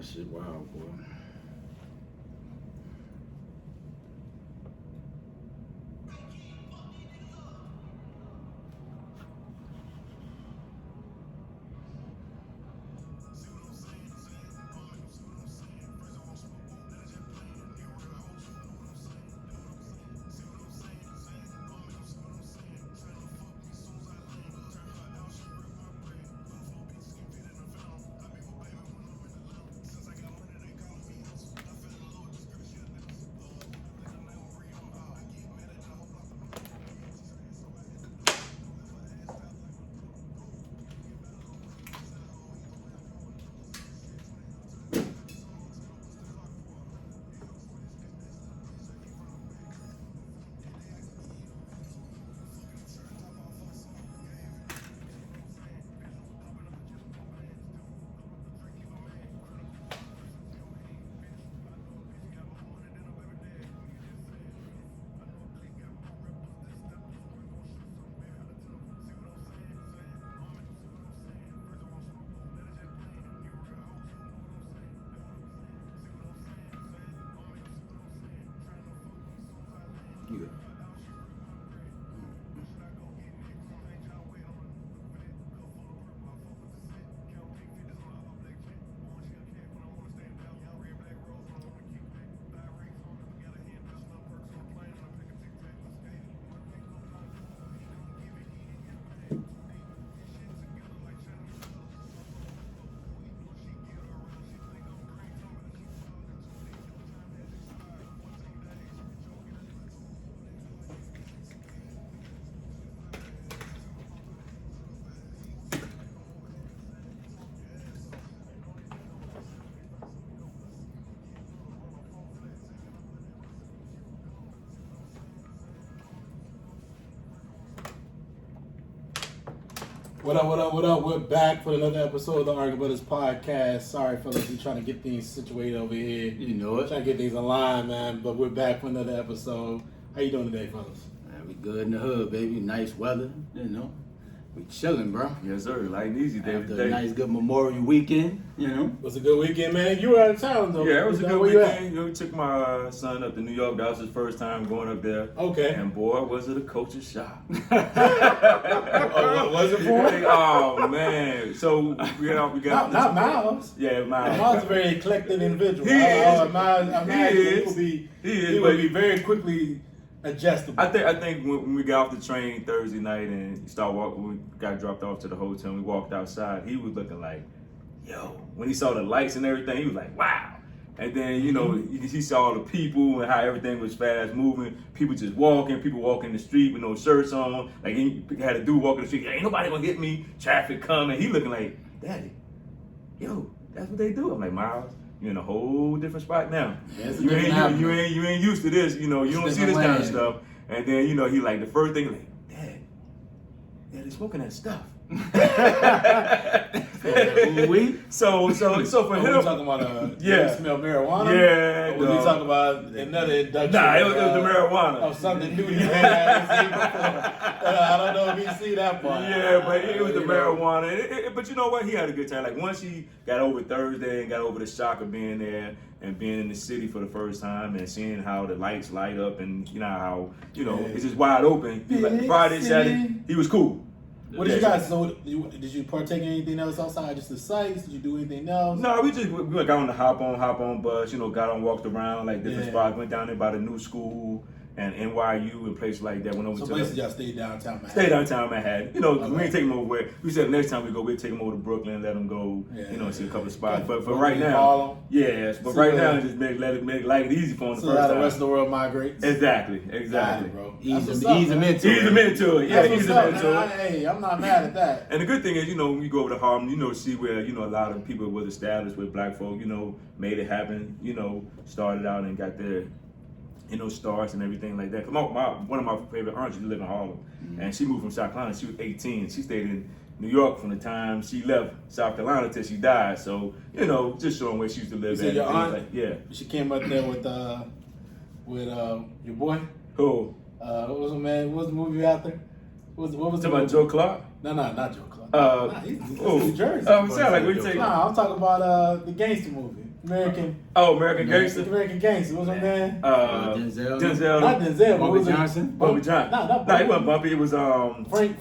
That shit wild, boy. Yeah. What up, what up, what up? We're back for another episode of the Arguing Brothers podcast. Sorry, fellas, we're trying to get things situated over here. You know it. Trying to get things aligned, man. But we're back for another episode. How you doing today, fellas? Man, we good in the hood, baby. Nice weather, you know. We chilling, bro. Yes, sir. Light and easy day After today. a nice, good Memorial weekend, you know. It was a good weekend, man. You were out of town, though. Yeah, it was a good Where you weekend. You know, we took my son up to New York. That was his first time going up there. Okay. And boy, was it a culture shock. Oh, what was it for? Oh man. So we got Not Miles. Yeah, Miles. Miles is a very eclectic individual. He is. He would be very quickly adjustable. I think when we got off the train Thursday night and started walking, we got dropped off to the hotel and we walked outside, he was looking like, yo, when he saw the lights and everything, he was like, wow. And then, you know, he saw the people and how everything was fast moving. People just walking, people walking the street with no shirts on. Like, he had a dude walking the street, ain't nobody gonna get me. Traffic coming. He looking like, Daddy, yo, that's what they do. I'm like, Miles, you're in a whole different spot now. Yeah, you ain't used to this. You know, you don't see this kind of stuff. And then, you know, he like, the first thing, like, Dad, they smoking that stuff. So for him, we talking about yeah, smell marijuana. Yeah, or was he talking about another induction? Nah, it was the marijuana. Of something new you hadn't seen before. I don't know if you see that part. Yeah, but it was the marijuana. But you know what? He had a good time. Like once he got over Thursday and got over the shock of being there and being in the city for the first time and seeing how the lights light up and you know how it's just wide open. Like Friday, Saturday, he was cool. What did you guys? So, did you partake in anything else outside just the sights? Did you do anything else? No, we got on the hop on bus. You know, got on, walked around like different spots. Went down there by the new school and NYU and places like that. Went over so to places y'all stayed downtown Manhattan. Stay downtown Manhattan. You know, okay. We ain't take him over where we said next time we go, we'll take him over to Brooklyn, let him go. See a couple of spots. But for right now, Harlem. yes. But right now, just make life easy for him the first how time. the rest of the world migrates. Exactly, bro. Ease him into it. Ease him into it. Yeah, ease him into it. Hey, I'm not mad at that. And the good thing is, when you go over to Harlem, see where, a lot of people was established with black folk, made it happen, started out and got their, stars and everything like that. One of my favorite aunts used to live in Harlem, and she moved from South Carolina. She was 18. She stayed in New York from the time she left South Carolina till she died. So, just showing where she used to live at. Your aunt? Like, yeah. She came up there with your boy? Who? What was the movie out there? What was the about Joe Clark? No, not Joe Clark. He's New Jersey. Sound like we take. No, I'm talking about the gangster movie. American Gangster. American Gangster. What's his name? Denzel. Not Denzel. Bobby Johnson. Bobby Johnson. No, he wasn't Bumpy. It was Frank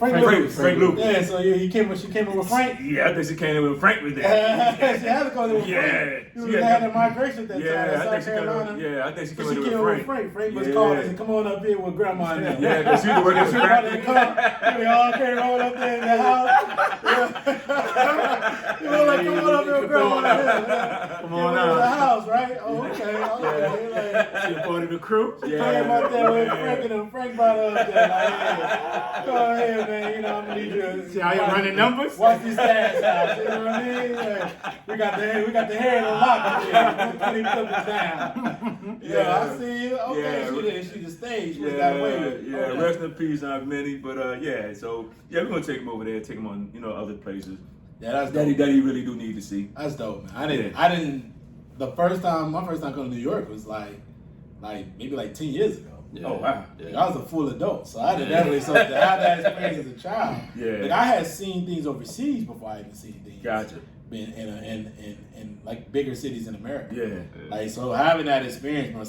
Lucas. Yeah, so she came in with Frank. Yeah, I think she came in with Frank with that. She had to come in with Frank. She had a migration at that time in South Carolina. I think she came So in she with came Frank. with Frank. Frank was called and said, "Come on up here with Grandma and them." Yeah, because she was working with Frank. We all came on up there in the house. You know, like, come on up here with Grandma and them. Come on in out. the house, right? Oh, okay. Like, She a part of the crew. Came out there with Frank and them. Frank brought her up there. Like, hey, go ahead, man. You know, I'm gonna need you to See how you running numbers? watch these stats out. You know what I mean? Like, we got the hair in the lock here. Put him down. Yeah, I see you. Okay, she the stage. She got away with it. Yeah. Okay. Rest in peace, Aunt Minnie. But so we're gonna take him over there, take him on, other places. Yeah, that's That dope. he really do need to see. That's dope, man. I didn't. My first time coming to New York was like maybe 10 years ago. Yeah. Oh wow. Like, I was a full adult, so I didn't have something to have that experience as a child. Yeah. Like, I had seen things overseas before I even seen things. Gotcha. In like bigger cities in America. Yeah. Like, so having that experience, bro,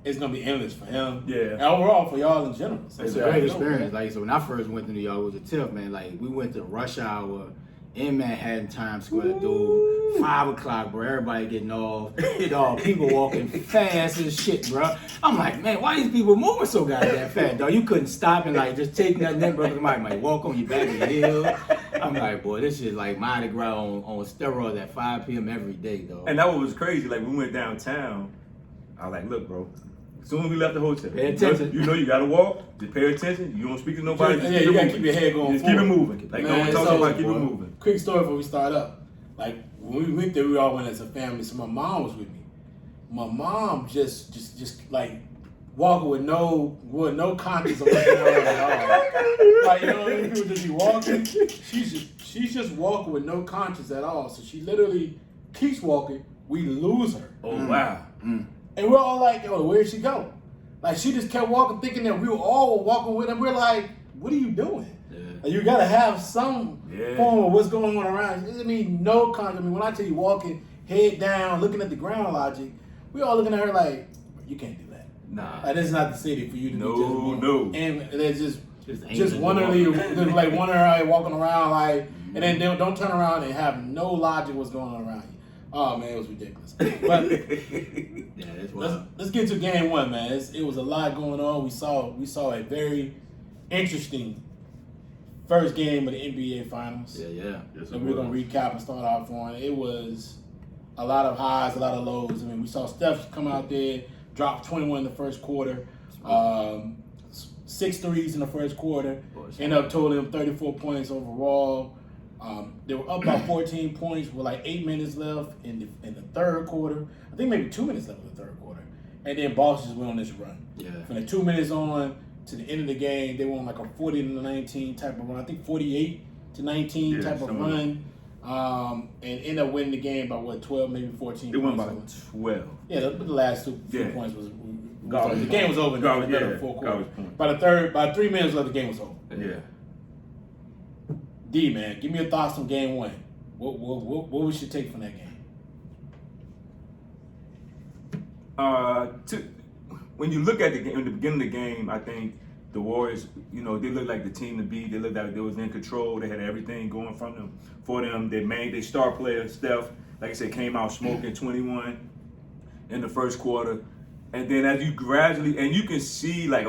it's gonna be endless for him. Yeah. And overall for y'all in general. So It's a great experience. Like, so when I first went to New York, it was a tip, man. Like, we went to rush hour in Manhattan, Times Square, dude. 5 o'clock, bro. Everybody getting off. Dog, people walking fast as shit, bro. I'm like, man, why these people moving so goddamn fast, dog? You couldn't stop and just take nothing in, bro. Might walk on your back of the hill. I'm like, boy, this shit like Mardi Gras on steroids at 5 p.m. every day, dog. And that was crazy. Like, we went downtown. I was like, look, bro. As soon as we left the hotel, Pay attention. You gotta walk. Just pay attention. You don't speak to nobody. Yeah, you gotta keep your head going Just keep it forward. moving. Like, Man, don't talk so, about keep it moving. Quick story before we start up. Like, when we went there, we all went as a family. So my mom was with me. My mom just like walking with no conscience of what's going on at all. Like, you know, what I mean? People just be walking. She's just walking with no conscience at all. So she literally keeps walking. We lose her. Oh wow. And we're all like, yo, where'd she go? Like, she just kept walking, thinking that we were all walking with her. We're like, what are you doing? Yeah. Like, you gotta have some form of what's going on around you. I mean, no conscience. I mean, when I tell you walking, head down, looking at the ground logic, we all looking at her like, you can't do that. Nah. Like, this is not the city for you to be just walking. No. And there's just one one of her walking around like, and then don't turn around and have no logic what's going on around you. Oh man, it was ridiculous. But Yeah, that's wild. let's get to game one, man. It was a lot going on. We saw a very interesting first game of the NBA Finals. Yeah. So we're gonna recap and start off on. It was a lot of highs, a lot of lows. I mean, we saw Steph come out there, drop 21 in the first quarter, 6 threes in the first quarter, end up totaling 34 points overall. They were up by 14 points with 8 minutes left in the third quarter. I think maybe 2 minutes left in the third quarter. And then Boston just went on this run. Yeah. From the 2 minutes on to the end of the game, they went on a 40-19 type of run. I think 48-19 type of run. And end up winning the game by 12, maybe 14 They won points. by 12. Yeah, the last few points was the game was over in the fourth quarter. By 3 minutes left, the game was over. Yeah. D, man, give me your thoughts on game one. What we should take from that game? When you look at the game, in the beginning of the game, I think the Warriors, they looked like the team to beat. They looked like they was in control. They had everything going for them. They made their star player, Steph, like I said, came out smoking 21 in the first quarter. And then as you gradually, and you can see this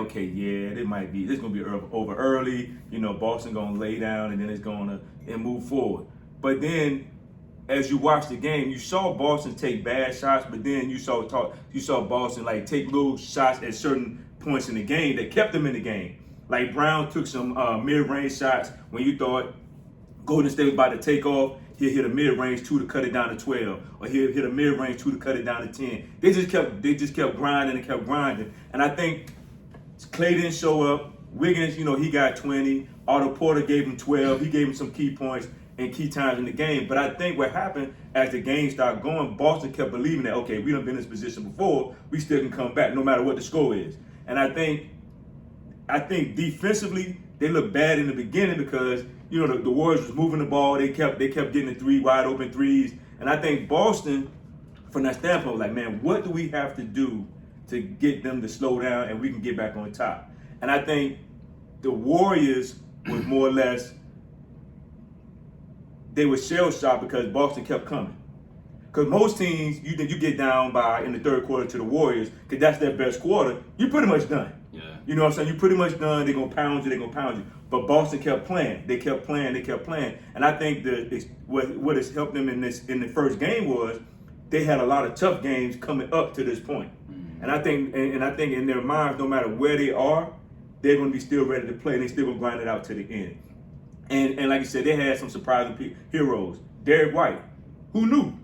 gonna be over early. Boston gonna lay down, and then it's gonna move forward. But then, as you watch the game, you saw Boston take bad shots, but then you saw Boston take little shots at certain points in the game that kept them in the game. Like Brown took some mid-range shots when you thought Golden State was about to take off. He'll hit a mid-range 2 to cut it down to 12, or he'll hit a mid-range 2 to cut it down to 10. They just kept grinding. And I think Clay didn't show up. Wiggins, he got 20. Otto Porter gave him 12. He gave him some key points and key times in the game. But I think what happened as the game started going, Boston kept believing that, okay, we done been in this position before. We still can come back no matter what the score is. And I think defensively, they looked bad in the beginning because the Warriors was moving the ball. They kept getting the wide open threes. And I think Boston from that standpoint, like, man, what do we have to do to get them to slow down and we can get back on top? And I think the Warriors was more or less, they were shell-shocked because Boston kept coming. Because most teams, you get down by in the third quarter to the Warriors, because that's their best quarter, you're pretty much done. Yeah. You know what I'm saying? You're pretty much done. They're going to pound you. But Boston kept playing. They kept playing. And I think what has helped them in the first game was they had a lot of tough games coming up to this point. Mm-hmm. And I think in their minds, no matter where they are, they're going to be still ready to play. And they're still going to grind it out to the end. And like you said, they had some surprising heroes. Derek White, who knew?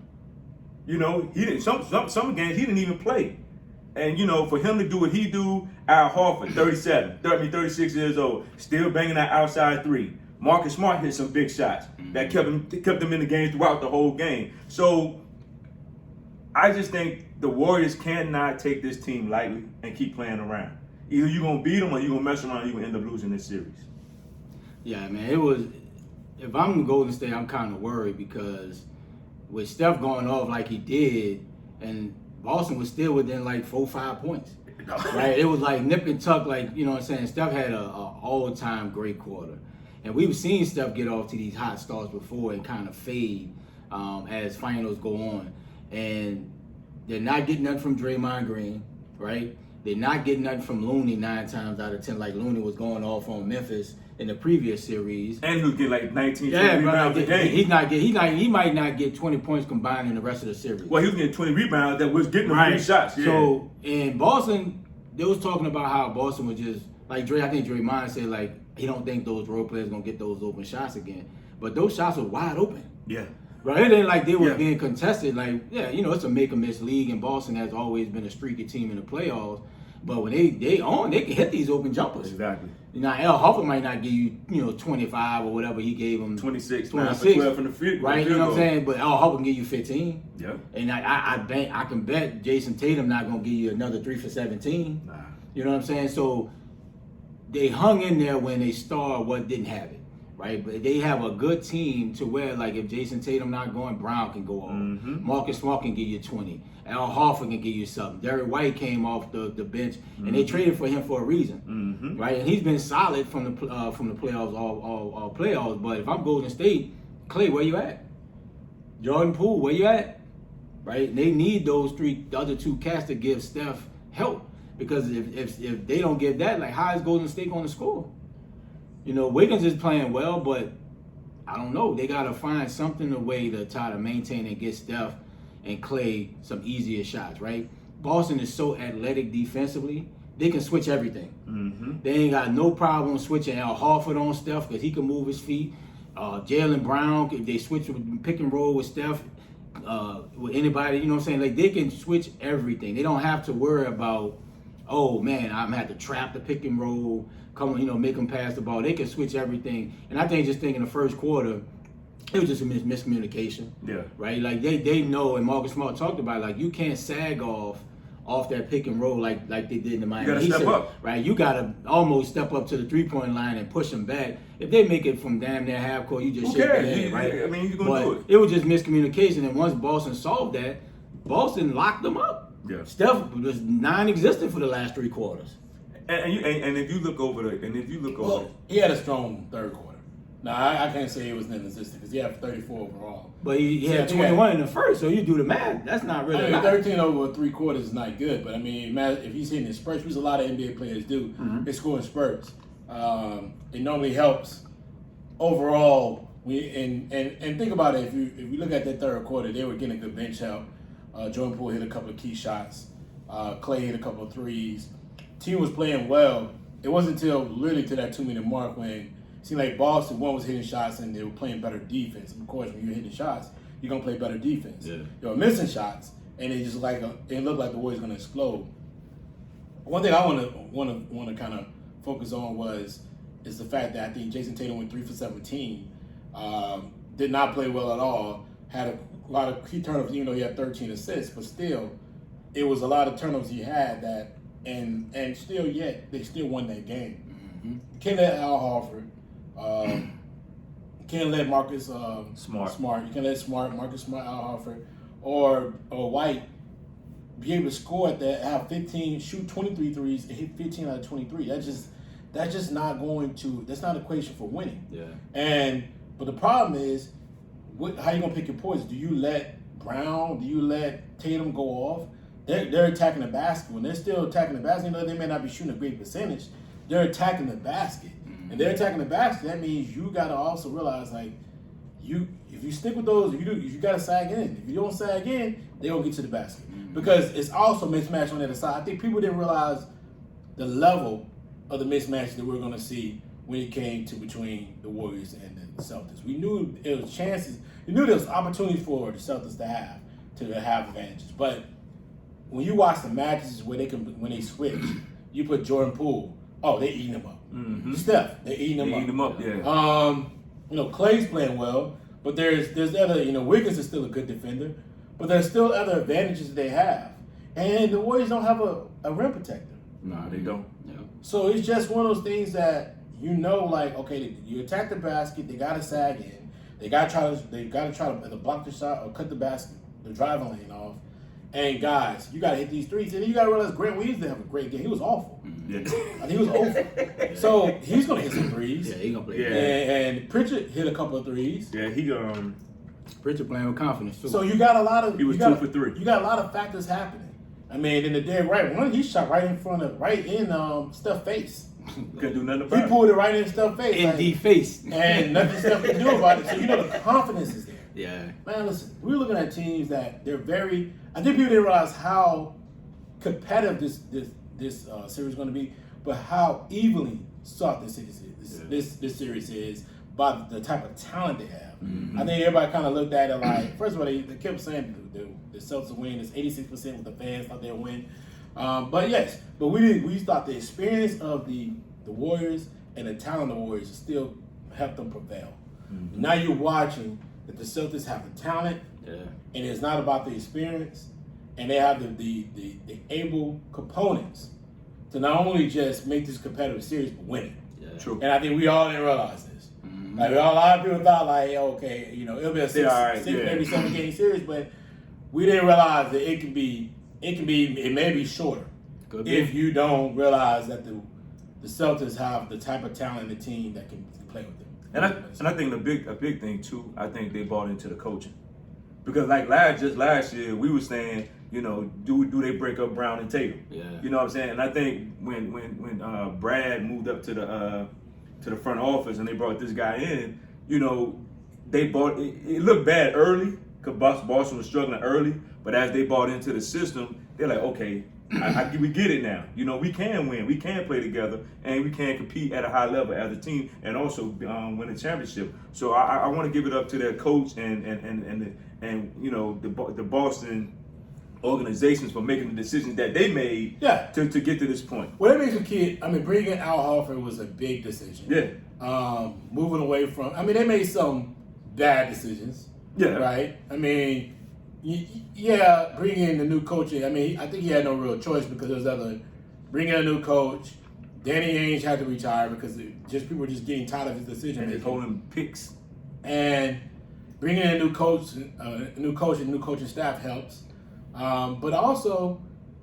You know, he didn't. Some games he didn't even play. And, you know, for him to do what he do, Al Horford, 36 years old, still banging that outside three. Marcus Smart hit some big shots that kept them in the game throughout the whole game. So I just think the Warriors cannot take this team lightly and keep playing around. Either you're going to beat them or you're going to mess around and you're going to end up losing this series. Yeah, man, it was, if I'm Golden State, I'm kind of worried because with Steph going off like he did, and Boston was still within like 4-5 points. Right? It was like nip and tuck, like, you know what I'm saying? Steph had a all-time great quarter. And we've seen Steph get off to these hot starts before and kind of fade as finals go on. And they're not getting nothing from Draymond Green, right? They're not getting nothing from Looney 9 times out of 10, like Looney was going off on Memphis in the previous series. And he was getting like 19, 20 rebounds a game. He might not get 20 points combined in the rest of the series. Well, he was getting 20 rebounds that was getting him 3 shots. Yeah. So in Boston, they was talking about how Boston was just like I think Draymond said like he don't think those role players gonna get those open shots again. But those shots were wide open. Yeah. Right? It ain't like they were being contested. Like, yeah, you know, it's a make or miss league, and Boston has always been a streaky team in the playoffs. But when they can hit these open jumpers. Exactly. You know, Al Horford might not give you, 25 or whatever he gave him. 26 for 12 from the field. Right, you know what I'm saying? But Al Horford can give you 15. Yeah. And I can bet Jason Tatum not going to give you another 3 for 17. Nah. You know what I'm saying? So they hung in there when they star what didn't have it. Right? But they have a good team to where, like, if Jason Tatum not going, Brown can go off. Mm-hmm. Marcus Smart can give you 20. Al Horford can give you something. Derek White came off the bench, and they traded for him for a reason, right? And he's been solid from the playoffs, all playoffs. But if I'm Golden State, Clay, where you at? Jordan Poole, where you at? Right? They need the other two cats to give Steph help, because if they don't give that, like, how is Golden State going to score? You know, Wiggins is playing well, but I don't know. They got to find something, a way to try to maintain and get Steph and Clay some easier shots, right? Boston is so athletic defensively, they can switch everything. Mm-hmm. They ain't got no problem switching Al Horford on Steph because he can move his feet. Jaylen Brown, if they switch with pick and roll with Steph, with anybody, you know what I'm saying? Like, they can switch everything. They don't have to worry about, oh man, I'm gonna have to trap the pick and roll, make them pass the ball. They can switch everything. And I think in the first quarter, it was just a miscommunication. Yeah. Right? Like, they know, and Marcus Smart talked about it, like, you can't sag off that pick and roll like they did in the Miami. You gotta step up. Right? You gotta almost step up to the 3-point line and push them back. If they make it from damn near half court, you just shake their head, right? I mean, you're gonna do it. It was just miscommunication, and once Boston solved that, Boston locked them up. Yeah. Steph was non-existent for the last 3 quarters. And if you look over he had a strong third quarter. Now, I can't say he was non-existent because he had 34 overall. But he had 21 in the first, so you do the math. That's not really. I mean, 13 over 3 quarters is not good, but I mean, if he's hitting in spurts, which a lot of NBA players do, they score in spurts. It normally helps overall. And think about it. If you look at that third quarter, they were getting good bench help. Jordan Poole hit a couple of key shots. Clay hit a couple of threes. Team was playing well. It wasn't until literally to that 2-minute mark when it seemed like Boston, one was hitting shots and they were playing better defense. Of course, when you're hitting shots, you're gonna play better defense. Yeah. They were missing shots, and it looked like the Warriors gonna explode. One thing I want to kind of focus on is the fact that I think Jason Tatum went 3 for 17, did not play well at all, had a lot of key turnovers, even though he had 13 assists, but still, it was a lot of turnovers he had that. And still, yet they still won that game. Mm-hmm. You can't let Al Horford, you can't let Marcus Smart. You can't let Marcus Smart, Al Horford, or White be able to score at that, have 15, shoot 23 threes, and hit 15 out of 23. That's just not going to. That's not an equation for winning. Yeah. But the problem is, how you gonna pick your poison? Do you let Brown? Do you let Tatum go off? They're attacking the basket. When they're still attacking the basket, they may not be shooting a great percentage. They're attacking the basket, and they're attacking the basket. That means you got to also realize, like, if you stick with those, you got to sag in. If you don't sag in, they don't get to the basket because it's also mismatch on the other side. I think people didn't realize the level of the mismatch that we're going to see when it came to between the Warriors and the Celtics. We knew there was chances. We knew there was opportunities for the Celtics to have advantages, but when you watch the matches where when they switch, you put Jordan Poole. Oh, they eating him up. Mm-hmm. Steph, they eating him up. Yeah. Clay's playing well, but there's other. Wiggins is still a good defender, but there's still other advantages that they have, and the Warriors don't have a rim protector. Nah, they don't. Yeah. So it's just one of those things that like, okay, you attack the basket, they gotta sag in, they gotta try to either block the shot or cut the basket, the driving lane off. And guys, you gotta hit these threes. And you gotta realize Grant Williams didn't have a great game. He was awful. Yeah. I think he was awful. So he's gonna hit some threes. Yeah, he gonna play. Yeah. And Pritchard hit a couple of threes. Yeah, he Pritchard playing with confidence too. So you got a lot of. He was 2 for 3. You got a lot of factors happening. I mean, in the day one, he shot right in Steph's face. Couldn't do nothing about it. He pulled it right in Steph's face. in the face. And nothing Steph can do about it. So the confidence is there. Yeah. Man, listen, we're looking at teams that they're very. I think people didn't realize how competitive this series is going to be, but how evenly sought this series is. This series is by the type of talent they have. Mm-hmm. I think everybody kind of looked at it like, first of all, they kept saying the Celtics will win. It's 86% with the fans thought they'll win. But we thought the experience of the Warriors and the talent of the Warriors still helped them prevail. Mm-hmm. Now you're watching that the Celtics have the talent, and it's not about the experience, and they have the able components to not only just make this competitive series but win it. Yeah. True. And I think we all didn't realize this. Mm-hmm. Like a lot of people thought, like, okay, it'll be a six, Yeah. maybe 7 game series, but we didn't realize that it may be shorter if you don't realize that the Celtics have the type of talent in the team that can play with them. And I think a big thing too, I think they bought into the coaching. Because like last year we were saying, do they break up Brown and Tatum? Yeah. You know what I'm saying? And I think when Brad moved up to the front office and they brought this guy in, they bought it looked bad early because Boston was struggling early, but as they bought into the system, they're like, okay, we get it now. We can win, we can play together, and we can compete at a high level as a team, and also win a championship. So I want to give it up to their coach and the Boston organizations for making the decisions that they made to get to this point. Well, that makes a kid. Bringing Al Horford was a big decision. Yeah. Moving away from. They made some bad decisions. Yeah. Right. Bringing in the new coach. I think he had no real choice because there was bringing in a new coach. Danny Ainge had to retire because people were just getting tired of his decision And making. they're holding picks. And bringing in a new coach and new coaching staff helps. But also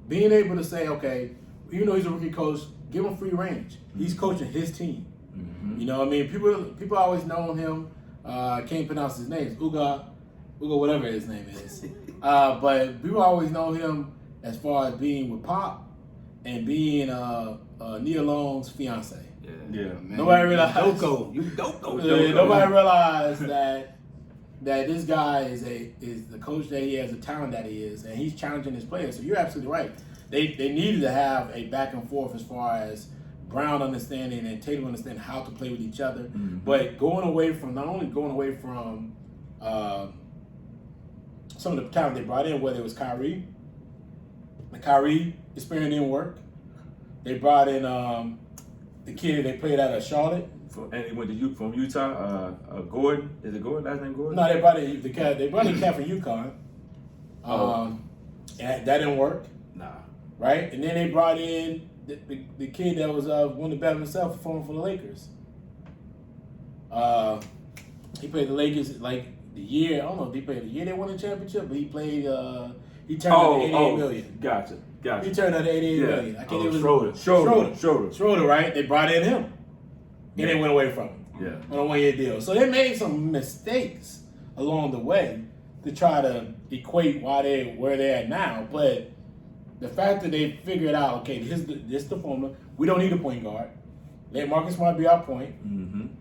being able to say, okay, even though he's a rookie coach, give him free range. He's coaching his team. Mm-hmm. People always know him. I can't pronounce his name. Uga, whatever his name is. But people always know him as far as being with Pop and being Nia Long's fiance. Yeah. Man. Nobody realized. You Doko. Nobody realized that this guy is the coach that he has, the talent that he is, and he's challenging his players. So you're absolutely right. They needed to have a back and forth as far as Brown understanding and Tatum understanding how to play with each other, but not only going away from some of the talent they brought in, whether it was Kyrie. The Kyrie experience didn't work. They brought in the kid they played out of Charlotte. And he went from Utah. Gordon, is it Gordon? Last name Gordon? No, they brought in the cat. They brought in the cat from UConn. And that didn't work. Nah. Right, and then they brought in the kid that was one of the better himself performing for the Lakers. He played the Lakers like the year. I don't know if he played the year they won the championship, but he played. He turned out 88 million. Gotcha. He turned out 88 million. I can't even. Schroeder, right? They brought in him, and they went away from him. Yeah. On a 1 year deal. So they made some mistakes along the way to try to equate where they're at now. But the fact that they figured out, okay, this is the formula. We don't need a point guard. Let Marcus Smart be our point,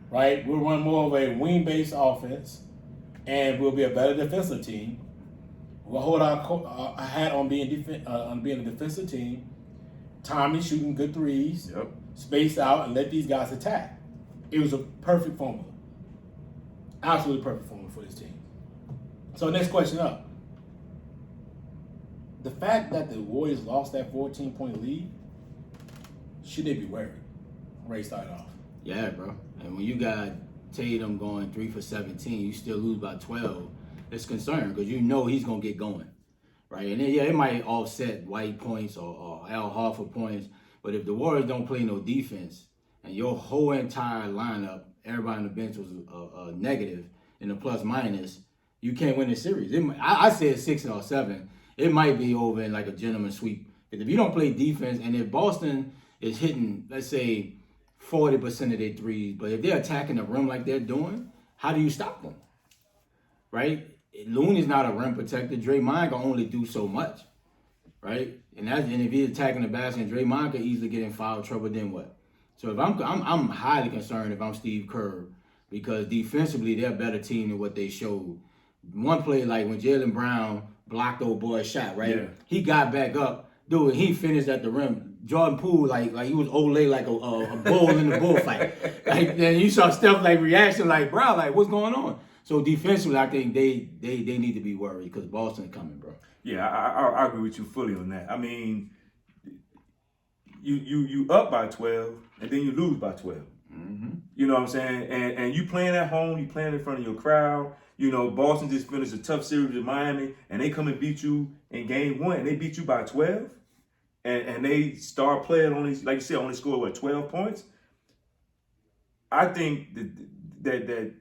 right? We'll run more of a wing-based offense, and we'll be a better defensive team. We'll hold our hat on being a defensive team. Timely, shooting good threes, spaced out, and let these guys attack. It was a perfect formula. Absolutely perfect formula for this team. So next question up. The fact that the Warriors lost that 14-point lead, should they be worried? Ray started off. Yeah, bro. And when you got Tatum going 3 for 17, you still lose by 12. It's concerning because you know he's gonna get going, right? And then it might offset White points or Al Horford points, but if the Warriors don't play no defense and your whole entire lineup, everybody on the bench was a negative in the plus minus, you can't win the series. I said 6 or 7. It might be over in like a gentleman's sweep. If you don't play defense, and if Boston is hitting, let's say, 40% of their threes, but if they're attacking the rim like they're doing, how do you stop them? Right? Looney's not a rim protector. Draymond can only do so much, right? And if he's attacking the basket, Draymond can easily get in foul trouble. Then what? So if I'm highly concerned if I'm Steve Kerr, because defensively they're a better team than what they showed. One play like when Jaylen Brown blocked old boy's shot, right? Yeah. He got back up, dude. He finished at the rim. Jordan Poole like he was Olay like a bull in the bullfight. Like then you saw stuff like reaction like, bro, like what's going on? So defensively, I think they need to be worried because Boston's coming, bro. Yeah, I agree with you fully on that. I mean, you up by 12 and then you lose by 12. Mm-hmm. You know what I'm saying? And you playing at home, you playing in front of your crowd. You know, Boston just finished a tough series with Miami, and they come and beat you in game 1. And they beat you by 12, and they start playing only, like you said, only scored 12 points. I think that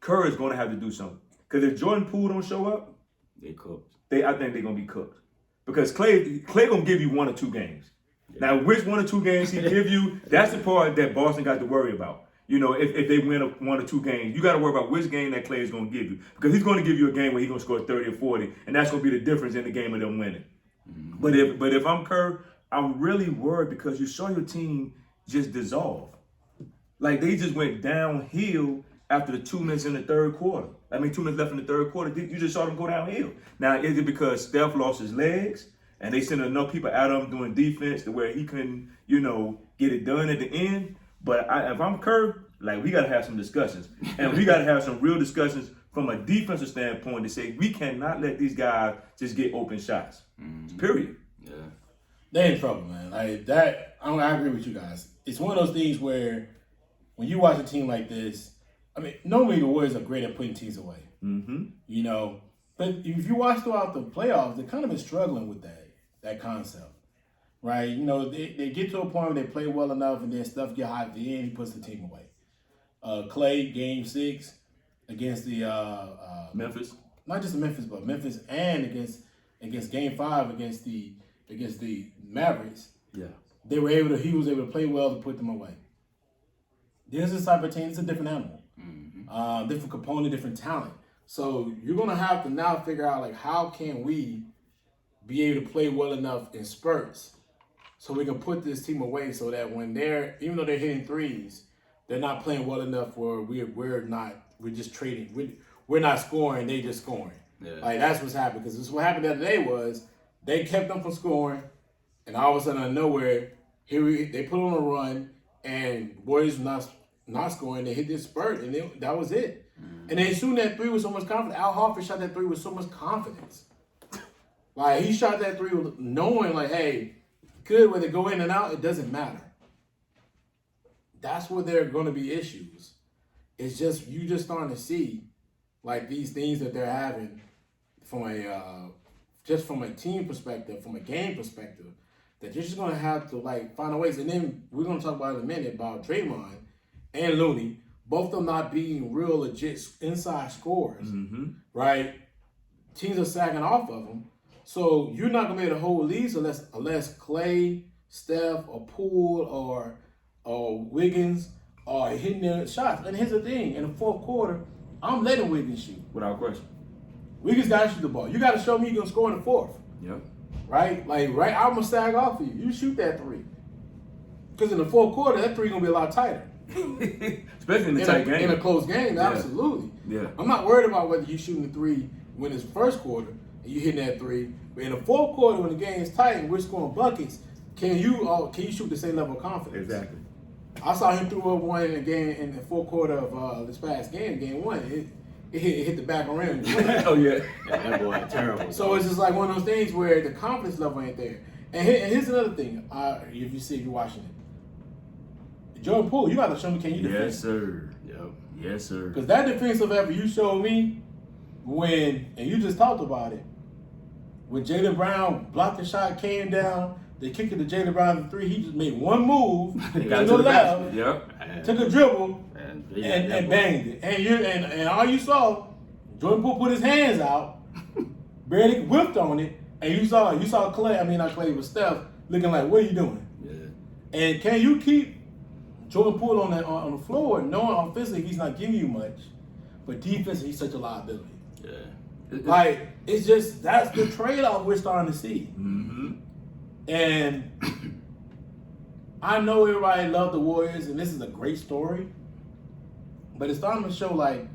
Kerr is going to have to do something. Because if Jordan Poole don't show up, they cooked. I think they're going to be cooked. Because Clay going to give you 1 or 2 games. Yeah. Now, which 1 or 2 games he give you, that's the part that Boston got to worry about. You know, if they win 1 or 2 games, you got to worry about which game that Clay is going to give you. Because he's going to give you a game where he's going to score 30 or 40, and that's going to be the difference in the game of them winning. Mm-hmm. But if I'm Kerr, I'm really worried because you saw your team just dissolve. Like, they just went downhill after the 2 minutes in the third quarter. 2 minutes left in the third quarter, you just saw them go downhill. Now, is it because Steph lost his legs and they sent enough people at him doing defense to where he couldn't, get it done at the end? But if I'm Kerr, we got to have some discussions. And we got to have some real discussions from a defensive standpoint to say we cannot let these guys just get open shots. Mm-hmm. Period. Yeah. They're in trouble, man. Like that, I agree with you guys. It's one of those things where when you watch a team like this, normally the Warriors are great at putting teams away. Mm-hmm. But if you watch throughout the playoffs, they're kind of been struggling with that concept. Right? They get to a point where they play well enough and then stuff get hot at the end, he puts the team away. Clay, game 6 against the Memphis. Not just Memphis, but Memphis and against game 5 against the Mavericks. Yeah. He was able to play well to put them away. This is a type of team, it's a different animal. Mm-hmm. Different component, different talent. So you're gonna have to now figure out how can we be able to play well enough in spurts so we can put this team away so that when even though they're hitting threes, they're not playing well enough where we're just trading. We're not scoring, they just scoring. Yeah. That's what's happened. Because what happened the other day was they kept them from scoring, and all of a sudden out of nowhere, they put on a run, and Warriors not scoring. They hit this spurt, and that was it. Mm-hmm. And they shooting that 3 with so much confidence. Al Horford shot that 3 with so much confidence. He shot that 3 knowing, hey, good, whether they go in and out, it doesn't matter. That's where there are going to be issues. It's just, you just starting to see, these things that they're having from a team perspective, from a game perspective, that you're just going to have to, find a ways. And then we're going to talk about in a minute about Draymond and Looney both of them not being real legit inside scorers, right? Teams are sagging off of them. So you're not gonna be able to hold leads unless Clay, Steph, or Poole, or Wiggins are hitting their shots. And here's the thing: in the fourth quarter, I'm letting Wiggins shoot. Without question. Wiggins gotta shoot the ball. You gotta show me you're gonna score in the fourth. Yep. Right? I'm gonna sag off for you. You shoot that three. Because in the fourth quarter, that three gonna be a lot tighter. Especially in the tight game. In a close game, Yeah. absolutely. Yeah. I'm not worried about whether you shooting the three when it's first quarter and you hitting that three. But in the fourth quarter, when the game is tight and we're scoring buckets, can you shoot the same level of confidence? Exactly. I saw him throw up one in the game in the fourth quarter of this past game one. It hit the back of the rim. Oh yeah. That boy terrible. So it's just like one of those things where the confidence level ain't there. And here's another thing. If you're watching it, Jordan Poole, you got to show me, can you defend? Yes, sir. Yep. Yes, sir. Because that defensive effort you showed me and you just talked about it, when Jaylen Brown blocked the shot, came down, they kicked it to Jaylen Brown for three, he just made one move to Got the to left, basket. Yep. took a dribble, and banged it. And all you saw, Jordan Poole put his hands out, barely whipped on it, and you saw Clay, not Clay, but Steph, looking like, what are you doing? Yeah. And can you keep Jordan Poole on the floor, knowing offensively he's not giving you much, but defensively he's such a liability. Yeah. Like, it's just, that's the trade-off we're starting to see. Mm-hmm. And I know everybody loved the Warriors, and this is a great story, but it's starting to show like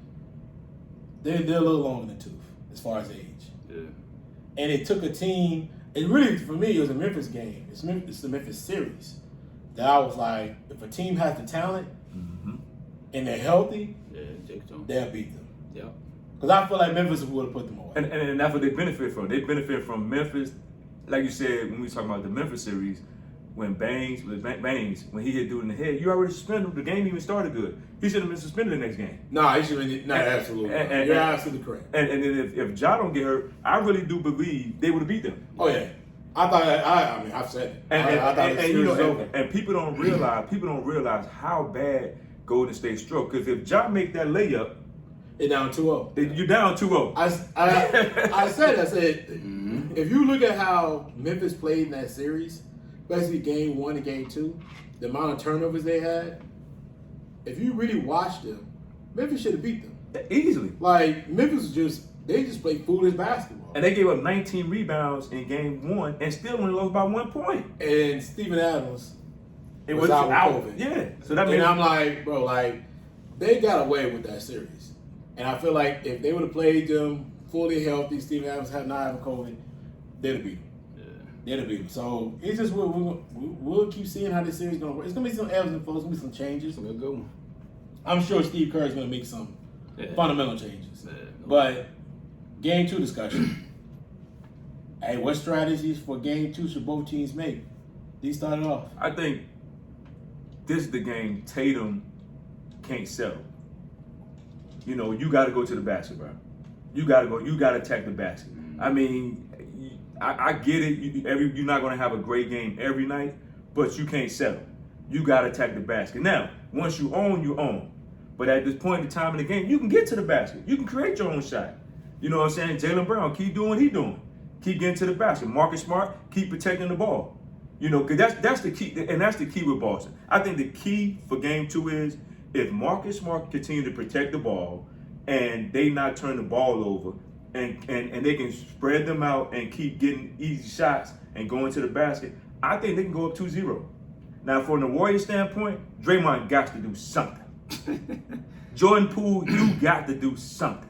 they're a little long in the tooth as far as age. Yeah. And it took a team, it really, for me, it was a Memphis game. It's the Memphis series that I was like, if a team has the talent and they're healthy, they'll beat them. Yeah. Because I feel like Memphis would have put them away. And that's what they benefit from. They benefit from Memphis. Like you said, when we talk about the Memphis series, when Bangs, when he hit dude in the head, you already suspended him. The game even started good. He should have been suspended the next game. No, he should have been. No, absolutely. You're absolutely correct. And then if Ja don't get hurt, I really do believe they would have beat them. Oh yeah, I thought. I've said it. I thought the series was over. And people don't realize how bad Golden State stroked. Because if Ja make that layup, it's down 2-0. You're down 2-0. I said, if you look at how Memphis played in that series, especially game 1 and game 2, the amount of turnovers they had, if you really watched them, Memphis should have beat them. Easily. Like, Memphis they just played foolish basketball. And they gave up 19 rebounds in game 1 and still only lost by 1 point. And Steven Adams It was out with COVID. Yeah. So that means, and I'm like, bro, like, they got away with that series. And I feel like if they would have played them fully healthy, Steven Adams had not having COVID, they'd have beat them. They'd have beat them. So it's just we'll keep seeing how this series is going to work. It's going to be some ebbs and flows. It's going to be some changes. We'll go. I'm sure Steve Kerr is going to make some fundamental changes. Yeah. But game 2 discussion. Hey, what strategies for game 2 should both teams make? These started off. I think this is the game Tatum can't settle. You know, you got to go to the basket, bro. You got to go. You got to attack the basket. I mean, I get it. You're not going to have a great game every night, but you can't settle. You got to attack the basket. Now, once you own, you own. But at this point in time in the game, you can get to the basket. You can create your own shot. You know what I'm saying? Jaylen Brown, keep doing what he's doing. Keep getting to the basket. Marcus Smart, keep protecting the ball. You know, because that's the key, and that's the key with Boston. I think the key for game 2 is if Marcus Smart continue to protect the ball and they not turn the ball over and they can spread them out and keep getting easy shots and going to the basket, I think they can go up 2-0. Now, from the Warriors standpoint, Draymond got to do something. Jordan Poole, you got to do something.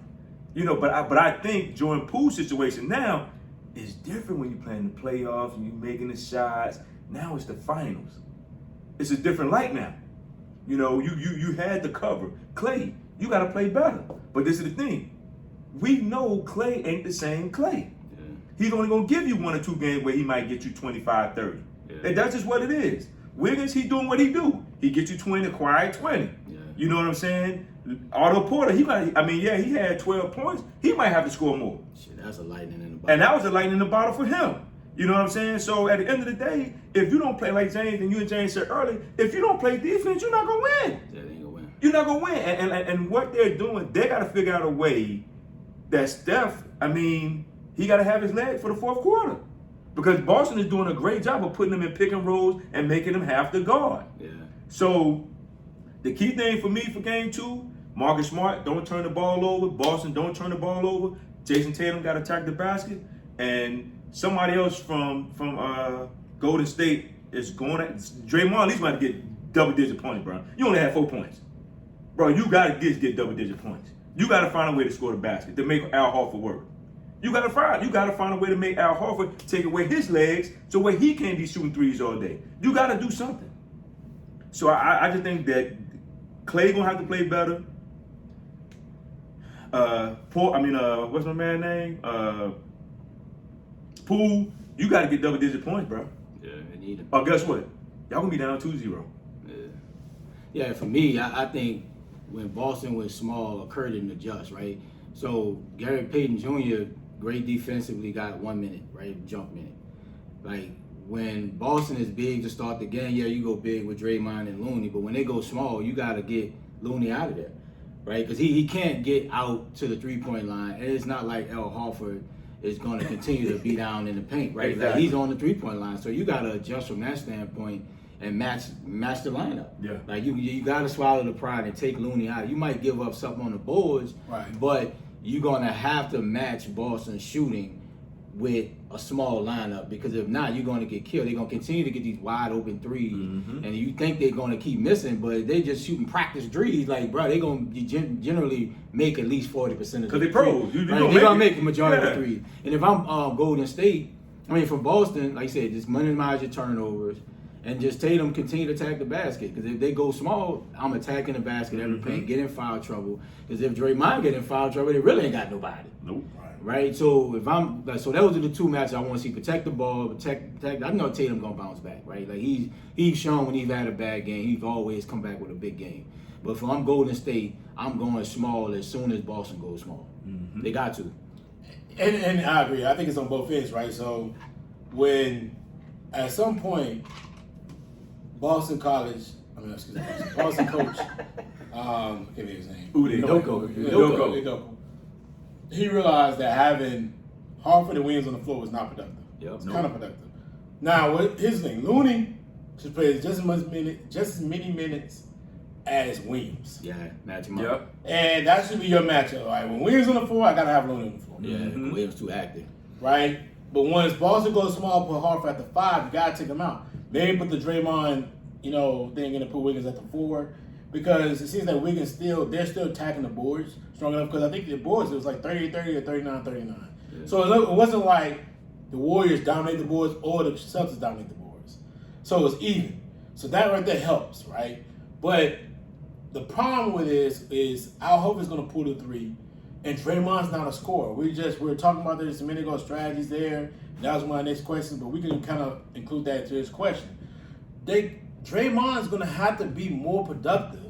You know, but I think Jordan Poole's situation now is different when you're playing the playoffs and you're making the shots. Now it's the finals. It's a different light now. You know, you had the cover. Clay, you got to play better. But this is the thing. We know Clay ain't the same Clay. Yeah. He's only going to give you 1 or 2 games where he might get you 25, 30. Yeah. And that's just what it is. Wiggins, he doing what he do. He gets you 20, acquired 20. Yeah. You know what I'm saying? Otto Porter, he had 12 points. He might have to score more. Shit, that's a lightning in the bottle. And that was a lightning in the bottle for him. You know what I'm saying? So at the end of the day, if you don't play like James, and you and James said earlier, if you don't play defense, you're not going to win. Yeah, they ain't going to win. you're not gonna win. And what they're doing, they got to figure out a way that Steph, he got to have his leg for the fourth quarter. Because Boston is doing a great job of putting them in pick and rolls and making them have to guard. Yeah. So the key thing for me for game 2, Marcus Smart, don't turn the ball over. Boston, don't turn the ball over. Jason Tatum got to attack the basket. And somebody else from Golden State is going at Draymond. At least might get double-digit points, bro. You only had 4 points. Bro, you got to get double-digit points. You got to find a way to score the basket, to make Al Horford work. You gotta find a way to make Al Horford take away his legs so where he can't be shooting threes all day. You gotta do something. So I just think that Clay gonna have to play better. What's my man's name? Poole, you gotta get double-digit points, bro. Yeah, they need him. Oh, guess what? Y'all gonna be down 2-0. Yeah, for me, I think when Boston was small, Kerr didn't adjust, right? So Gary Payton Jr., great defensively, got 1 minute, right? Jump minute. Like, when Boston is big to start the game, yeah, you go big with Draymond and Looney, but when they go small, you got to get Looney out of there, right? Because he can't get out to the three-point line, and it's not like Al Horford is going to continue to be down in the paint, right? Exactly. Like, he's on the three-point line, so you got to adjust from that standpoint and match the lineup. Yeah. Like, you got to swallow the pride and take Looney out. You might give up something on the boards, Right. but you're going to have to match Boston's shooting with a small lineup, because if not, you're going to get killed. They're going to continue to get these wide open threes, and you think they're going to keep missing, but they just shooting practice threes. Like, bro, they're going to generally make at least 40% of the Because they pros. They're going to make the majority of the threes. And if I'm Golden State, from Boston, like I said, just minimize your turnovers and just Tatum continue to attack the basket. Because if they go small, I'm attacking the basket every paint, get in foul trouble. Because if Draymond get in foul trouble, they really ain't got nobody. Nope. Right? So if I'm so those are the two matches I want to see. Protect the ball, protect. I know Tatum gonna bounce back, right? Like he's shown when he's had a bad game, he's always come back with a big game. But if I'm Golden State, I'm going small as soon as Boston goes small. They got to. And I agree. I think it's on both ends, right? So when at some point Boston coach, I can't think of his name. Udoko. He realized that having Horford and Williams on the floor was not productive. Yep. It's kind of productive. Now, here's the thing: Looney should play just as many minutes as Williams. Yeah, match him up. Yep. And that should be your matchup. Right? When Williams on the floor, I gotta have Looney on the floor. Yeah, Williams too active. Right? But once Boston goes small, put Horford at the 5, you gotta take him out. Maybe put the Draymond, thing in and put Wiggins at the 4. Because it seems like Wiggins they're still attacking the boards strong enough. Because I think the boards, it was like 30-30 or 39-39. Yeah. So it wasn't like the Warriors dominate the boards or the Celtics dominate the boards. So it was even. So that right there helps, right? But the problem with this is Al Horford's going to pull the 3, and Draymond's not a scorer. We were talking about this a minute ago, strategies there. That was my next question, but we can kind of include that into this question. Draymond's going to have to be more productive,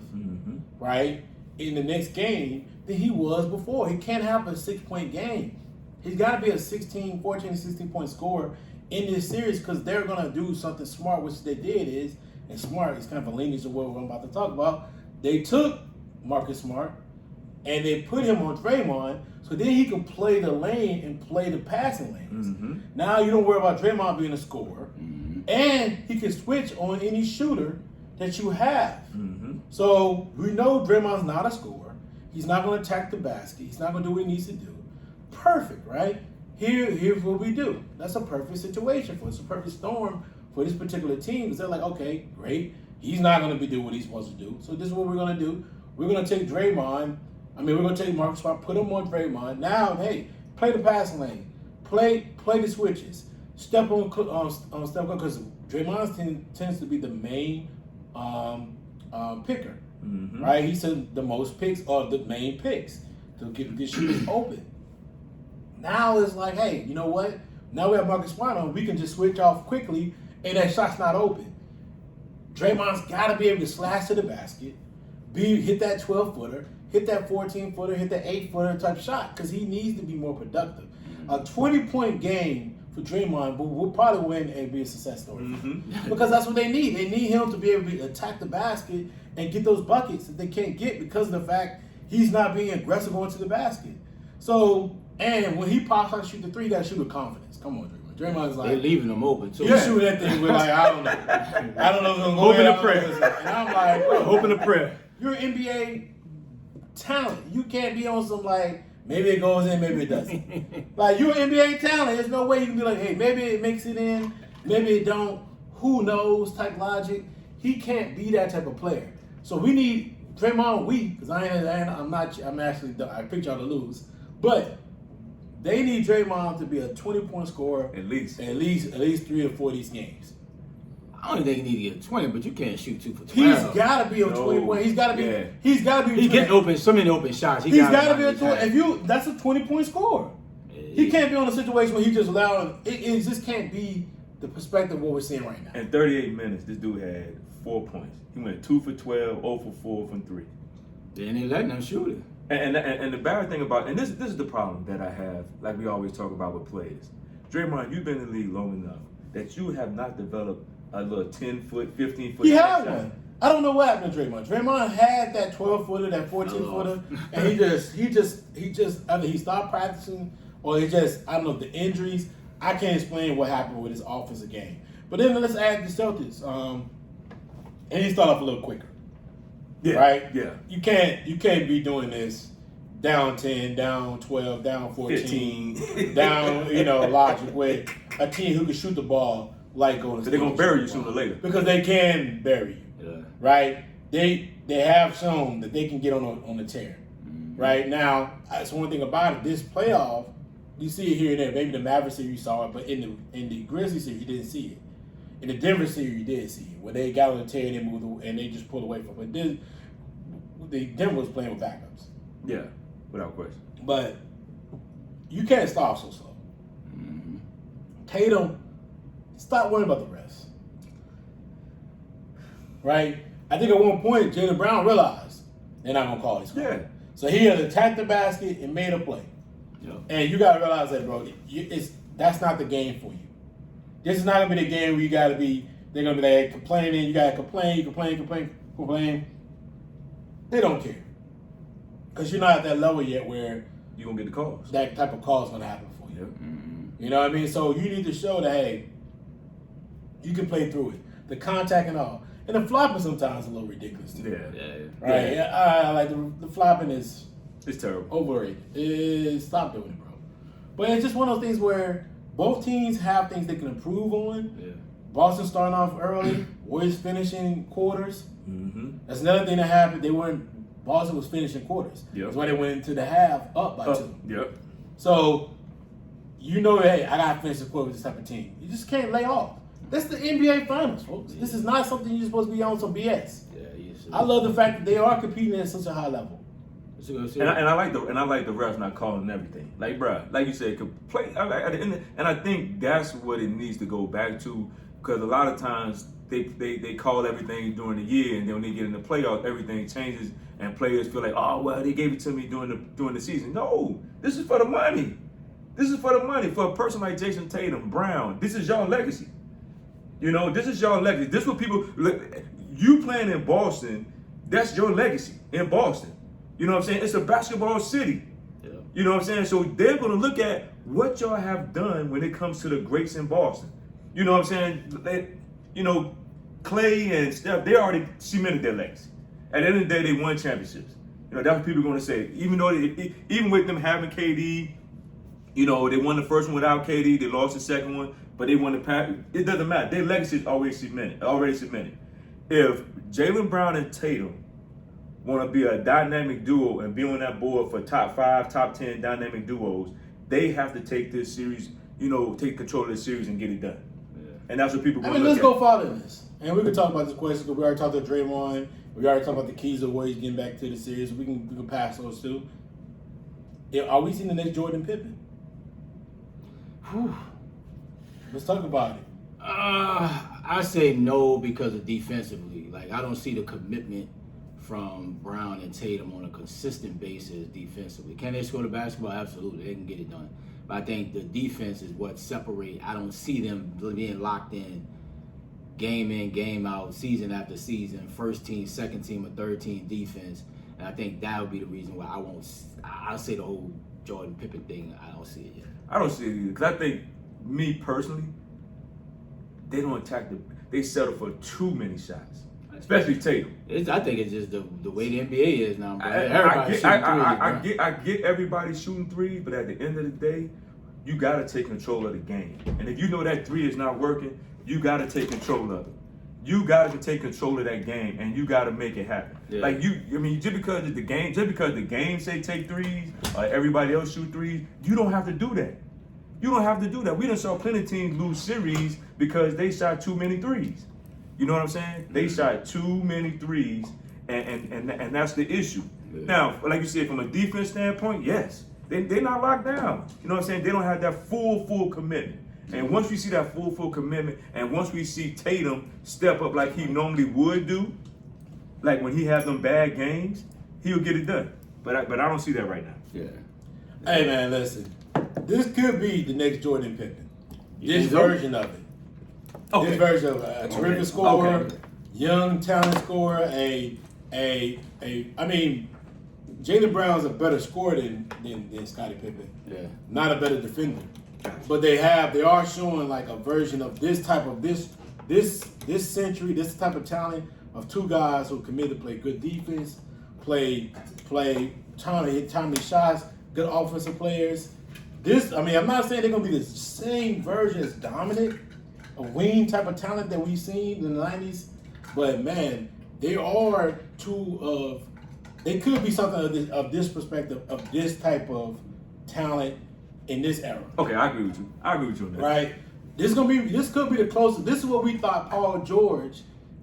right, in the next game than he was before. He can't have a 6-point game. He's got to be a 14, 16-point scorer in this series, because they're going to do something smart, which they did and smart is kind of a lineage of what we're about to talk about. They took Marcus Smart and they put him on Draymond, so then he can play the lane and play the passing lanes. Now you don't worry about Draymond being a scorer, and he can switch on any shooter that you have. So we know Draymond's not a scorer. He's not going to attack the basket. He's not going to do what he needs to do. Perfect, right? Here's what we do. That's a perfect situation for us. It's a perfect storm for this particular team, because they're like, okay, great. He's not going to be doing what he's supposed to do. So this is what we're going to do. We're going to take Draymond. We're going to take Marcus Smart, put him on Draymond. Now, hey, play the passing lane. Play the switches. Step on because Draymond tends to be the main picker, right? He said the most picks are the main picks to get the shooters open. Now it's like, hey, you know what? Now we have Marcus Smart on. We can just switch off quickly, and that shot's not open. Draymond's got to be able to slash to the basket, hit that 12-footer, hit that 14-footer, hit that 8-footer type shot, because he needs to be more productive. A 20-point game for Draymond, but we'll probably win and be a success story. Mm-hmm. Because that's what they need. They need him to be able to attack the basket and get those buckets that they can't get because of the fact he's not being aggressive going to the basket. So, and when he pops out, shoot the three, you got to shoot with confidence. Come on, Draymond. Draymond's like, They're leaving them open too. you shoot that thing with like, I don't know. I don't know if it's going to go Hoping in. to prayer. And I'm like, bro, Hoping to prayer. you're an NBA talent. You can't be on some like, maybe it goes in, maybe it doesn't. Like, you're an NBA talent. There's no way you can be like, hey, maybe it makes it in, maybe it don't. Who knows type logic. He can't be that type of player. So we need Draymond, because I picked y'all to lose. But they need Draymond to be a 20-point scorer At least. at least 3 or 4 of these games. I don't think he need to get 20, but you can't shoot 2 for 12. He's got to be on 20 points. He's got to be. Yeah. He's got to be. He's getting open, so many open shots. He's got to be a 20. That's a 20-point scorer. He can't be on a situation where he just allowed. It just can't be the perspective of what we're seeing right now. In 38 minutes, this dude had 4 points. He went 2 for 12, 0 for 4 from 3. Then they letting them shoot it. And the bad thing about, and this is the problem that I have, like we always talk about with players. Draymond, you've been in the league long enough that you have not developed a little 10-foot, 15-foot. He had one. I don't know what happened to Draymond. Draymond had that 12-footer, that 14-footer, and he just either he stopped practicing or he just, I don't know, the injuries. I can't explain what happened with his offensive game. But then let's add the Celtics. And he started off a little quicker. Yeah. Right? Yeah. You can't be doing this down 10, down 12, down 14, 15. down, logic with a team who can shoot the ball like Golden State. So they're going to bury you sooner or later. Because they can bury you. Yeah. Right? They have shown that they can get on the tear. Mm-hmm. Right? Now, that's one thing about it. This playoff, you see it here and there. Maybe the Mavericks series you saw it, but in the Grizzlies series you didn't see it. In the Denver series you did see it, where they got on the tear and they moved and they just pulled away from it. But the Denver was playing with backups. Yeah, without question. But you can't stop so slow. Mm-hmm. Tatum, stop worrying about the refs. Right? I think at one point Jaylen Brown realized they're not gonna call this. Yeah. So he had attacked the basket and made a play. Yep. And you gotta realize that, bro. That's not the game for you. This is not gonna be the game where you gotta be. They're gonna be like complaining. You gotta complain. They don't care because you're not at that level yet where You're going to get the calls. that type of call is gonna happen for you. Yep. Mm-hmm. You know what I mean? So you need to show that, hey, you can play through it. The contact and all. And the flopping sometimes is a little ridiculous too. Yeah. Yeah. Right? Yeah. I like the flopping is It's terrible. overrated. Stop doing it, bro. But it's just one of those things where both teams have things they can improve on. Yeah. Boston starting off early, Warriors finishing quarters. Mm-hmm. That's another thing that happened. Boston was finishing quarters. Yep. That's why they went into the half up by 2. Yep. So, hey, I got to finish the quarter with this type of team. You just can't lay off. That's the NBA Finals, folks. This is not something you're supposed to be on some BS. Yeah. Yes. I love the fact that they are competing at such a high level. And I like the refs not calling everything. Like, bruh, like you said, could play. At the end, and I think that's what it needs to go back to, because a lot of times they call everything during the year, and then when they get in the playoffs, everything changes, and players feel like, oh well, they gave it to me during the season. No, this is for the money. This is for the money. For a person like Jason Tatum, Brown, this is your legacy. This is your legacy. This is what people look. You playing in Boston, that's your legacy in Boston. You know what I'm saying? It's a basketball city. Yeah. You know what I'm saying? So they're going to look at what y'all have done when it comes to the greats in Boston. You know what I'm saying? Clay and Steph, they already cemented their legacy. At the end of the day, they won championships. That's what people are going to say. Even with them having KD, they won the first one without KD, they lost the second one, but they won the pack. It doesn't matter. Their legacy is already cemented. If Jaylen Brown and Tatum want to be a dynamic duo and be on that board for top 5, top 10 dynamic duos, they have to take this series, take control of this series and get it done. Yeah. And that's what people are going to look let's at. go farther than this. And we can talk about this question because we already talked about Draymond. We already talked about the keys of Warriors getting back to the series. We can pass those too. Are we seeing the next Jordan Pippen? Whew. Let's talk about it. I say no because of defensively. Like, I don't see the commitment from Brown and Tatum on a consistent basis defensively. Can they score the basketball? Absolutely. They can get it done. But I think the defense is what separate. I don't see them being locked in game out, season after season, first team, second team, or third team defense. And I think that would be the reason why I'll say the whole Jordan Pippen thing, I don't see it yet. I don't see it either. Because I think, me personally, they don't attack they settle for too many shots. Especially Tatum. I think it's just the way the NBA is now, bro. I get everybody shooting threes, but at the end of the day, you got to take control of the game. And if you know that three is not working, you got to take control of it. You got to take control of that game, and you got to make it happen. Yeah. Like just because the game say take threes, or everybody else shoot threes, you don't have to do that. You don't have to do that. We done saw plenty of teams lose series because they shot too many threes. You know what I'm saying? They shot too many threes, and that's the issue. Yeah. Now, like you said, from a defense standpoint, yes, they're not locked down. You know what I'm saying? They don't have that full commitment. And once we see that full commitment, and once we see Tatum step up like he normally would do, like when he has them bad games, he'll get it done. But I don't see that right now. Yeah. Hey man, listen. This could be the next Jordan Pippen. This so? version of it. Okay. This version of a terrific scorer, Okay. young, talented scorer. I mean, Jaylen Brown's a better scorer than Scottie Pippen. Yeah. Not a better defender. But they are showing like a version of this type of this century, this type of talent of two guys who committed to play good defense, play timely shots, good offensive players. I'm not saying they're gonna be the same version as Dominic, a wing type of talent that we've seen in the 90s, but man, they are they could be something of this perspective, of this type of talent in this era. Okay, I agree with you. On that. Right? This could be the closest. This is what we thought Paul George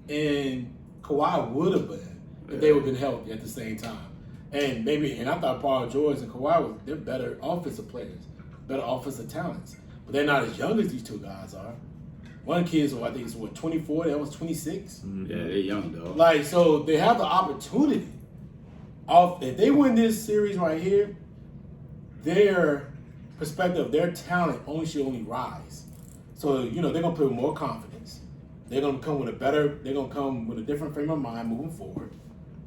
and Kawhi would have been if they would have been healthy at the same time. And I thought Paul George and Kawhi they're better offensive players, better offensive talents. But they're not as young as these two guys are. One kid's, I think, is 24, the other was 26. Yeah, they're young, though. Like, so they have the opportunity. If they win this series right here, their perspective, their talent should only rise. So, they're gonna put more confidence. They're gonna come with a different frame of mind moving forward.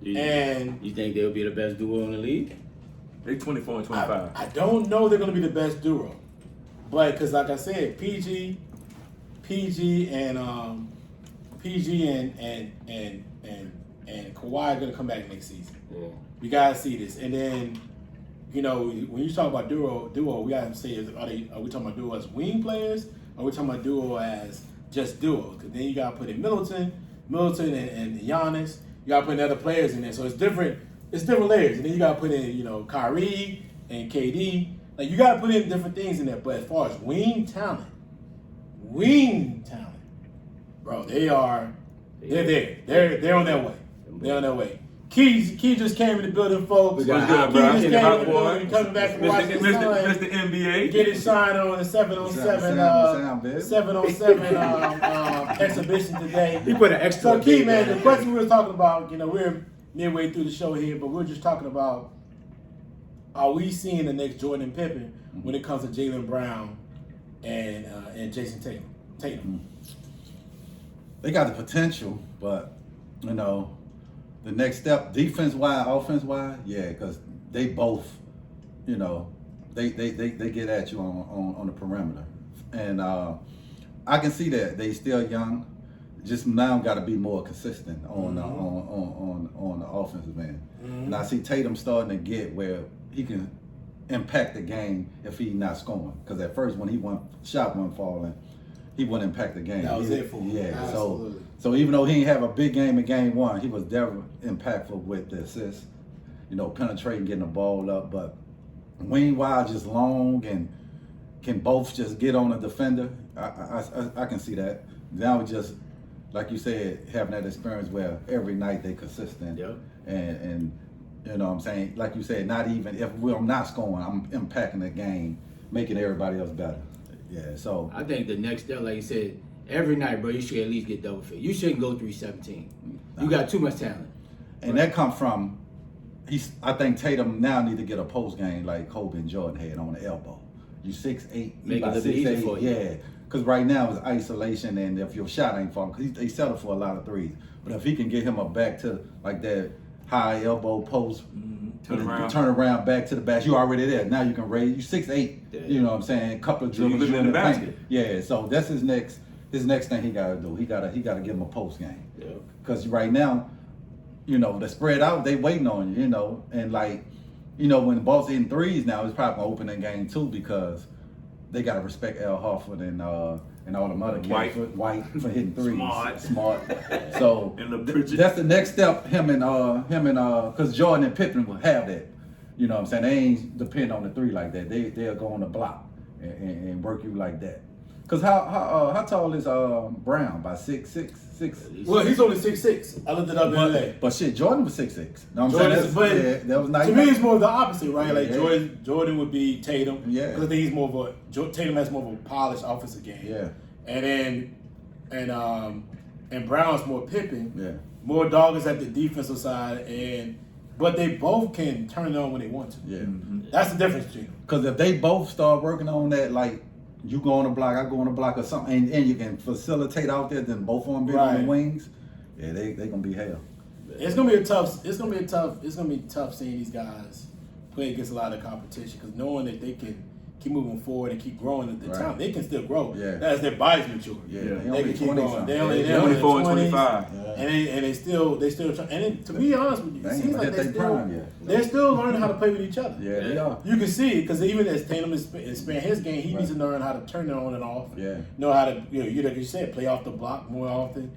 And you think they'll be the best duo in the league? They 24 and 25. I don't know they're gonna be the best duo, but because like I said, PG and Kawhi are gonna come back next season. Yeah. We gotta see this, and then when you talk about duo, we gotta say are we talking about duo as wing players, or are we talking about duo as just duo? Because then you gotta put in Middleton and Giannis. You gotta put in other players in there, so it's different. It's different layers, and then you gotta put in Kyrie and KD. Like you gotta put in different things in there. But as far as wing talent, bro, they're there. They're on their way. They're on their way. Key just came in the building, folks. What's good, bro? Key just came in the building, coming back from watching his son. Mr. NBA. Get his shine on the 7-on-7 exhibition today. He put an extra. So Key, man, the question we were talking about, we're midway through the show here, but we're just talking about, are we seeing the next Jordan Pippen when it comes to Jaylen Brown and Jason Tatum? They got the potential, but the next step, defense-wise, offense-wise, yeah, because they both, they get at you on the perimeter, and I can see that they still young, just now got to be more consistent on the offensive end, and I see Tatum starting to get where he can impact the game if he's not scoring, because at first when shot wasn't falling, he wouldn't impact the game. That was it for him. Yeah, Absolutely. So even though he didn't have a big game in game one, he was definitely impactful with the assists, penetrating, getting the ball up. But wing wide, just long and can both just get on a defender. I can see that. Now just like you said, having that experience where every night they consistent. Yep. And what I'm saying, like you said, not even if I'm not scoring, I'm impacting the game, making everybody else better. Yeah, so I think the next step, like you said, every night, bro, you should at least get double fit. You shouldn't go 317. You got too much talent. And that comes from, I think Tatum now need to get a post game like Kobe and Jordan had on the elbow. You 6'8", Make it about a little easier 6'8", for you. yeah. Because right now it's isolation, and if your shot ain't falling, because they settle for a lot of threes. But if he can get him a back to like that high elbow post, turn around back to the basket, you already there. Now you can raise. You 6'8", you know what I'm saying? Couple of dribbles, you in the basket. Yeah, so that's his next thing he gotta do. He gotta give him a post game. Yeah. Because right now, you know, the spread out, they waiting on you, you know, and like, you know, when the ball's hitting threes now, it's probably gonna open that game too because they gotta respect Al Horford and all them other cats, White for hitting threes. Smart. So that's the next step. Him and because Jordan and Pippen will have that. You know what I'm saying? They ain't depend on the three like that. They'll go on the block and work you like that. Cause how tall is Brown? By 6'6"? Well, he's only 6'6". I looked it up the other day. But shit, Jordan was 6'6". Know what I'm Jordan, saying? but that was nice. To me, it's more of the opposite, right? Like Jordan would be Tatum. Yeah. Because I think he's more of a Tatum has more of a polished offensive game. Yeah. And Brown's more Pippen. Yeah. More doggers at the defensive side, but they both can turn it on when they want to. Yeah. Mm-hmm. That's the difference between them. Because if they both start working on that, like you go on the block, I go on the block or something, and you can facilitate out there, then both of them be on the wings. Yeah, they gonna be hell. It's gonna be tough seeing these guys play against a lot of competition because knowing that they can keep moving forward and keep growing at the time, they can still grow. Yeah. As their bodies mature. Yeah, they can keep going. They're only 24 and 25. And they still try. And to be honest with you, it seems like they're still learning how to play with each other. Yeah, they are. You can see it because even as Tatum is expanding his game, he needs to learn how to turn it on and off. Yeah. Know how to, like you said, play off the block more often.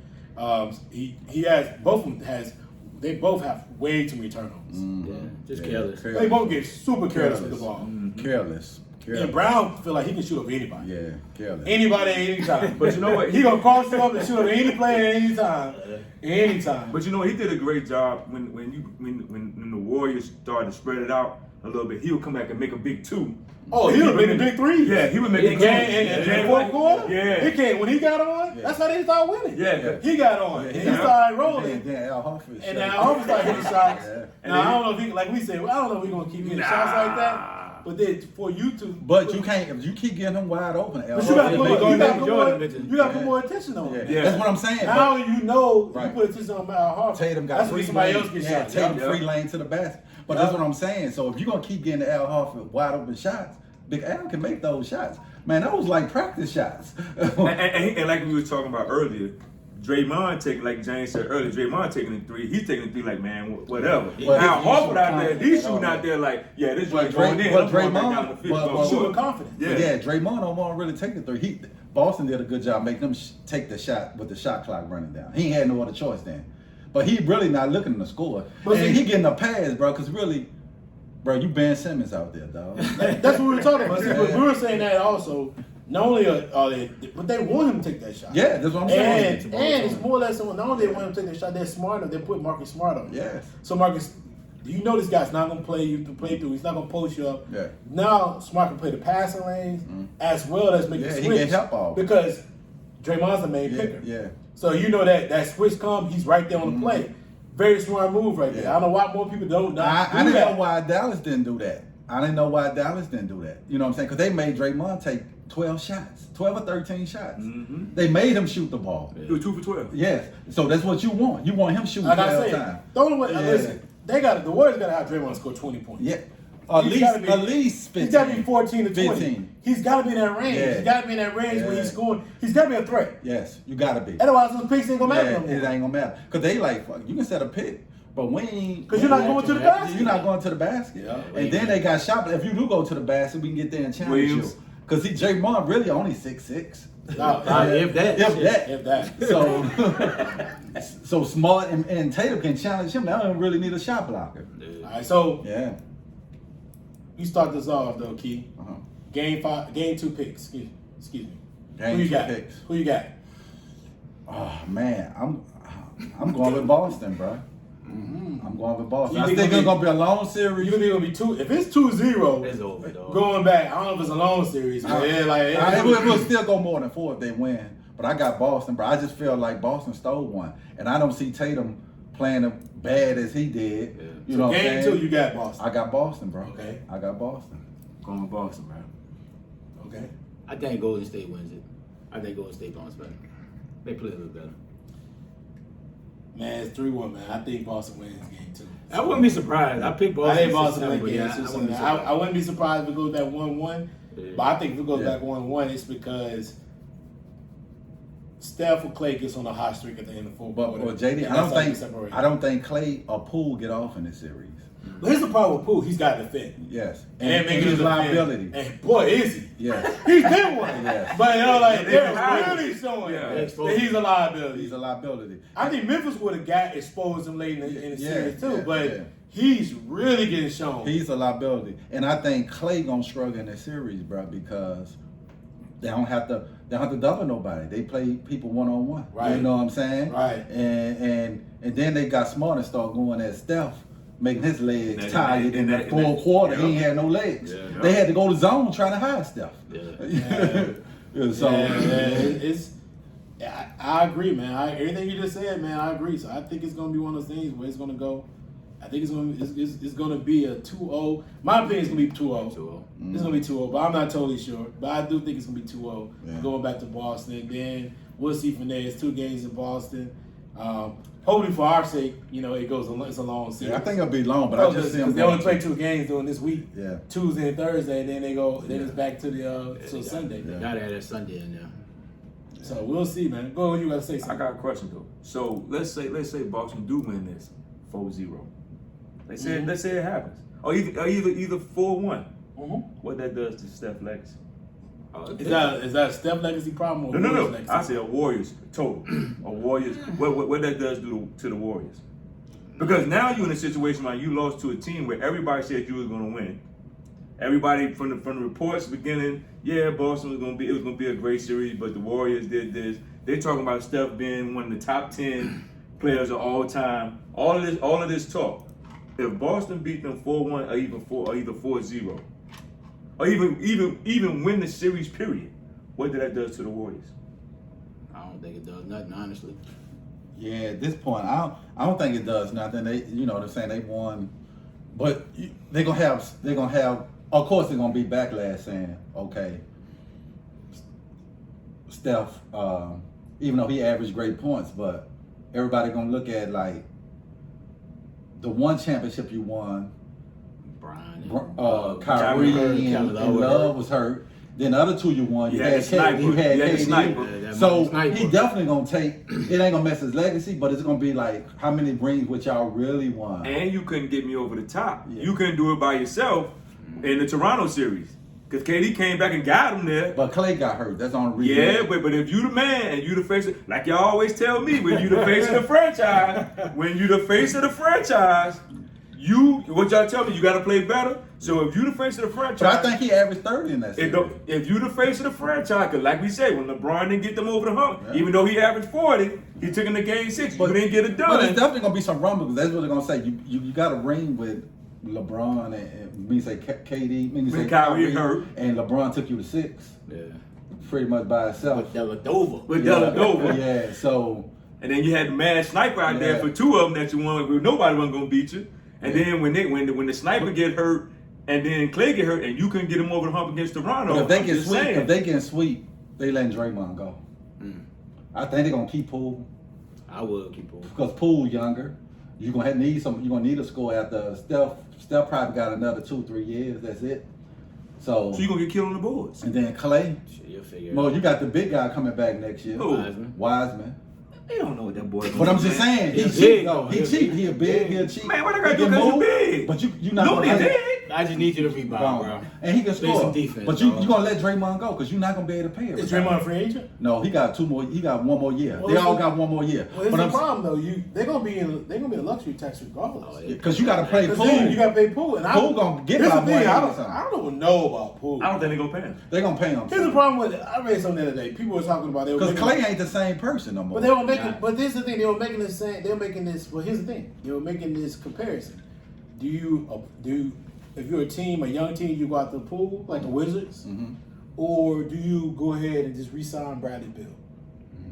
He has both of them they both have way too many turnovers. Yeah, just careless. They both get super careless with the ball. Mm-hmm. Careless. And Brown feel like he can shoot over anybody. Yeah, careless. Anybody at any time. But you know what? He gonna cross you up and shoot over any player at any time. Anytime. But you know what? He did a great job when the Warriors started to spread it out a little bit. He would come back and make a big two. Oh, he would make a big three. Yeah, he would make in the fourth quarter. Yeah, he can't. When he got on, that's how they started winning. Yeah, he got on. And he started rolling. And then Al Horford. And then Al Horford started hitting shots. Now I don't know if he, like we said, I don't know if we're gonna keep hitting shots like that. But then for you to, but you can't. If you keep getting him wide open, Al but you got Horford, to put more attention on him. Yeah. That's what I'm saying. Now you put attention on Al Horford. Tatum got free somebody lane. else get shots. Tatum free lane to the basket. But that's what I'm saying. So if you're gonna keep getting the Al Horford wide open shots, Big Al can make those shots. Man, that was like practice shots. and like we were talking about earlier, Draymond taking, like James said earlier, Draymond taking the three. He's taking the three like, man, whatever. Al Horford out there, he's shooting out there like, yeah, this joint going in. But Draymond, shooting confident. Yeah, Draymond don't want to really take the three. Boston did a good job making them take the shot with the shot clock running down. He had no other choice then. But he really not looking to score. And he getting a pass, bro, because really, bro, you Ben Simmons out there, dog. That's what we were talking about. But we were saying that also. Not only are they, but they want him to take that shot. Yeah, that's what I'm saying. And it's more or less not only they want him to take that shot, they're smarter. They put Marcus Smart on. Yes. So Marcus, you know this guy's not gonna play you to play through. He's not gonna post you up. Yeah. Now Smart can play the passing lanes as well as make the switch. He can help all because Draymond's the main picker. Yeah. So you know that switch come, he's right there on the play. Very smart move right there. I don't know why more people don't. I didn't know why Dallas didn't do that. You know what I'm saying? Because they made Draymond take 12 shots, 12 or 13 shots. Mm-hmm. They made him shoot the ball. He was 2 for 12. Yes. So that's what you want. You want him shooting 12 times. Listen, the Warriors got to have Draymond score 20 points. Yeah. At least 15. He's got to be 14 to 20. 15. He's got to be in that range. Yeah. He's got to be in that range when he's scoring. He's got to be a threat. Yes, you got to be. Otherwise, those picks ain't going to matter no more. It ain't going to matter. Because they like, fuck, you can set a pick. But we ain't. Because you're not going to the basket. You're not going to the basket. Yeah, and then they got shot. But if you do go to the basket, we can get there and challenge you. Because Draymond really only 6'6". If that. So Smart and Tatum can challenge him. They don't really need a shot blocker. All right, so you start this off though, Key. Game 2 picks. Excuse me. Who you got? Who you got? Oh man, I'm going with Boston, bro. I'm going with Boston. I think it's gonna be a long series. You think it'll be 2? If it's 2-0, it's over, dog. Going back, I don't know if it's a long series. It will still go more than 4 if they win. But I got Boston, bro. I just feel like Boston stole one, and I don't see Tatum playing as bad as he did. Yeah. You know what I'm saying? Game 2, you got Boston. I got Boston, bro. Okay. I got Boston. Going with Boston, bro. Okay. I think Golden State wins it. I think Golden State bounce back. They play a little better. Man, it's 3-1, man. I think Boston wins game 2. I wouldn't be surprised. I picked Boston. I think Boston wins but game yeah, 2. I wouldn't be surprised if it goes back 1-1. Yeah. But I think if it goes back 1-1, it's because Steph or Clay gets on a hot streak at the end of the fourth quarter. But JD, I don't think Clay or Poole get off in this series. But here's the problem with Poole. He's got to defend. Yes, And making his liability. And boy, is he. Yes, He's been one. Yes. But they're Yeah. really showing Yeah. that he's a liability. he's a liability. I think Memphis would have got exposed him late in the series too, yeah, but yeah. he's really getting shown. He's a liability, and I think Clay gonna struggle in this series, bro, because they don't have to double nobody. They play people 1-on-1. Right. You know what I'm saying? Right. And then they got smart and start going at Steph, making his legs And tired in the that- fourth quarter. yeah. He ain't had no legs. Yeah. They had to go to zone trying to hide Steph. Yeah. So I agree, man. Everything you just said, man, I agree. So I think it's gonna be one of those things where it's gonna go. I think it's gonna be a 2-0. My opinion is gonna be 2-0. 2-0. It's gonna be 2-0, but I'm not totally sure. But I do think it's gonna be 2-0. Yeah. Going back to Boston, then we'll see from there. It's 2 games in Boston. Hopefully for our sake, it goes. It's a long series. yeah, I think it'll be long, but I just see them. they only play 2 games during this week. Yeah. Tuesday and Thursday, and then they go. Then it's back to the They Sunday. gotta have that Sunday in there. So we'll see, man. Go ahead, you gotta say I something. got a question though. So let's say Boston do win this 4-0. Let's say it happens. Or either 4-1. Mm-hmm. What that does to Steph legacy? Is that a Steph legacy problem or No. Warriors legacy? I say a Warriors total. A Warriors. What that does to the Warriors? Because now you're in a situation where you lost to a team where everybody said you was going to win. Everybody from the reports beginning, Boston was going to be a great series, but the Warriors did this. They're talking about Steph being one of the top 10 players of all time. All of this talk. If Boston beat them 4-1 or either 4-0, or even win the series period, what did that do to the Warriors? I don't think it does nothing, honestly. Yeah, at this point, I don't think it does nothing. They, they're saying they won, but they're gonna have. Of course, they're gonna be backlash saying, okay, Steph, even though he averaged great points, but everybody gonna look at like the one championship you won. Brian, Kyrie and Love Love was hurt. Then the other 2 you won, you Yeah, had the sniper. KD. Yeah, the sniper. Yeah, So sniper. he definitely gonna take. It ain't gonna mess his legacy, but it's gonna be like how many rings which y'all really won. And you couldn't get me over the top. Yeah. You couldn't do it by yourself in the Toronto series. Because KD came back and got him there. But Clay got hurt. That's the only reason. Yeah, but if you the man and you the face of, like y'all always tell me, when you the face of the franchise, what y'all tell me, you gotta play better. So if you the face of the franchise, But I think he averaged 30 in that series. if you the face of the franchise, because like we say, when LeBron didn't get them over the hump, Yeah. even though he averaged 40, he took him to game 6, but didn't get it done. But there's definitely gonna be some rumble because that's what they're gonna say. You got a ring with LeBron and me say KD, me say Kyrie hurt. and LeBron took you to 6, Yeah. pretty much by itself. With Dellavedova. With Dellavedova. Yeah, so And then you had the mad sniper out there Yeah. for 2 of them that you won. Nobody wasn't gonna beat you. And then when the sniper get hurt, and then Clay get hurt, and you couldn't get him over the hump against Toronto. but if they I'm get just sweep, saying. if they get sweep, they letting Draymond go. I think they're gonna keep Poole I would keep on. because Poole younger. You're gonna need a score after Steph. Steph probably got another 2-3 years. That's it. So you gonna get killed on the boards. and then Clay. Shit, you'll figure it Well, out. you got the big guy coming back next year. Who? Wiseman. They don't know what that boy. But I'm just saying, he He's cheap big, though. He he's cheap. big. He a big. He a cheap. Man, what I gotta He do can 'cause you move, big? But you not No, gonna they let big. I just need you to rebound, bro. and he can Play score. some defense, But you dog. gonna let Draymond go because you're not gonna be able to pay him. Is Draymond a free agent? No, he got 2 more. He got 1 more year. Well, They all it's- got 1 more year. Well, here's But the I'm problem though. They're gonna be in a luxury tax regardless. Oh, yeah. because you got to play Because Poole. then you got to pay Poole, and Poole gonna get here's the about thing. 180 I or something. don't know about Poole. I don't think they gonna pay him. They gonna pay him. Here's the problem with it. I read something the other day. People were talking about Because Clay ain't the same person no more. But they were making. But this is the thing. They were making this. They were making this. Well, here's the thing. They were making this comparison. Do you if you're a young team, you go out to the pool like the Wizards, Mhm. or do you go ahead and just re-sign Bradley Beal,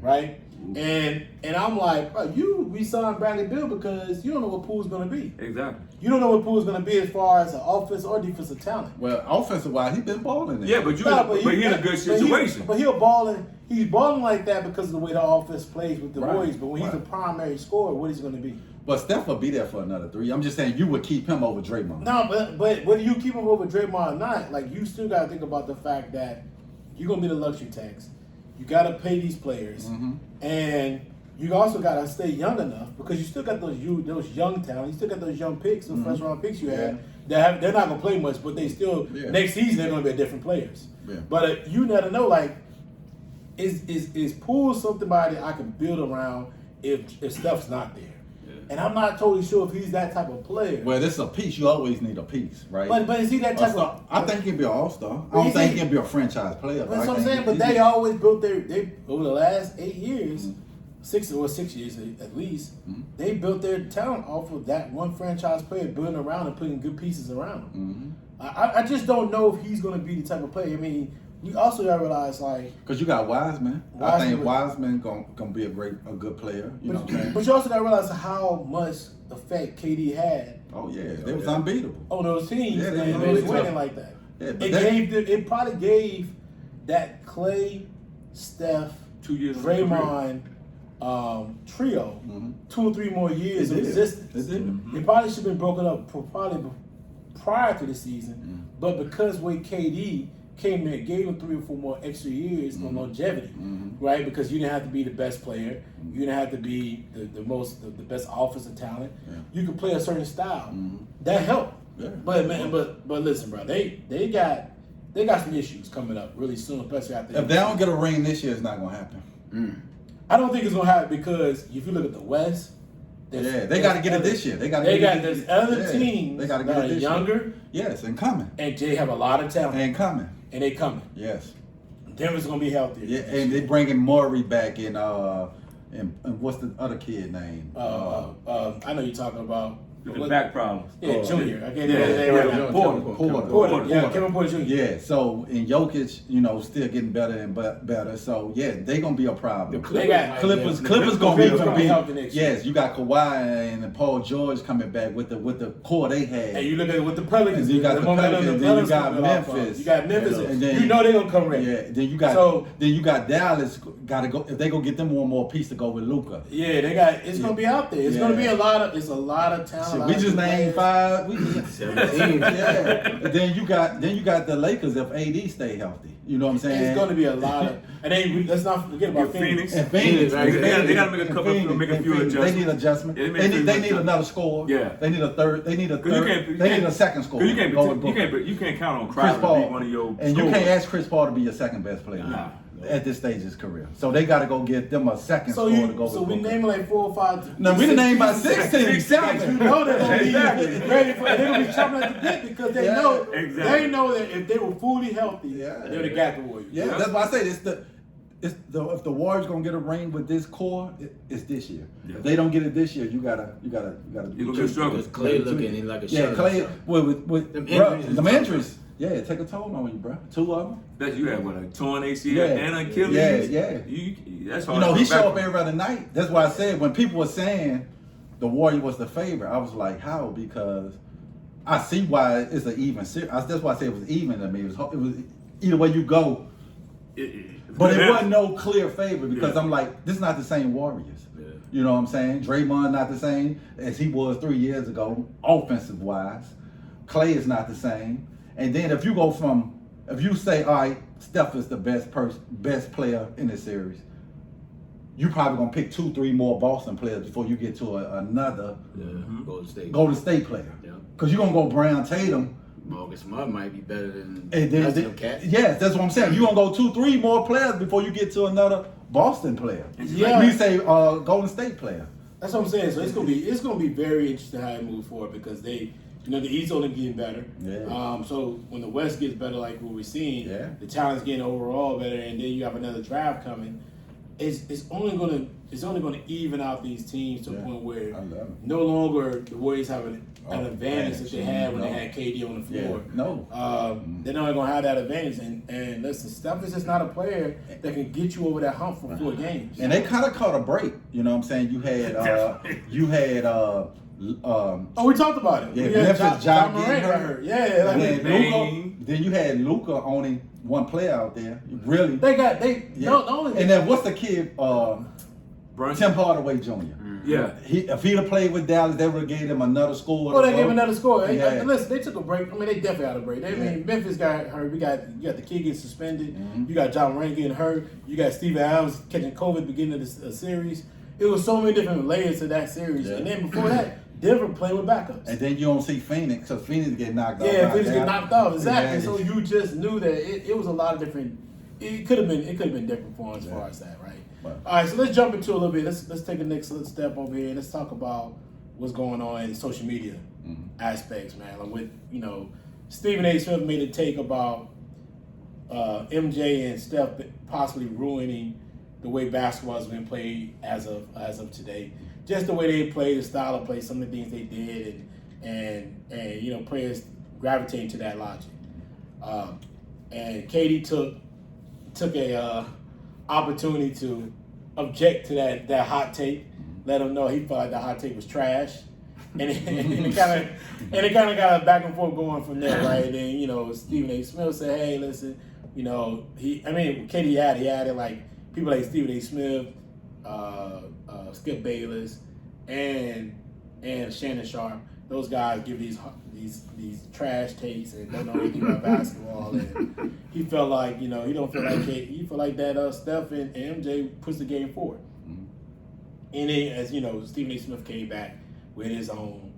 right? And I'm like, bro, you re-signed Bradley Beal because you don't know what Poole's going to be. Exactly. You don't know what Poole's going to be as far as an offensive or defensive talent. Well, offensive wise, he's been balling. Yeah, but he's in a good situation. But he's balling like that because of the way the offense plays with the Warriors. But when he's a Right. primary scorer, what he's going to be? But Steph will be there for another 3. I'm just saying you would keep him over Draymond. No, but whether you keep him over Draymond or not, like you still got to think about the fact that you're going to be the luxury tax. You got to pay these players, and you also got to stay young enough because you still got those young talent. You still got those young picks, those first round picks you had. They're not going to play much, but they still next season they're going to be different players. Yeah. But you never know. Like, is Poole somebody I can build around if Steph's not there? And I'm not totally sure if he's that type of player. Well, this is a piece. You always need a piece, right? But is he that type of? I think he can be an all-star. I don't think he can be a franchise player. That's what I'm saying. But they always built they over the last 8 years, 6 years at least, they built their talent off of that one franchise player building around and putting good pieces around him. I just don't know if he's going to be the type of player. I mean, we also got to realize, like, because you got Wiseman. I think Wiseman gonna be a good player. You know what I'm saying? But you also got to realize how much effect KD had. Oh yeah, they was unbeatable On those teams, Yeah, and they they was was winning tough. like that. Yeah, but It probably gave that Clay, Steph, 2 years. Draymond trio 2 or 3 more years of existence. It did. It probably should have been broken up probably prior to the season, but because way KD came there, gave him 3 or 4 more extra years on longevity, right? Because you didn't have to be the best player, you didn't have to be the best offensive talent. You could play a certain style. That helped. Yeah. But man, but listen, bro, they got some issues coming up really soon, especially after. If they don't get a ring this year, it's not gonna happen. I don't think it's gonna happen because if you look at the West, They got to get it this year. There's other teams They got to that get are it this younger, year. Yes, and coming. and they have a lot of talent, And coming. and they coming. Yes. Denver's gonna be healthier. Yeah, and they bringing Maury back and what's the other kid name? I know you're talking about The back problems. Yeah, Junior. I can't Yeah. Porter. Yeah, Kevin Porter Jr. Yeah, so and Jokic, still getting better and better. So yeah, they gonna be a problem. Clippers gonna be healthy next year. Yes, you got Kawhi and Paul George coming back with the core they had. And you look at it with the Pelicans. You got the Pelicans, then you got Memphis. You got Memphis. And then, you know they're gonna come ready. Yeah, then you got Dallas. Got to go if they gonna get them one more piece to go with Luka. Yeah, they got. It's gonna be out there. It's gonna be a lot of talent. Shit, we just named 5. We 17. yeah. And then you got the Lakers if AD stay healthy. You know what I'm saying? It's gonna be a lot of. And then let's not forget about Phoenix. And Phoenix, Right. They gotta make a few adjustments. They need adjustment. Yeah, they need another score. Yeah. They need a third. They need a Cause you third. can't, They need a second score. Cause you can't count on Chris Crowder to Paul. be one of your And you scorers. can't ask Chris Paul to be your second best player Nah. at this stage of his career. So they got to go get them a second So score to go so with we Booker. name like 4 or 5. No, we done named about 16, You 7. know they're gonna be Exactly. ready for. They're gonna be chopping at the bit because they Yeah. know. Exactly. They know that if they were fully healthy, Yeah. they would have got the Warriors. Yeah, that's why I say if the Warriors gonna get a ring with this core, it's this year. Yeah. If they don't get it this year, you gotta. You gonna be struggling. Because Clay looking like a Yeah, shell. Clay with Them bruh, injuries them is injuries. Yeah, take a toll on you, bro. 2 of them. That you had what, a torn ACL Yeah. and Achilles. Yeah. That's You hard. know, to he come back showed up from. every other night. That's why I said when people were saying the Warrior was the favorite, I was like, how? Because I see why it's an even series. That's why I said it was even to me. It was either way you go. But it wasn't no clear favorite because I'm like, this is not the same Warriors. Yeah. You know what I'm saying? Draymond not the same as he was 3 years ago, offensive wise. Clay is not the same. And then if you say, all right, Steph is the best player in this series, you probably gonna pick 2-3 more Boston players before you get to another Golden State player. Yeah. Because you're gonna go Brown, Tatum. Marcus Smart might be better than And then, cats. yes, that's what I'm saying. You're gonna go 2-3 more players before you get to another Boston player. Yeah. We say Golden State player. That's what I'm saying. So it's gonna be very interesting how they move forward because the East only getting better. Yeah. So when the West gets better, like what we're seeing, Yeah. the talent's getting overall better, and then you have another draft coming. It's only gonna even out these teams to a point where I love it. no longer the Warriors have an that advantage that they had when they had KD on the floor. Yeah. No. They're not going to have that advantage. And listen, Steph is just not a player that can get you over that hump for 4 games. And they kind of caught a break. You know what I'm saying? You had we talked about it. Yeah, we had Memphis John Morant Morant got hurt. Yeah, like, then you had Luka, only one player out there. Really? Not only. And then what's the kid? Tim Hardaway Jr. Yeah. If he'd have played with Dallas, they would have gave him another score. Well, they gave him another score. Yeah. Listen, they took a break. I mean, they definitely had a break. Memphis got hurt. You got the kid getting suspended. Mm-hmm. You got John Morant getting hurt. You got Steven Adams catching COVID beginning of the series. It was so many different layers to that series. Yeah. And then before that, Denver played with backups. And then you don't see Phoenix, because Phoenix get knocked off. Yeah, Phoenix get knocked off. Exactly. Yeah. So you just knew that it was a lot of different. It could have been different for us as far as that, right? Right. All right, so let's jump into a little bit. Let's take a next little step over here. Let's talk about what's going on in social media aspects, man. Like with Stephen A. Smith made a take about MJ and Steph possibly ruining the way basketball has been played as of today. Just the way they play, the style of play, some of the things they did, and players gravitating to that logic. And Katie took a opportunity to object to that hot take, let him know he felt like the hot take was trash, and it kind of got a back and forth going from there, right? And then Stephen A. Smith said, "Hey, listen, Katie added like people like Stephen A. Smith, Skip Bayless, and Shannon Sharp. Those guys give these trash takes and don't know anything about basketball. And he felt like he don't feel like he felt like that Steph and MJ pushed the game forward. Mm-hmm. And then as Stephen A. Smith came back with his own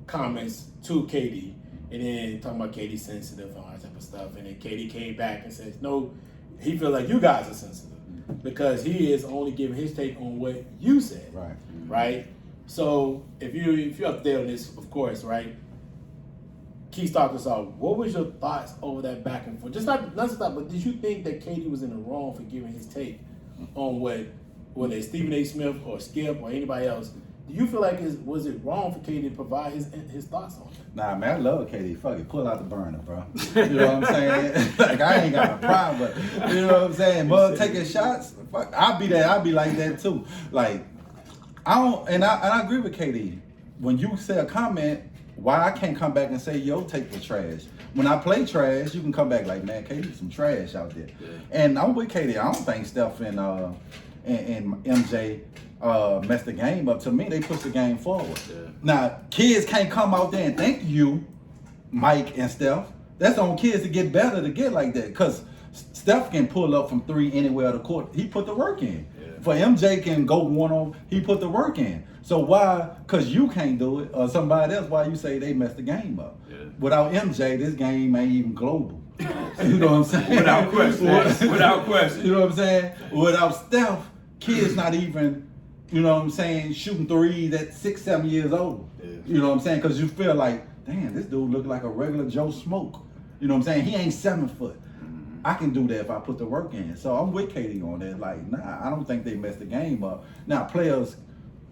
comments to KD, and then talking about KD sensitive and all that type of stuff. And then KD came back and says, no, he feels like you guys are sensitive because he is only giving his take on what you said, right? So if you're up there on this, of course, right? Keith started us off. What was your thoughts over that back and forth? Just not but did you think that KD was in the wrong for giving his take on whether it's Stephen A. Smith or Skip or anybody else? Do you feel like was it wrong for KD to provide his thoughts on it? Nah, man, I love KD. Fuck it, pull out the burner, bro. You know what I'm saying? Like, I ain't got a problem, but you know what I'm saying? Mother taking shots, fuck, I'll be like that too. Like, I agree with KD. When you say a comment, why I can't come back and say your take was trash? When I play trash, you can come back like, man, KD some trash out there. Yeah. And I'm with KD. I don't think Steph and MJ messed the game up. To me, they pushed the game forward. Yeah. Now, kids can't come out there and thank you, Mike and Steph. That's on kids to get better to get like that. Because Steph can pull up from 3 anywhere on the court. He put the work in. Yeah. For MJ can go one-on, he put the work in. So why, because you can't do it, or somebody else, why you say they messed the game up? Yeah. Without MJ, this game ain't even global. You know what I'm saying? Without question. Without question. You know what I'm saying? Without Steph, kids not even, you know what I'm saying, shooting threes at 6, 7 years old. Yeah. You know what I'm saying? Because you feel like, damn, this dude look like a regular Joe Smoke. You know what I'm saying? He ain't 7 foot. I can do that if I put the work in. So I'm with Katie on that. Like, nah, I don't think they messed the game up. Now, players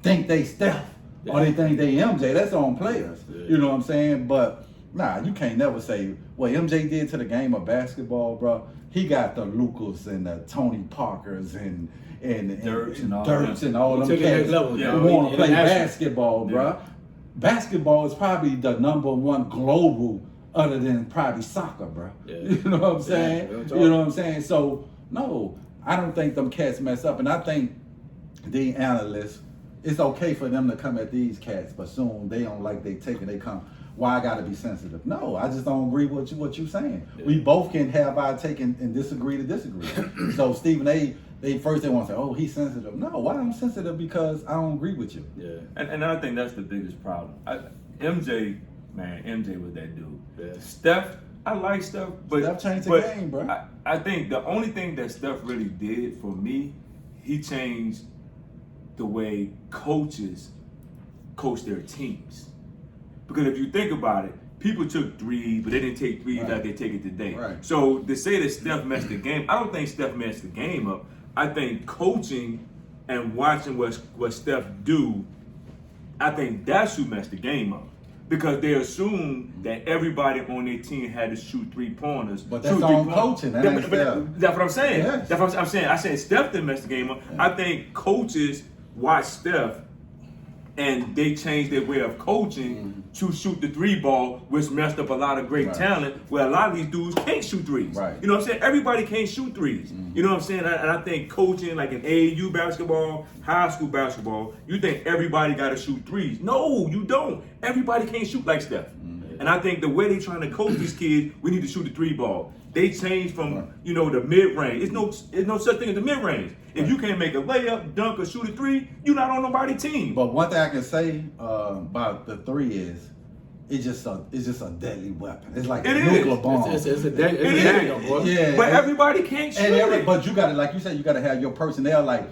think they Steph or they think they MJ. That's on players. Yeah. You know what I'm saying? But, nah, you can't never say what MJ did to the game of basketball, bro. He got the Lucas and the Tony Parkers and Dirks and all them cats who want to play basketball, bro. Basketball is probably the number 1 global other than probably soccer, bro. Yeah. You know what I'm saying? Yeah, you know what I'm saying? So, no, I don't think them cats mess up. And I think the analysts, it's okay for them to come at these cats, but soon they don't like they take and they come, why I gotta be sensitive? No, I just don't agree with what you're saying. Yeah. We both can have our take and disagree to disagree. So Stephen A., they want to say, oh, he's sensitive. No, why I'm sensitive? Because I don't agree with you. Yeah, and I think that's the biggest problem. MJ was that dude. Yeah. Steph, I like Steph, but Steph changed the game, bro. I think the only thing that Steph really did for me, he changed the way coaches coach their teams. Because if you think about it, people took threes, but they didn't take threes like they take it today. Right. So to say that Steph messed the game, I don't think Steph messed the game up. I think coaching and watching what Steph do I think that's who messed the game up. Because they assumed that everybody on their team had to shoot 3-pointers. But that's on coaching. That ain't Steph. That's what I'm saying. Yes. That's what I'm saying. I said Steph didn't mess the game up. Yeah. I think coaches watch Steph and they changed their way of coaching to shoot the 3 ball, which messed up a lot of great talent, where a lot of these dudes can't shoot 3s. Right. You know what I'm saying? Everybody can't shoot 3s. You know what I'm saying? And I think coaching, like in AAU basketball, high school basketball, you think everybody got to shoot 3s. No, you don't. Everybody can't shoot like Steph. And I think the way they trying to coach these kids, we need to shoot the 3 ball. They changed from, you know, the mid-range. There's no such thing as the mid-range. If you can't make a layup, dunk, or shoot a 3, you're not on nobody's team. But one thing I can say about the 3 is it's just a deadly weapon. It's like a nuclear bomb. It's a deadly boy. Yeah. But everybody can't shoot it. But you got to, like you said, you got to have your personnel. Like,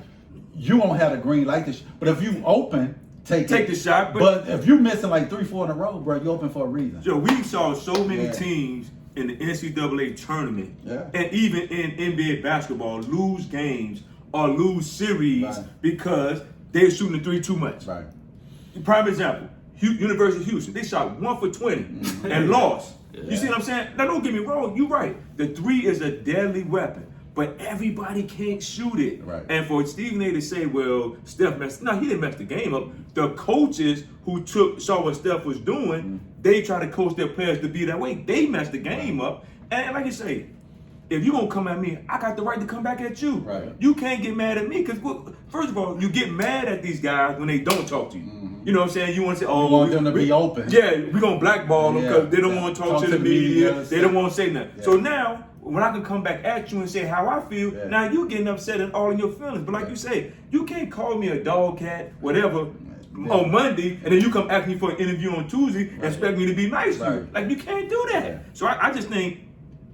you won't have the green light this, but if you open, take the shot. But if you missing like 3-4 in a row, bro, you open for a reason. Yo, we saw so many teams in the NCAA tournament and even in NBA basketball lose games or lose series because they're shooting the 3 too much. Right. Prime example, University of Houston, they shot 1 for 20 and lost. You see what I'm saying? Now don't get me wrong, you're right. The 3 is a deadly weapon, but everybody can't shoot it. Right. And for Stephen A to say, well, Steph messed, no, he didn't mess the game up. The coaches who saw what Steph was doing, they try to coach their players to be that way. They messed the game up. And like you say, if you're going to come at me, I got the right to come back at you. Right. You can't get mad at me because, first of all, you get mad at these guys when they don't talk to you. You know what I'm saying? You want to say, oh, you want them to be open. Yeah, we're going to blackball them because they don't want to talk to the media. They don't want to say nothing. Yeah. So now, when I can come back at you and say how I feel, now you getting upset and all in your feelings. But like you say, you can't call me a dog cat, whatever, on Monday, and then you come ask me for an interview on Tuesday and expect me to be nice to you. Like, you can't do that. Yeah. So I just think,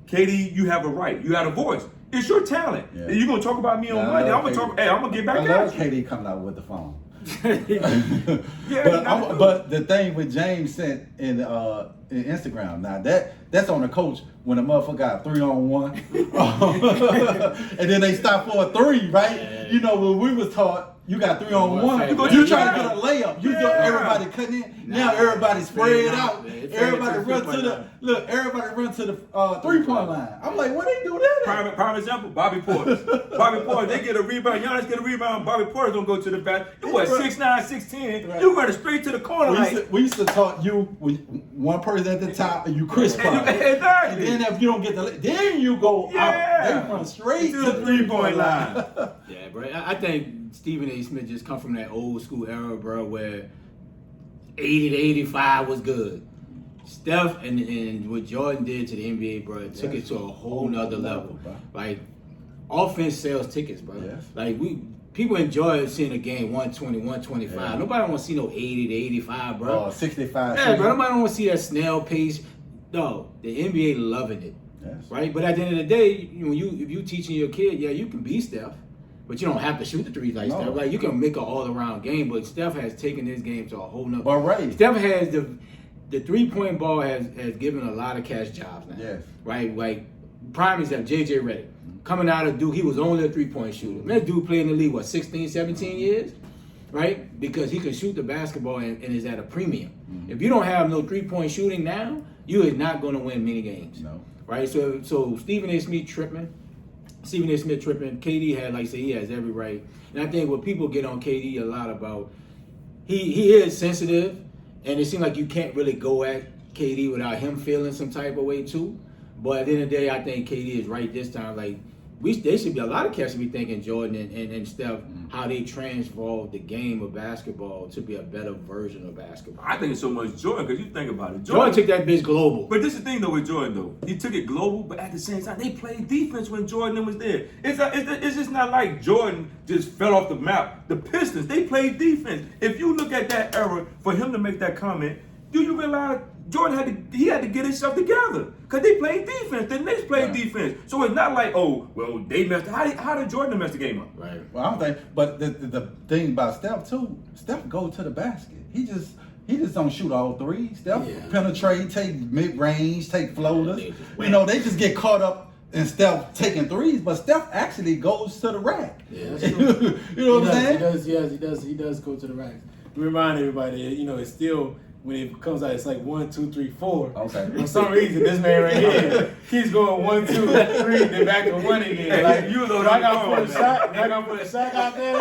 KD, you have a right. You got a voice. It's your talent. Yeah. You're going to talk about me on Monday. I'm going to get back I at love you. KD coming out with the phone. Yeah, but the thing with James sent in Instagram, now that's on the coach when the motherfucker got 3-on-1, and then they stop for a 3, right? Yeah. You know, when we was taught, you got 3-on-1. You try to get a layup. You got everybody cutting in. Now everybody spread out. Everybody run to the Everybody run to the 3-point line. I'm like, what they do that? Prime example, Bobby Portis. Bobby Portis, they get a rebound. Giannis get a rebound. Bobby Portis don't go to the back. You what, 6'9", 6'10". Right. You running straight to the corner. We used to taught you with one person at the top and you crisscross. Exactly. And then if you don't get then you go out. They run straight to the 3-point line. Yeah, bro. I think Stephen A. Smith just come from that old school era, bro, where 80 to 85 was good. Steph and what Jordan did to the NBA, bro, took it to a whole nother level. Bro. Like, offense sells tickets, bro. Yes. Like, people enjoy seeing a game 120, 125. Yeah. Nobody want to see no 80 to 85, bro. 65. Yeah, bro. Nobody want to see that snail pace. No, the NBA loving it. Yes. Right? But at the end of the day, if you teaching your kid, yeah, you can be Steph. But you don't have to shoot the threes like Steph. Like, you can make an all-around game, but Steph has taken this game to a whole nother. But right. Steph has the three-point ball has given a lot of cash jobs now. Yes. Right? Like, prime example, J.J. Redick. Coming out of Duke, he was only a three-point shooter. That dude played in the league, 16, 17 years? Right? Because he can shoot the basketball and is at a premium. If you don't have no three-point shooting now, you are not going to win many games. No. Right? So Stephen A. Smith tripping. KD had, like I said, he has every right. And I think what people get on KD a lot about, he is sensitive, and it seems like you can't really go at KD without him feeling some type of way too. But at the end of the day, I think KD is right this time. Like, they should be, a lot of cats should be thinking Jordan and Steph, how they transformed the game of basketball to be a better version of basketball. I think it's so much Jordan because you think about it. Jordan took that bitch global. But this is the thing though with Jordan though. He took it global, but at the same time, they played defense when Jordan was there. It's just not like Jordan just fell off the map. The Pistons, they played defense. If you look at that era, for him to make that comment, do you realize Jordan had to get himself together because they played defense. The Knicks played defense. So it's not like, oh, well, they messed up. How did Jordan mess the game up? Right. Well, I don't think. But the thing about Steph too, Steph go to the basket. He just don't shoot all threes. Steph penetrate, take mid range, take floaters. You know, they just get caught up in Steph taking threes, but Steph actually goes to the rack. Yeah, that's true. You know what I'm saying? He does go to the rack. remind everybody that, you know, it's still, when it comes out, it's like 1, 2, 3, 4. Okay. For some reason, this man right here keeps going 1, 2, 3, then back to 1 again. Like, you know, I got to put a shot. I got to put a shot out there.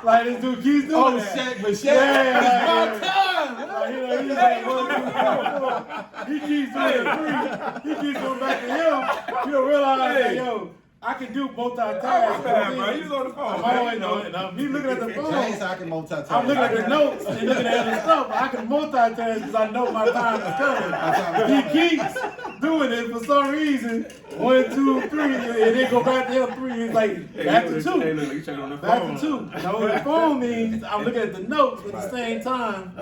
Like, this dude keeps doing that. Shaq, but Shaq, Yeah, it's my time. like, you know, he's like 1, 2, 3, 4. He keeps doing 3. He keeps going back to him. You don't realize that, yo, I can do multitask. Bro, he's on the phone. I'm always on it. Now, me looking at the phone. James, I can multitask. I'm looking at the notes and looking at other stuff. I can multitask because I know my time is coming. He keeps doing it for some reason. 1, 2, 3, and then go back to him 3. He's like, back to 2. Hey, look, he's checking on the Back phone. to 2. No, the phone means I'm looking at the notes, but at the same time,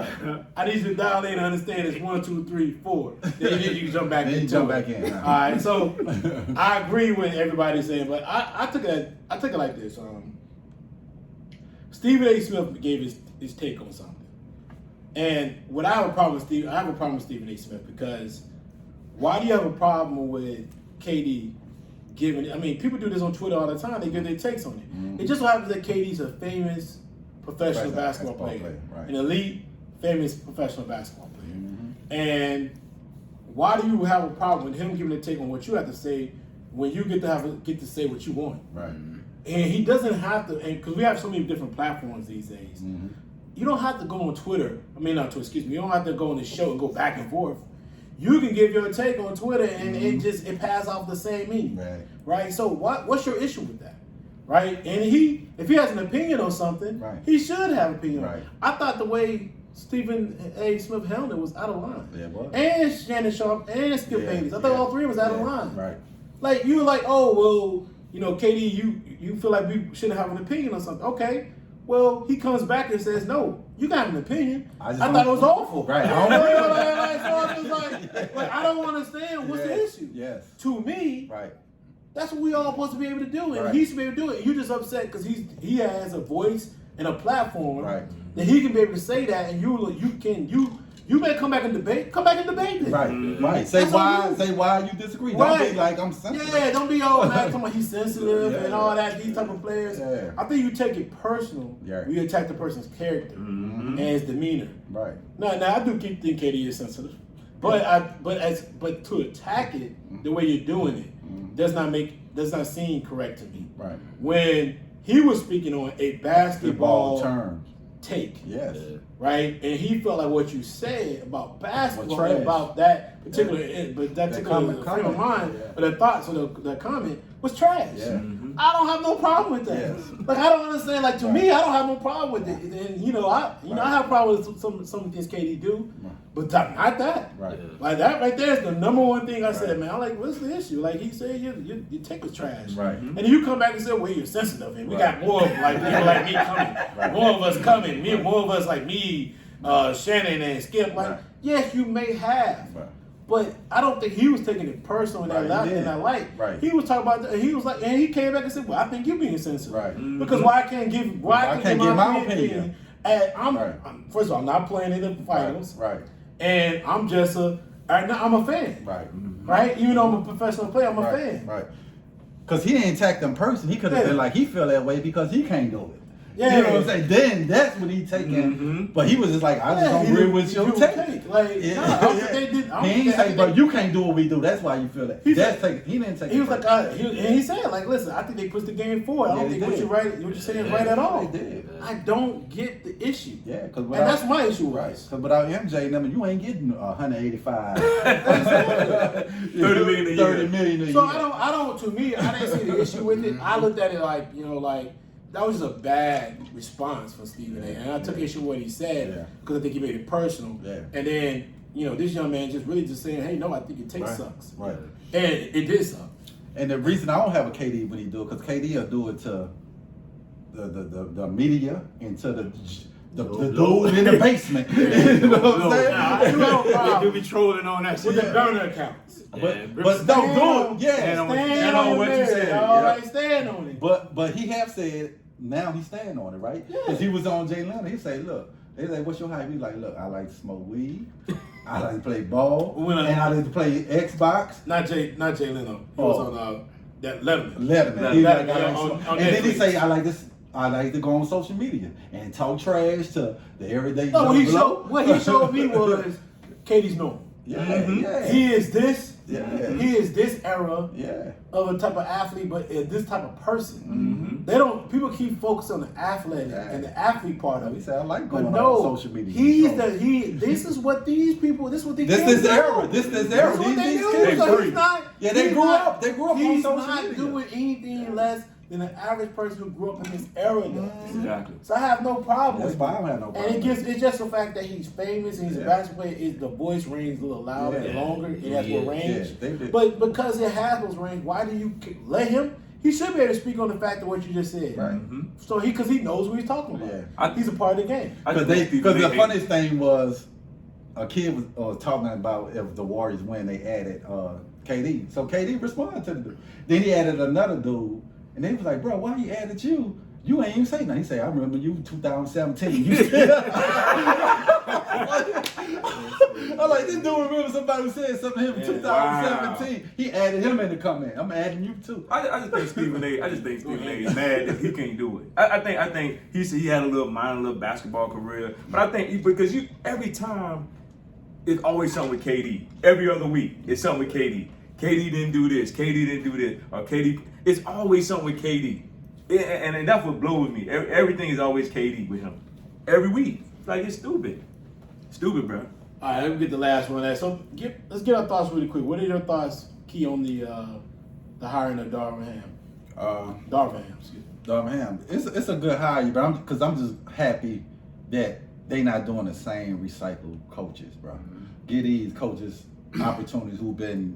I need you to dial in and understand it's 1, 2, 3, 4. Then you can jump back Then in. you jump back in. All right, so I agree with everybody saying, but I took it like this. Stephen A. Smith gave his take on something, and what I have a problem with Stephen A. Smith because why do you have a problem with KD giving? I mean, people do this on Twitter all the time. They give their takes on it. Mm-hmm. It just so happens that KD's a famous professional basketball player, right. an elite, famous professional basketball player, Mm-hmm. and why do you have a problem with him giving a take on what you have to say when you get to say what you want? Right. And he doesn't have to, and because we have so many different platforms these days, Mm-hmm. you don't have to go on Twitter. I mean, not Twitter, excuse me. You don't have to go on the show and go back and forth. You can give your take on Twitter, and it passes off the same meaning, right? So what's your issue with that, right? And if he has an opinion on something, Right. he should have an opinion. Right. On it. I thought the way Stephen A. Smith handled it was out of line. Yeah, it was. And Shannon Sharp and Skip Bayless. I thought all three was out of line. Right. Like you were like, oh well, you know, KD, you feel like we shouldn't have an opinion on something. Okay. Well, he comes back and says, no, you got an opinion. I thought it was awful. Right. So I was like, I don't understand what's the issue. Yes. To me, Right. that's what we all supposed to be able to do, and Right. he should be able to do it. You're just upset because he has a voice and a platform Right. that he can be able to say that, and you may come back and debate. Come back and debate this. Right. Right. Say That's why you disagree. Right. Don't be like I'm sensitive. Yeah, don't be all mad talking about he's sensitive Yeah. and all that. These type of players. Yeah. I think you take it personal. Yeah. when you attack the person's character Mm-hmm. and his demeanor. Right. Now I do think KD is sensitive, but to attack it the way you're doing it does not seem correct to me. Right. When he was speaking on a basketball terms. take, Yes. right, and he felt like what you said about basketball, trash. about that particular, but that particular frame of mind, or the thoughts, or the comment was trash. Yeah. I don't have no problem with that. Yes. Like I don't understand. Like to me, I don't have no problem with it. And I have problems with some things KD do, but not that. Right. Like that right there is the number one thing I said, man. I'm like, what's the issue? Like he said, your take was trash. Right. And then you come back and say, well, you're sensitive, and we Right. got more of like people like me coming, Right. more of us coming, more of us like me, Shannon and Skip. Like, Right. yes, you may have. Right. But I don't think he was taking it personal in that Right, he in that light. Right. He was talking about that. He was like, and he came back and said, "Well, I think you're being sensitive, Right. Because why I can't give my opinion? And I'm first of all, I'm not playing in the finals, Right. and I'm just I'm a fan, Right. right? Even though I'm a professional player, I'm a Right. fan. Right. Because he didn't attack them person. He could have been like he feel that way because he can't do it. Yeah. You know what I'm saying? Then that's what he taking. But he was just like, I just don't agree with your take. Like, Yeah. nah, I don't think they did. He ain't say, but you can't do what we do. That's why you feel that. He He didn't take. He was like, and he said, like, listen, I think they pushed the game forward. I don't think what you're saying is right at all. They did. I don't get the issue. Yeah, because that's my issue. Right. Because without MJ, you ain't getting 185. 30 million a year. 30 million a year. So I don't. To me, I didn't see the issue with it. I looked at it like, that was just a bad response from Stephen A. And I took issue with what he said because I think he made it personal. Yeah. And then, this young man just really just saying, hey, no, I think your take sucks. Right. And it did suck. And the reason I don't have a KD when he do it, because KD will do it to the media and to the dude in the basement. You know what I'm saying? I do have a problem You'll be trolling on that shit. with the burner accounts. But don't do it. Yeah. Stand on what you said. All right, stand on it. But he have said now he's staying on it, right? Yeah. Because he was on Jay Leno. He say, look, they like, what's your hype? He like, look, I like to smoke weed, I like to play ball, and I like to play Xbox. Not Jay Leno. He was on that Letterman. Letterman. He like, on and then he say, I like this. I like to go on social media and talk trash to the everyday. No, young bloke. what he showed me was KD's normal. Yeah. He is this. Yeah. He is this era Yeah. of a type of athlete, but this type of person. Mm-hmm. They don't. People keep focusing on the athletic and the athlete part of He it. said, I like But going no, on social media. This is what these people. This is what these. This kids do. era. This era. This is what they These do. kids. So he's not. Yeah, they he's grew not- up. They grew up on He's social not media. doing anything less than an average person who grew up in this era does. Exactly. So I have no problem That's with why I it. don't have no problem. And it's just the fact that he's famous and he's a Yeah. basketball player. Is the voice rings a little louder and Yeah. longer? It has more range. Yeah, they did. But because it has those range, why do you let him? He should be able to speak on the fact of what you just said. Right. Mm-hmm. So because he knows what he's talking about. Yeah. He's a part of the game. Because the funniest thing was a kid was talking about if the Warriors win, they added KD. So KD responded to the dude. Then he added another dude, and they was like, "Bro, why he added you? You ain't even say nothing." He said, "I remember you 2017." You said, I'm like, this dude remember somebody who said something to him in 2017. Wow. He added him in the comment. I'm adding you too. I just think Stephen A. is mad that he can't do it. I think he said he had a little basketball career, but I think because every time it's always something with KD. Every other week it's something with KD. KD didn't do this. KD didn't do this. Or KD. It's always something with KD, and that's what blows me. Everything is always KD with him. Every week, it's stupid, bro. All right, let me get the last one. So let's get our thoughts really quick. What are your thoughts, Key, on the hiring of Darvin Ham? Darvin Ham, excuse me. Darvin Ham, it's a good hire, but I'm just happy that they not doing the same recycled coaches, bro. Give these coaches opportunities who've been,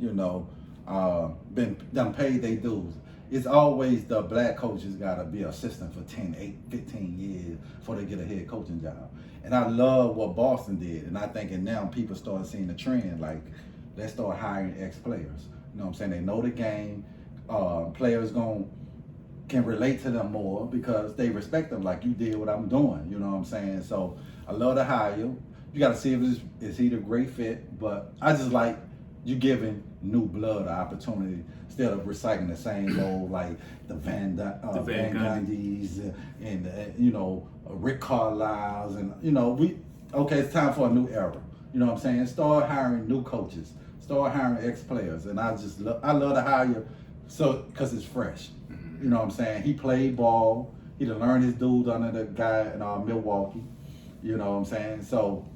done paid their dues. It's always the black coaches gotta be assistant for 10, 8, 15 years before they get a head coaching job. And I love what Boston did, and I think now people start seeing the trend, like let's start hiring ex-players. You know what I'm saying? They know the game. Players can relate to them more because they respect them like you did what I'm doing. You know what I'm saying? So I love to hire you. You got to see if is he the great fit, but I just like you giving new blood an opportunity instead of recycling the same old like the Van Gundys and Rick Carlisle's and it's time for a new era. You know what I'm saying? Start hiring new coaches. Start hiring ex-players, and I love to hire you because it's fresh. You know what I'm saying? He played ball. He done learned his dudes under the guy in Milwaukee. You know what I'm saying? So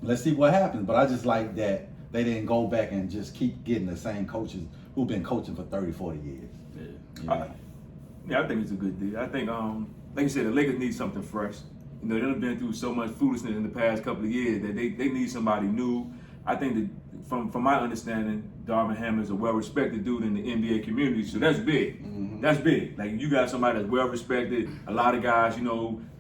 let's see what happens. But I just like that they didn't go back and just keep getting the same coaches who've been coaching for 30, 40 years. Yeah, I think it's a good deal. I think, like you said, the Lakers need something fresh. They've been through so much foolishness in the past couple of years that they need somebody new. I think that from my understanding, Darvin Ham is a well-respected dude in the NBA community, so that's big. Mm-hmm. That's big. Like, you got somebody that's well-respected. A lot of guys,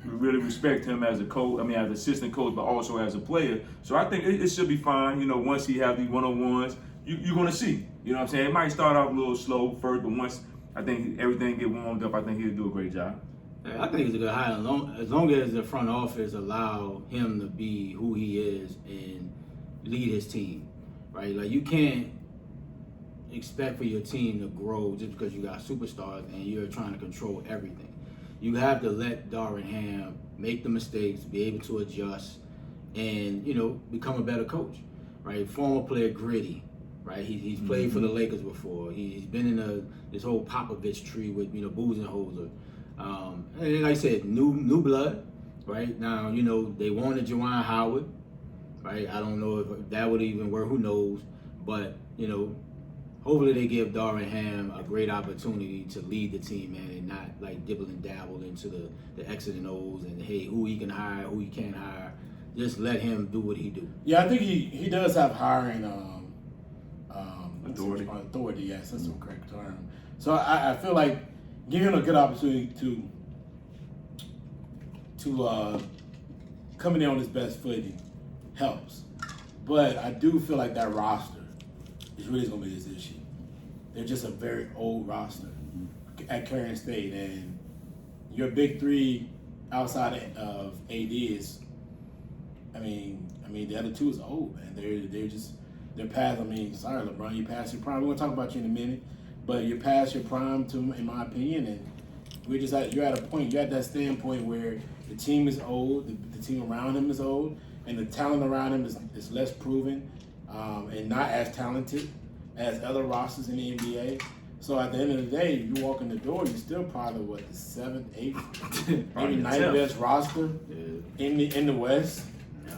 really respect him as a coach, as assistant coach, but also as a player. So I think it should be fine, once he have these one-on-ones, you're going to see. You know what I'm saying? It might start off a little slow first, but once I think everything get warmed up, I think he'll do a great job. I think it's a good hire as long as the front office allow him to be who he is and lead his team, right? Like, you can't expect for your team to grow just because you got superstars and you're trying to control everything. You have to let Darvin Ham make the mistakes, be able to adjust, and become a better coach, right? Former player, gritty, right? He's played for the Lakers before. He's been in this whole Popovich tree with Budenholzer. And like I said, new blood, right? Now they wanted Juwan Howard, right? I don't know if that would even work. Who knows? But hopefully they give Darvin Ham a great opportunity to lead the team, man, and not like dibble and dabble into the X's and O's and hey, who he can hire, who he can't hire. Just let him do what he do. Yeah, I think he does have hiring authority. Authority, yes, that's the correct term. So I feel like giving him a good opportunity to coming in on his best footing helps. But I do feel like that roster is really going to be his issue. They're just a very old roster at Carolina State, and your big three outside of AD is, the other two is old, man. They're past. Sorry, LeBron, you passed your prime. We're going to talk about you in a minute, but you're past your prime, in my opinion, and you're at a point, you're at that standpoint where the team is old, the team around him is old, and the talent around him is less proven and not as talented as other rosters in the NBA. So at the end of the day, you walk in the door, you're still probably the 7th, 8th, maybe 9th best roster in the West. Yeah.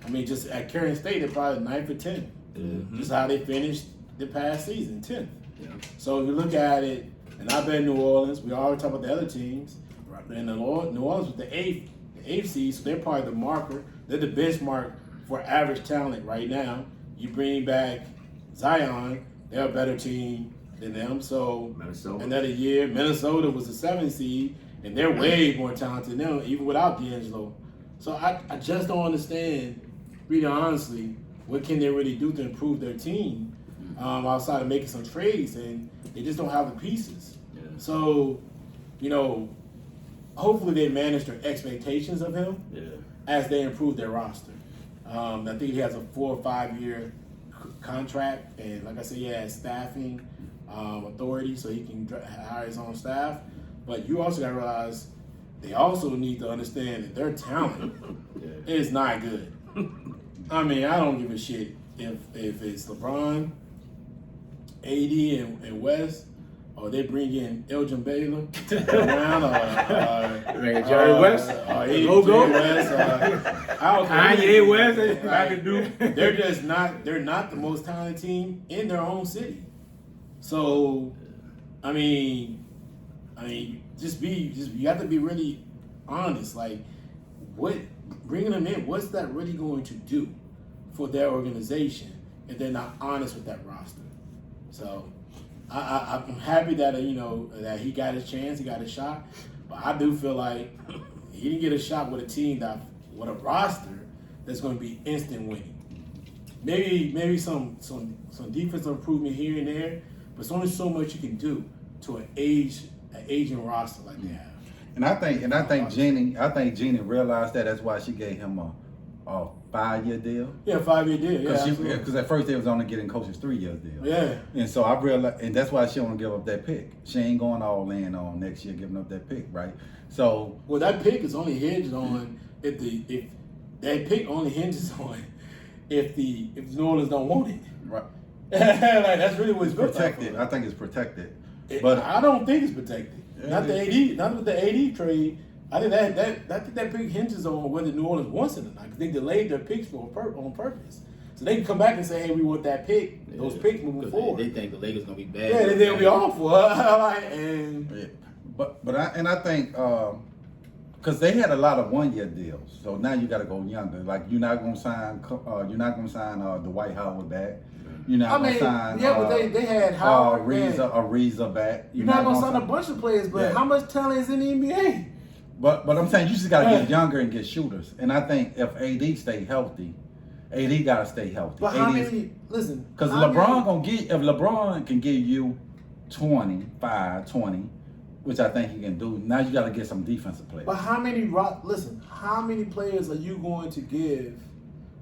I mean, just at Carolina State, they're probably 9th or 10th. Mm-hmm. Just how they finished the past season, 10th. Yeah. So if you look at it, and I bet New Orleans, we already talk about the other teams, and New Orleans with the eighth seed, so they're probably the marker. They're the benchmark for average talent right now. You bring back Zion, they're a better team than them. So Minnesota. another year, Minnesota was the 7th seed, and they're way more talented than them, even without D'Angelo. So I just don't understand, really honestly, what can they really do to improve their team outside of making some trades, and they just don't have the pieces. Yeah. So, hopefully they manage their expectations of him as they improve their roster. I think he has a 4 or 5 year contract, and like I said, he has staffing authority, so he can hire his own staff. But you also got to realize they also need to understand that their talent is not good. I mean, I don't give a shit if it's LeBron, AD, and West, or they bring in Elgin Baylor around, Jerry West, Jerry West, Kanye West, I could do. They're not the most talented team in their own city. So, I mean, you have to be really honest. Like, bringing them in, what's that really going to do for their organization if they're not honest with that roster? So, I'm happy that that he got his chance, he got his shot, but I do feel like he didn't get a shot with a team with a roster that's going to be instant winning. Maybe some defensive improvement here and there, but it's only so much you can do to an aging roster like they have. And I think Jeannie realized that. That's why she gave him a 5-year deal. Yeah, 5-year deal. Yeah, because at first they was only getting coaches 3-year deal. Yeah. And so I realized, and that's why she don't give up that pick. She ain't going all in on next year giving up that pick, right? So that pick is only hinged on if that pick only hinges on if New Orleans don't want it. Right. Like, that's really what it's protected. I think it's protected. But I don't think it's protected. Yeah, Not with the AD trade. I think that pick hinges on whether New Orleans wants it or not. Because they delayed their picks on purpose, so they can come back and say, "Hey, we want that pick." Those picks moving forward. They think the Lakers gonna be bad. Yeah, they'll be awful. But I think because they had a lot of 1-year deals, so now you got to go younger. Like you're not gonna sign Dwight Howard back. You're not gonna sign. But they had Howard, Ariza back. You're not gonna sign a bunch of players, but how much talent is in the NBA? But I'm saying you just gotta get younger and get shooters. And I think if AD stay healthy, AD gotta stay healthy. But how many? Listen, because if LeBron can give you 20, which I think he can do. Now you gotta get some defensive players. But how many players are you going to give?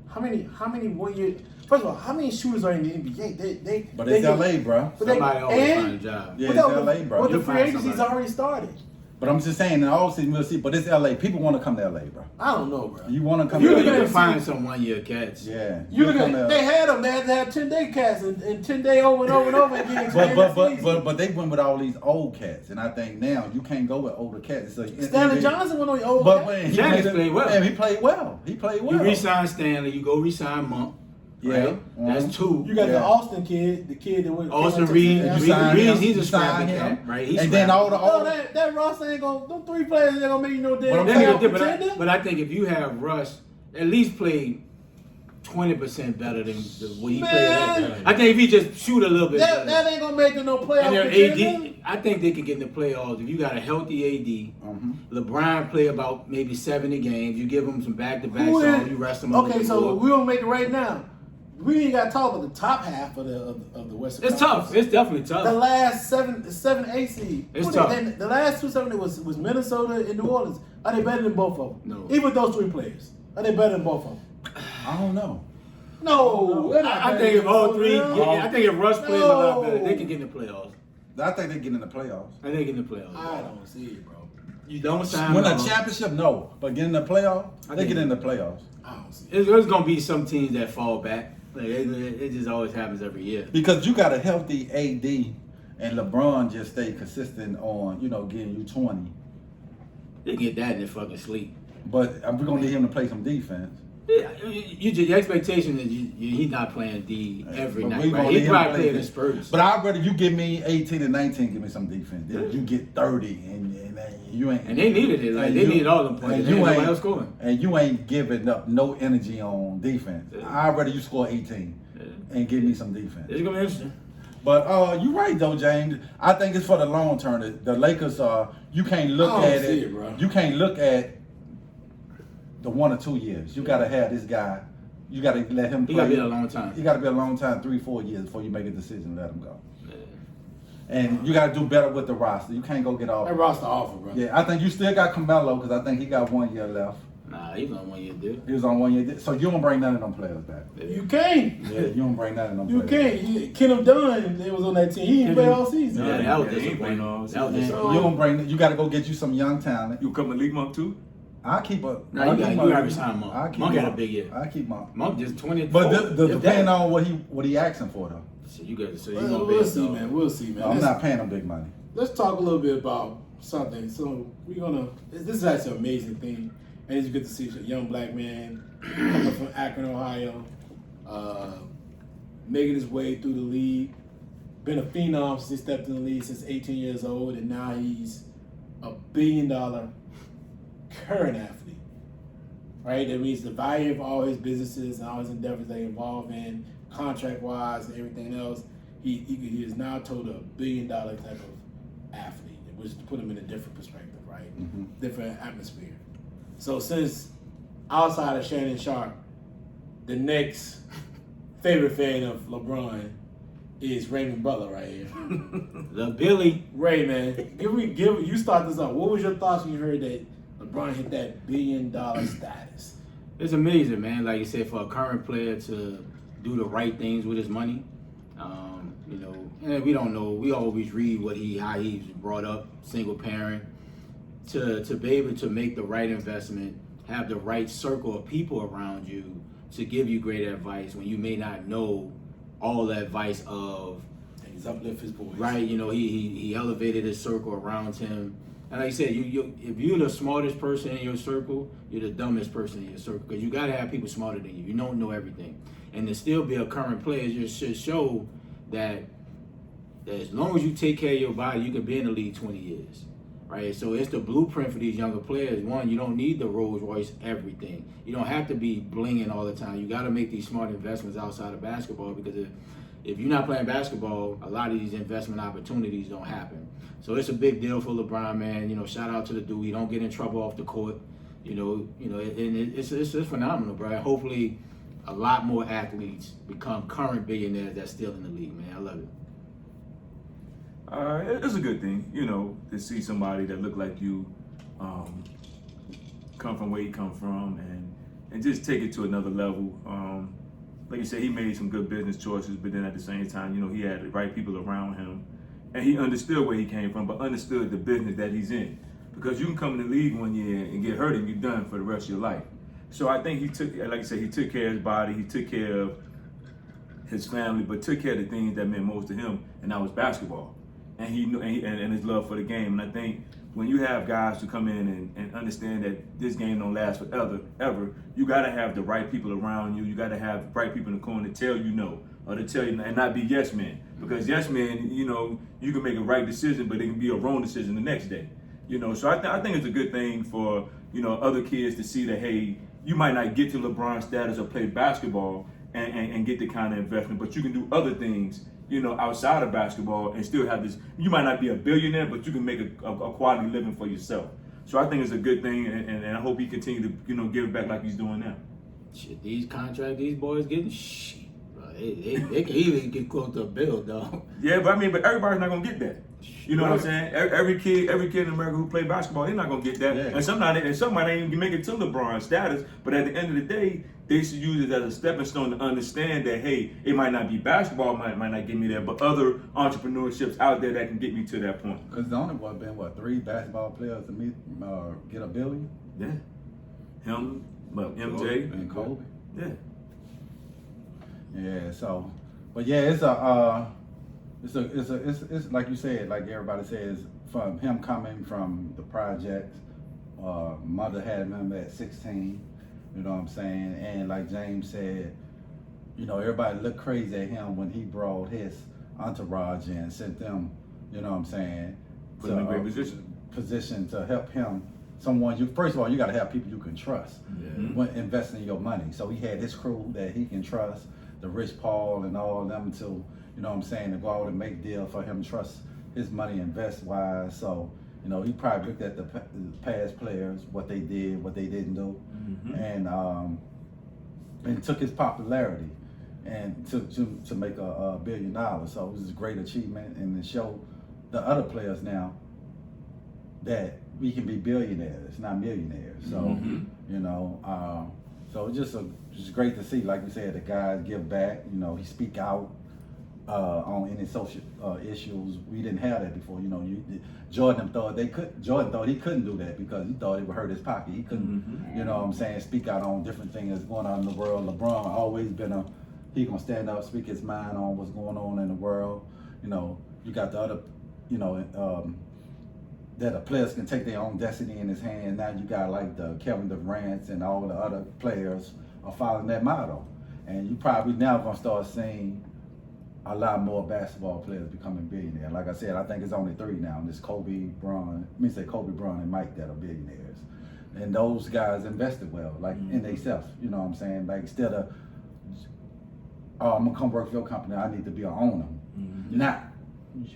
How many 1 year? First of all, how many shooters are in the NBA? But it's LA, bro. Somebody always find a job. Yeah, it's LA, bro. But the free agency's already started. But I'm just saying, in all season we'll see. But it's LA. People want to come to LA, bro. I don't know, bro. You want to come? You to LA? can find some 1-year cats. Yeah. They had them. They had to have 10-day cats and 10-day over and over and over again. But they went with all these old cats, and I think now you can't go with older cats. So Stanley Johnson went on the old cat. But Stanley played well. Man, he played well. You re-sign Stanley. You go re-sign Monk. Yeah, right? That's 2. You got the Austin kid, the kid that went. Austin Reed. Reed, he's a scrappy cat, right? He's and then all that Ross ain't gonna. Them 3 players ain't gonna make you no damn. But I think if you have Russ, at least play 20% better than what he played. I think if he just shoot a little bit, that ain't gonna make him no playoff. And their AD, I think they can get in the playoffs if you got a healthy AD. LeBron play about maybe 70 games. You give him some back-to-back songs. You rest him. Okay, so we don't make it right now. We ain't got to talk about the top half of the Western It's Conference. tough. It's definitely tough. The last 7-8 seed. It's tough. And the last 2 7 was Minnesota and New Orleans. Are they better than both of them? No. Even those 3 players. Are they better than both of them? I don't know. No. I think if all 3, I think if Russ plays a lot better, they can get in the playoffs. I think they get in the playoffs. I think in the playoffs. I don't see it, bro. You don't sign Win a them. championship, no. But get in the playoffs, I they think- get in the playoffs. I don't see it. There's gonna be some teams that fall back. Like, it just always happens every year. Because you got a healthy AD and LeBron just stay consistent on, getting you 20. They get that in their fucking sleep. But we're going to need him to play some defense. Yeah, your expectation is he's not playing D every But night. we Right? gonna He need him probably to play playing in defense. Spurs. But I'd rather you give me 18 and 19, give me some defense. Than you get 30 and you ain't. And they needed it. Like and they you- needed all them points. and They you ain't nobody ain't- else scoring. And you ain't giving up no energy on defense. Yeah. I'd rather you score 18 and give me some defense. It's gonna be interesting. But you're right though, James. I think it's for the long term. The Lakers you can't look I don't at see it. it, bro. You can't look at the 1 or 2 years. You gotta have this guy. You gotta let him play. He gotta be there a long time. He gotta be a long time, 3-4 years before you make a decision and let him go. Yeah. And you gotta do better with the roster. You can't go get off. That roster awful, bro. Yeah, I think you still got Carmelo because I think he got 1 year left. Nah, he was on 1 year deal. He was on 1 year. So you don't bring none of them players back. You can't. Yeah, you don't bring none of them You players can't. Kenneth Dunn, they was on that team. He didn't play all season. Yeah, that was Yeah, he ain't playing disappointing. all That was season. back. disappointing. You don't bring. You got to go get you some young talent. You come to League Monk too? I keep a. Nah, you gotta sign Monk. I keep Monk had a big year. I keep Monk. Monk just 20. But depending on what he asking for though. So you got so you Well, gonna we'll bet, see, though. man. We'll see, man. I'm not paying him big money. Let's talk a little bit about something. So we're gonna. This is actually an amazing thing, and it's good to see a young black man coming from Akron, Ohio, making his way through the league. Been a phenom since he stepped in the league since 18 years old, and now he's $1 billion current athlete. Right? That means the value of all his businesses and all his endeavors they involve in, contract-wise and everything else, he is now total $1 billion type of athlete, which to put him in a different perspective, right? Mm-hmm. Different atmosphere. So since outside of Shannon Sharp, the next favorite fan of LeBron is Raymond Butler right here. The Billy. Ray, man, give you start this off. What was your thoughts when you heard that LeBron hit that $1 billion status? It's amazing, man. Like you said, for a current player to do the right things with his money, and we don't know. We always read how he's brought up, single parent, to be able to make the right investment, have the right circle of people around you to give you great advice when you may not know all the advice of. And he's uplift his boys. Right, he elevated his circle around him. And like I said, if you're the smartest person in your circle, you're the dumbest person in your circle because you got to have people smarter than you. You don't know everything. And to still be a current player just should show that as long as you take care of your body, you can be in the league 20 years. Right? So it's the blueprint for these younger players. One, you don't need the Rolls Royce everything. You don't have to be blinging all the time. You got to make these smart investments outside of basketball because if you're not playing basketball, a lot of these investment opportunities don't happen. So it's a big deal for LeBron, man. Shout out to the dude. He don't get in trouble off the court. And it's phenomenal, bro. Hopefully, a lot more athletes become current billionaires that's still in the league, man. I love it. It's a good thing, to see somebody that look like you come from where you come from and just take it to another level. Like you said, he made some good business choices, but then at the same time, he had the right people around him. And he understood where he came from, but understood the business that he's in. Because you can come in the league 1 year and get hurt and you're done for the rest of your life. So I think he took care of his body, he took care of his family, but took care of the things that meant most to him, and that was basketball. And he knew, and his love for the game. And I think when you have guys who come in and understand that this game don't last forever, you got to have the right people around you. You got to have the right people in the corner to tell you no, or to tell you, and not be yes men. Because yes men, you can make a right decision, but it can be a wrong decision the next day. So I think it's a good thing for other kids to see that, hey, you might not get to LeBron status or play basketball and get the kind of investment, but you can do other things outside of basketball and still have this. You might not be a billionaire, but you can make a quality living for yourself. So I think it's a good thing, and I hope he continue to give back like he's doing now. Shit, these contracts these boys getting, shit, bro. They can easily get close to a bill, dog. Yeah, but everybody's not gonna get that. You know what I'm saying? Every kid in America who play basketball, they're not gonna get that. Yeah. And somebody ain't even make it to LeBron status. But at the end of the day, they should use it as a stepping stone to understand that, hey, it might not be basketball, might not get me there, but other entrepreneurships out there that can get me to that point. Because the only one been 3 basketball players to get $1 billion. Yeah. Him, MJ, and Kobe. Yeah. Yeah. So, but yeah, it's like you said, like everybody says, from him coming from the projects. Mother had him at 16. You know what I'm saying? And like James said, you know, everybody looked crazy at him when he brought his entourage in, sent them, you know what I'm saying? Put him in a great position to help him. First of all, you got to have people you can trust when investing your money. So he had his crew that he can trust, the Rich Paul and all of them to, you know what I'm saying, to go out and make deal for him to trust his money invest wise. So, you know, he probably looked at the past players, what they did, what they didn't do, and took his popularity and to make $1 billion. So it was a great achievement, and to show the other players now that we can be billionaires, not millionaires. So you know, so it's just great to see. Like you said, the guys give back. You know, he speak out on any social issues. We didn't have that before. You know, Jordan thought he couldn't do that because he thought it would hurt his pocket. He couldn't, you know what I'm saying, speak out on different things that's going on in the world. LeBron always been he gonna stand up, speak his mind on what's going on in the world. You know, you got the other, you know, that the players can take their own destiny in his hand. Now you got like the Kevin Durant and all the other players are following that model. And you probably now gonna start seeing a lot more basketball players becoming billionaires. Like I said, I think it's only 3 now. And it's Kobe, Bron, and Mike that are billionaires. And those guys invested well, like in themselves. You know what I'm saying? Like instead of, I'm gonna come work for your company, I need to be an owner. Not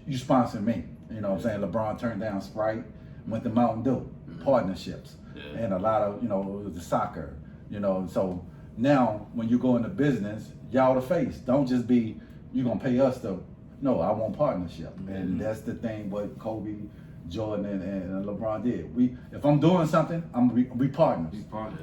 you sponsor me. You know what I'm saying? LeBron turned down Sprite, went to Mountain Dew, partnerships, and a lot of, you know, it was the soccer, you know. So now when you go into business, y'all the face. Don't just be, you gonna pay us to, no, I want partnership. And that's the thing what Kobe, Jordan, and LeBron did. If I'm doing something, we partners.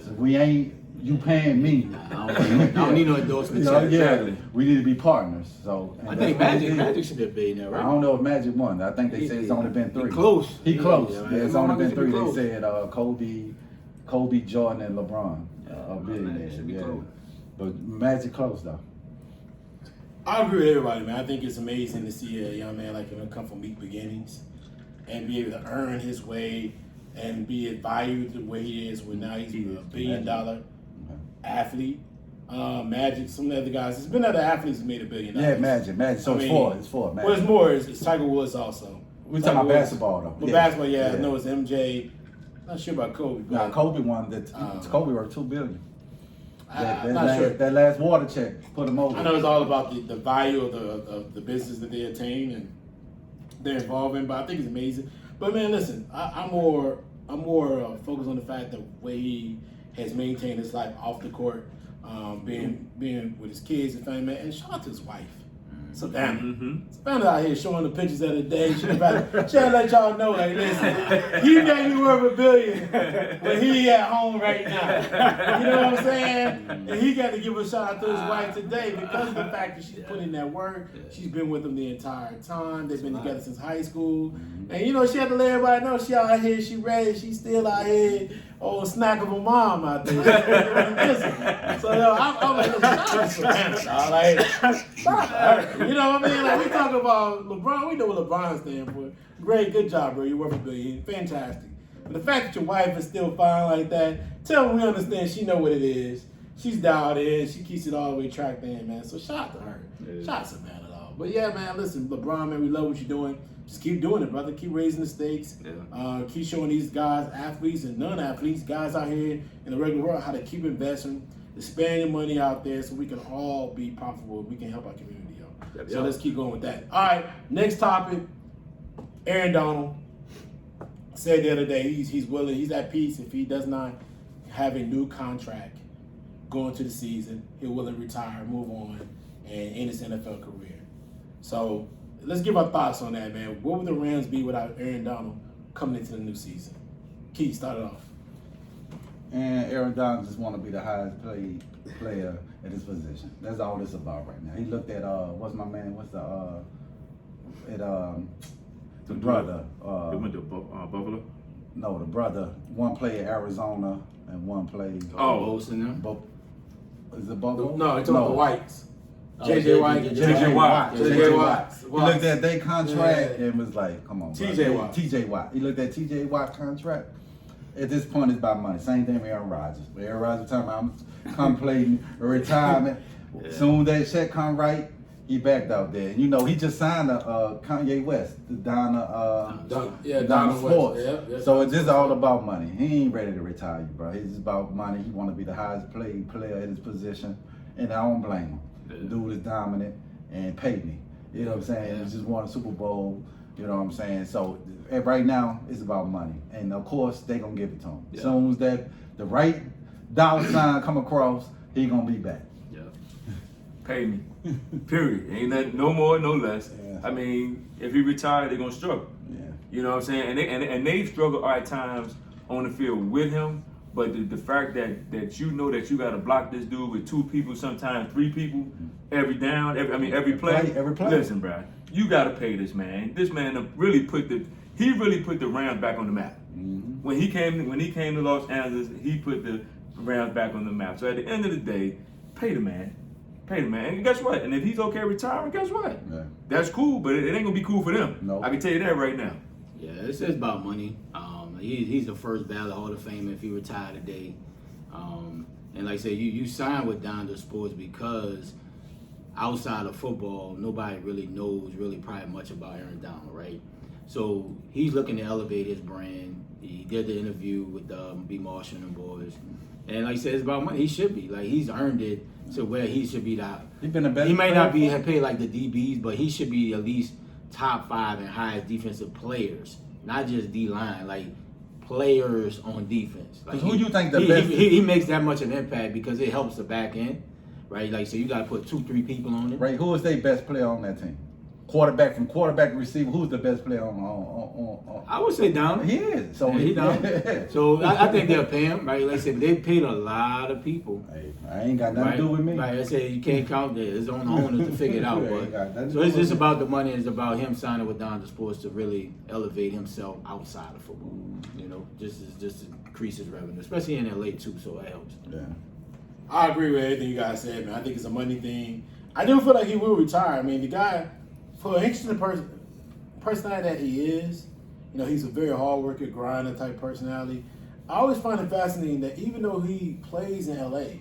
So we ain't, you paying me. I don't need no endorsement. You know, yeah, we need to be partners. So I think Magic should be a billionaire, right? I don't know if Magic won. I think they said it's only been 3. He close. He close. Yeah, It's only been 3. close. They said Kobe, Jordan, and LeBron are billionaires. Should be Yeah. close. But Magic close though. I agree with everybody, man. I think it's amazing to see a young man like him come from meek beginnings and be able to earn his way and be valued the way he is. When now he's a $1 billion athlete. Magic, some of the other guys. There's been other athletes who made $1 billion. Yeah, Magic. So it's 4. It's 4. Magic. Well, it's more. It's Tiger Woods also. We're talking about basketball though. Well, basketball, yeah. I know it's MJ. Not sure about Kobe. But, Nah, Kobe won. Kobe worth $2 billion. I'm not sure. That last water check put him over. I know it's all about the value of the business that they attain and they're involved in, but I think it's amazing. But man, listen, I'm more focused on the fact that the way he has maintained his life off the court, being with his kids and family, man, and shout out to his wife. Savannah. Savannah out here showing the pictures of the day. She let y'all know, like, listen, he may be worth $1 billion, but he at home right now. You know what I'm saying? And he got to give a shout out to his wife today because of the fact that she's put in that work. She's been with him the entire time. They've been together since high school. And you know, she had to let everybody know she out here, she ready, she's still out here. Old snackable mom out there. So I'm like, shout out to Savannah, dog. Like, shout out to her. You know what I mean? Like, we talk about LeBron, we know what LeBron stands for. Great, good job, bro. You're worth $1 billion. Fantastic. But the fact that your wife is still fine like that, tell me we understand she know what it is. She's dialed in. She keeps it all the way tracked in, man. So shout out to her. Shout out to Savannah, dog. But yeah, man, listen, LeBron, man, we love what you're doing. Just keep doing it, brother. Keep raising the stakes. Keep showing these guys, athletes and non-athletes, guys out here in the regular world, how to keep investing, expanding money out there so we can all be profitable. We can help our community out. So let's keep going with that. All right, next topic. Aaron Donald said the other day he's willing, he's at peace if he does not have a new contract going to the season. He'll willing to retire, move on, and in his NFL career. So let's give our thoughts on that, man. What would the Rams be without Aaron Donald coming into the new season? Keith, start it off. And Aaron Donald just want to be the highest paid player at his position. That's all this about right now. He looked at the brother. They went to Buffalo. No, the brother. One played Arizona and one played. Both in them. Is it Buffalo? No, it's on the Whites. Oh, J.J. White. J.J. Watt. J.J. Watt. He looked at their contract Yeah. and was like, come on, T.J. Watt. T.J. Watt. He looked at T.J. Watt contract. At this point, it's about money. Same thing with Aaron Rodgers. When Aaron Rodgers talking about I'm contemplating a retirement. Soon that check come right, he backed out there. And you know, he just signed Kanye West, the Donna Sports. Yep. So it's just all about money. He ain't ready to retire, bro. It's just about money. He want to be the highest paid player at his position, and I don't blame him. The dude is dominant and paid me. You know what I'm saying? He just won a Super Bowl. You know what I'm saying? So right now, it's about money. And of course, they going to give it to him. As soon as that the right dollar sign come across, he going to be back. Yeah. Pay me. Period. Ain't nothing, no more, no less. Yeah. I mean, if he retired, they're going to struggle. Yeah. You know what I'm saying? And they struggle at times on the field with him. But the fact that you know that you got to block this dude with 2 people, sometimes 3 people, every down, every play. Every play. Listen, bro, you got to pay this man. This man really put the Rams back on the map. Mm-hmm. When he came to Los Angeles, he put the Rams back on the map. So at the end of the day, pay the man. And guess what? And if he's okay retiring, guess what? Yeah. That's cool, but it ain't gonna be cool for them. No. I can tell you that right now. Yeah, it's about money. He's the first ballot Hall of Fame if he retired today. And like I said, you signed with Donda Sports because outside of football, nobody really knows probably much about Aaron Donald, right? So he's looking to elevate his brand. He did the interview with B. Marshall and boys. And like I said, it's about money. He should be. Like, he's earned it to where he should be the... He's been the best. He may not be paid like the DBs, but he should be at least top 5 and highest defensive players. Not just D-line, like players on defense. Like, Who you think he, best... He makes that much of an impact because it helps the back end, right? Like, so you got to put 2-3 people on it. Right, who is their best player on that team? Quarterback to receiver, who's the best player on I would say Donald. He is. So he down. So I think they'll pay him, right? Like I said, they paid a lot of people. Hey, I ain't got nothing to do with me. Right, I said you can't count that. It's on the owners to figure it out. But so it's just about the money. It's about him signing with Donda Sports to really elevate himself outside of football. You know, just to increase his revenue, especially in LA too. So that helps. Yeah. I agree with everything you guys said, man. I think it's a money thing. I do feel like he will retire. I mean, the guy, for an interesting personality that he is, you know, he's a very hard-working, grinder type personality. I always find it fascinating that even though he plays in LA,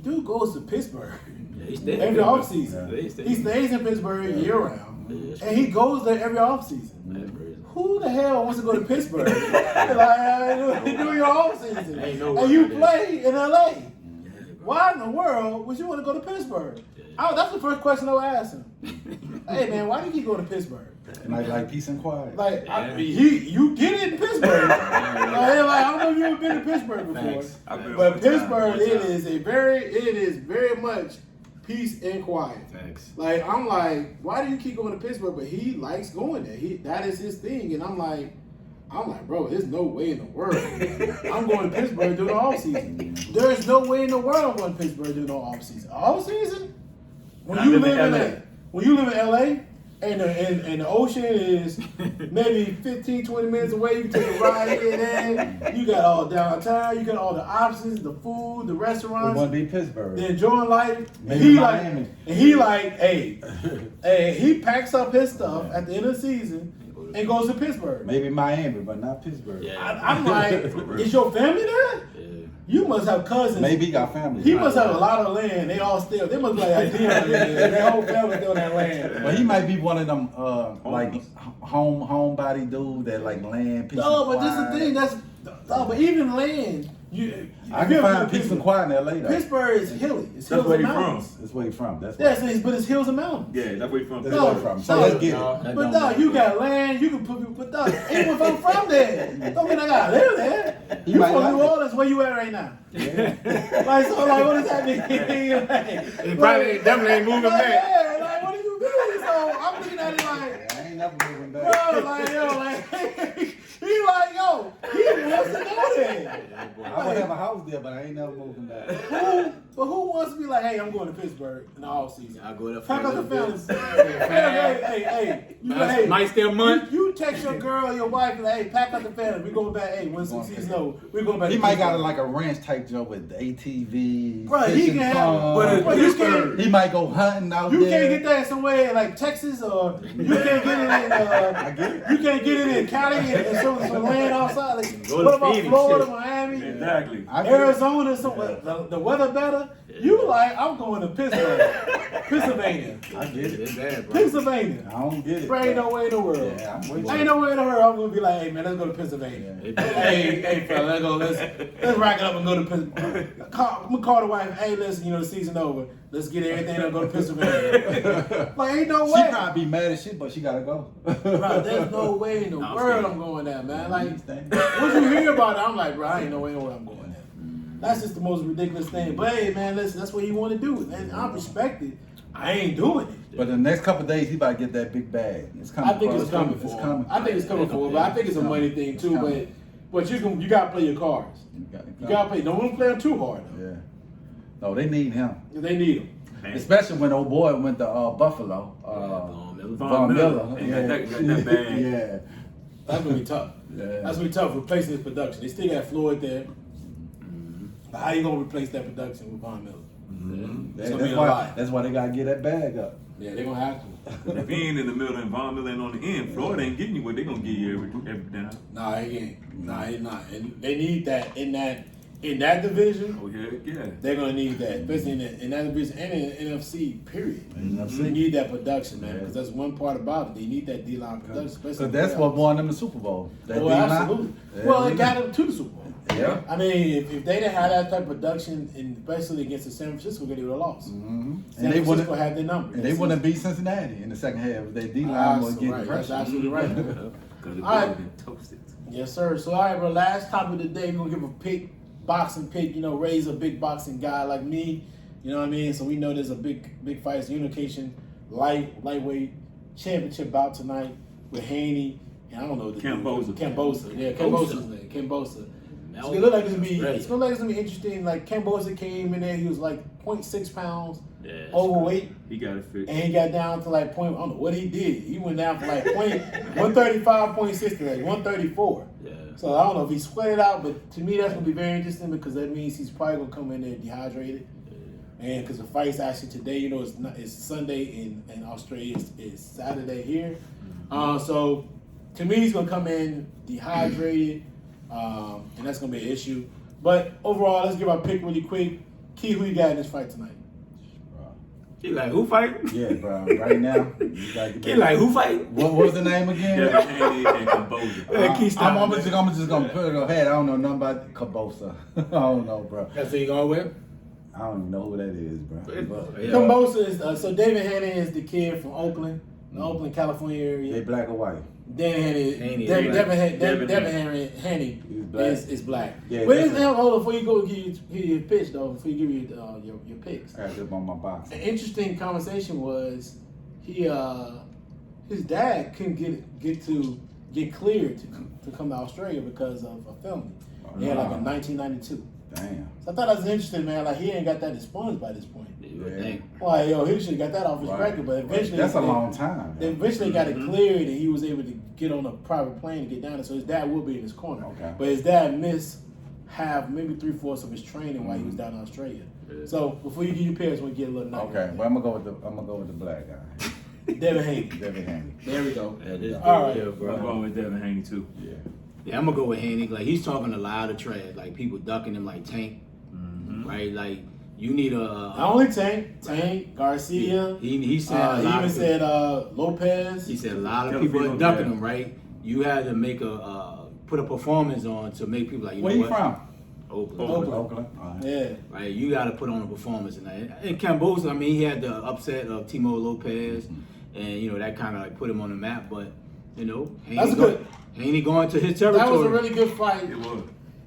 dude goes to Pittsburgh every offseason. Yeah. He stays in Pittsburgh year-round, and he goes there every offseason. Who the hell wants to go to Pittsburgh? Like, do your offseason, and you play in LA. Why in the world would you want to go to Pittsburgh? That's the first question I would ask him. Hey man, why do you keep going to Pittsburgh? Like peace and quiet. Like you get it in Pittsburgh. I don't know if you ever been to Pittsburgh before, but Pittsburgh it is very much peace and quiet. Thanks. Like I'm like, why do you keep going to Pittsburgh? But he likes going there. That is his thing, and I'm like, bro, there's no way in the world I'm going to Pittsburgh during the off season. There's no way in the world I'm going to Pittsburgh during the off season. Off season? When you live in LA and the ocean is maybe 15, 20 minutes away, you can take a ride here and there. You got all downtown, you got all the options, the food, the restaurants. It wouldn't be Pittsburgh. They're enjoying life. Maybe Miami. He packs up his stuff at the end of the season and goes to Pittsburgh. Maybe Miami, but not Pittsburgh. Yeah. I'm like, is your family there? Yeah. You must have cousins. Maybe he got family. He must have a lot of land. They all still. They must be like their whole family still on that land. But he might be one of them like homebody dude that like land. No, but this is the thing. But even land, I can find peace and quiet in LA though. Pittsburgh is hilly. It's hills where and he from. mountains. That's where you from. That's Yeah, but it's hills and mountains. Yeah, that's where you from. That's No, where you from. So no, let's get no. it. But dog, you got land, you can put people, but dog, even if I'm from there, don't mean I gotta live there. You You might from like New it. Orleans, where you at right now? Yeah. Like, so, like, what does that mean? He probably definitely ain't moving back. Yeah, like, what do you mean? So, I'm looking at it like, I ain't never moving back. bro, like, yo, like, he like, yo, he wants to go there. I would have a house there, but I ain't never moving back. But who wants to be like, hey, I'm going to Pittsburgh in the off season? I go there for Pack a up the little fellas. bit. Hey, you Might- hey, might stay a month. You text your girl, your wife, like, hey, pack up the family. We going back. Hey, when some season over, we going back. He to might got Pittsburgh. like a ranch type job with ATV. Bro, he fishing can have. pond. But you can't. He might go hunting out You there. can't get that somewhere like Texas, or you can't get it in. I get it. You can't get it in Cali and some land outside. Like, Go to what about Phoenix, Florida, shit. Miami, Exactly. I get it. Arizona? The weather better. You like? I'm going to Pittsburgh, Pennsylvania, I get it. It's bad, bro. Pennsylvania. I don't get it. There ain't no way in the world. Yeah, I'm with you. Ain't no way in the world I'm gonna be like, hey man, let's go to Pennsylvania. Yeah. Hey fella, let's rack it up and go to Pennsylvania. I'm gonna call the wife, hey listen, the season over. Let's get everything and go to Pennsylvania. Like ain't no She way. probably be mad as shit, but she gotta go. Bro, there's no way in the No, world I'm I'm going there, man. Like Understand? once you hear about it, I'm like, bro, I ain't no way in the world I'm going there. That's just the most ridiculous thing. But hey man, listen, that's what you want to do. And I respect it. I ain't doing it. But the next couple of days, he about to get that big bag. It's coming. I think bro. it's coming for him. I think it's coming for him, but I think it's a money thing too. But you gotta play your cards. You gotta play. Don't want to play them too hard though. Yeah. No, they need him. They need him. Especially when old boy went to Buffalo. Von Miller. Yeah, that bag. Yeah. That's gonna be tough. Yeah. That's gonna be tough replacing his production. They still got Floyd there. But how you gonna replace that production with Von Miller? It's gonna be a lot. That's why they gotta get that bag up. Yeah, they're gonna have to. If he ain't in the middle and Von Miller ain't on the end, Florida ain't getting you what they gonna give you every down. Nah, he ain't. Nah, he's not. And they need that in that division. Oh yeah. They're gonna need that, especially in that division and in the NFC. Period. NFC. They need that production, man, Yeah. because that's one part about it. They need that D-line production, especially. Because that's what won them the Super Bowl. That Well, D-line. absolutely. Yeah. Well, it got them to the Super Bowl. Yeah. I mean, if they didn't have that type of production, and especially against the San Francisco, they would have lost. Mm-hmm. San And they Francisco wouldn't. had their number. And they wouldn't beat Cincinnati in the second half. Their D-line was getting That's pressure. absolutely right. Because the All right. been toasted. Yes, sir. So, all right, bro. Last topic of the day, we're gonna give a pick, boxing pick. Raise a big boxing guy like me. You know what I mean? So we know there's a big fight. It's Unification lightweight championship bout tonight with Haney. And I don't know the Kambosos. Kambosos. Yeah, Kambosos. Kambosos. So it look like it's gonna be interesting. Like Kambosos came in there, he was like 0.6 pounds overweight. He got it fixed. And he got down to like point. I don't know what he did. He went down from like 135.6 to like 134. Yeah. So I don't know if he sweat it out, but to me that's gonna be very interesting because that means he's probably gonna come in there dehydrated. And because the fight's actually today, it's Sunday in Australia, it's Saturday here. So to me, he's gonna come in dehydrated, and that's gonna be an issue. But overall, let's give our pick really quick. Key, who you got in this fight tonight? He like, who fighting? Yeah, bro. Right now, you gotta get He like, who fighting? What was the name again? Devin Haney and Kambosos. Yeah, I'm just gonna put it on head. I don't know nothing about Kambosos. I don't know, bro. That's who you going with? I don't even know who that is, bro. But Yeah. Kambosos is so David Haney is the kid from Oakland, the Oakland, California area. they black or white? Haney, Devin Haney He's black. is black. Yeah, But that's hold on, before you go give your pitch though, before you give your picks. I got this on my box. An interesting conversation was his dad couldn't get cleared to come to Australia because of a felony. He had like in 1992. Damn. So I thought that was interesting, man. Like he ain't got that expunged by this point. You would think. Like yo, he should have got that off his Right. record, but eventually That's a long time. They eventually got it cleared, and he was able to get on a private plane to get down there. So his dad will be in his corner. Okay. But his dad missed maybe 3/4 of his training while he was down in Australia. Yeah. So before you get your picks, we'll get a little night. Okay, but I'm gonna go with the black guy, Devin Haney. Devin Haney. There we go. Yeah, this All right. yeah, I'm bro. going with Devin Haney too. Yeah. Yeah, I'm gonna go with Haney. Like he's talking a lot of trash, like people ducking him like Tank, right? Like you need Not only Tank, Garcia. He said He a lot even of said Lopez. He said a lot of Tell people people are ducking that. him, right? You had to make put a performance on to make people like, you Where know you what? from? Oakland. Oakland. All right. Yeah. Like, you got to put on a performance tonight. And kambosos, I mean, he had the upset of Timo Lopez, and you know that kind of like put him on the map. But you know, That's good. Haney going to his territory. That was a really good fight. It was.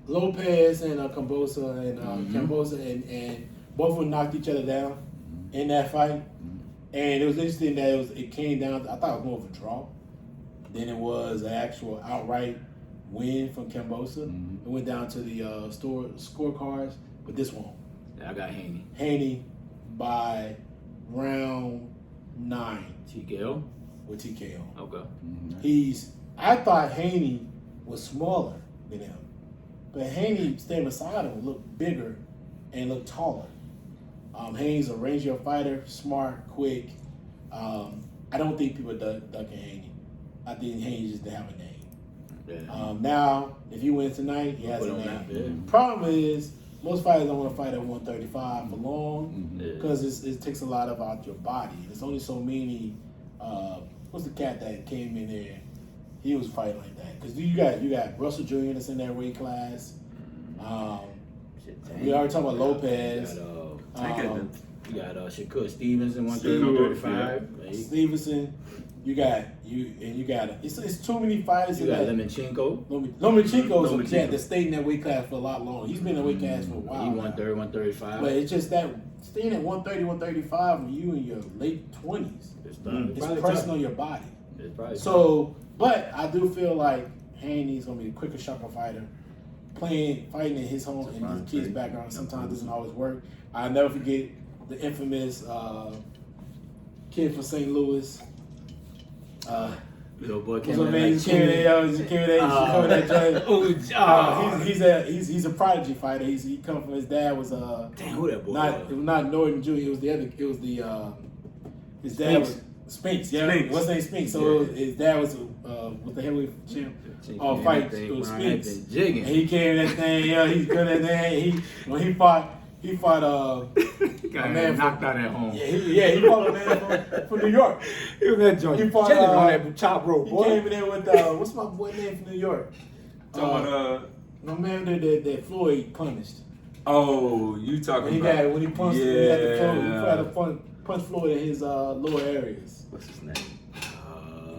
Lopez and Kambosos and Kambosos and both of them knocked each other down in that fight. And it was interesting that it came down. I thought it was more of a draw than it was an actual outright win from Kambosos. It went down to the scorecards, but this one, I got Haney. Haney by round 9 TKO. with TKO. Okay. I thought Haney was smaller than him, but Haney standing beside him looked bigger and looked taller. Haney's a rangier fighter, smart, quick. I don't think people ducking Haney. I think Haney just didn't have a name. Yeah. Now, if he wins tonight, he has a name. Yeah. Problem is, most fighters don't want to fight at 135 for long Yeah. because it takes a lot out your body. There's only so many. What's the cat that came in there? He was fighting like that because you got Russell Jr. that's in that weight class. We already talked about Lopez. You got Shakur Stevenson, 135. Stevenson. You got it's too many fighters. You got Lomachenko. Lomachenko's a cat that stayed in that weight class for a lot longer. He's been in that weight class for a while. He 130, 135. But it's just that staying at 130, 135 when you in your late 20s. It's pressing on your body. It's probably So, but I do feel like Haney's gonna be a quicker, sharper fighter. Fighting in his home and his kid's background sometimes doesn't always work. I'll never forget the infamous kid from St. Louis. little boy What's came her in name? like He's a prodigy fighter. He come from his dad was Damn, who that boy it was not Norton Jr. It was the other. It was the his dad was Spinks. Yeah, Spinks. what's his name? Spinks. So his dad was with the heavyweight champ. Fight. It was Spinks. And he came in that thing. Yeah, he's good at that. When he fought. He fought got knocked out at home. He fought a man from New York. He was that joint. He fought on that top rope, boy. He came in there with what's my boy name from New York? My man that Floyd punished. Oh, you talking about when he punched him, he had to punch Floyd in his lower areas. What's his name?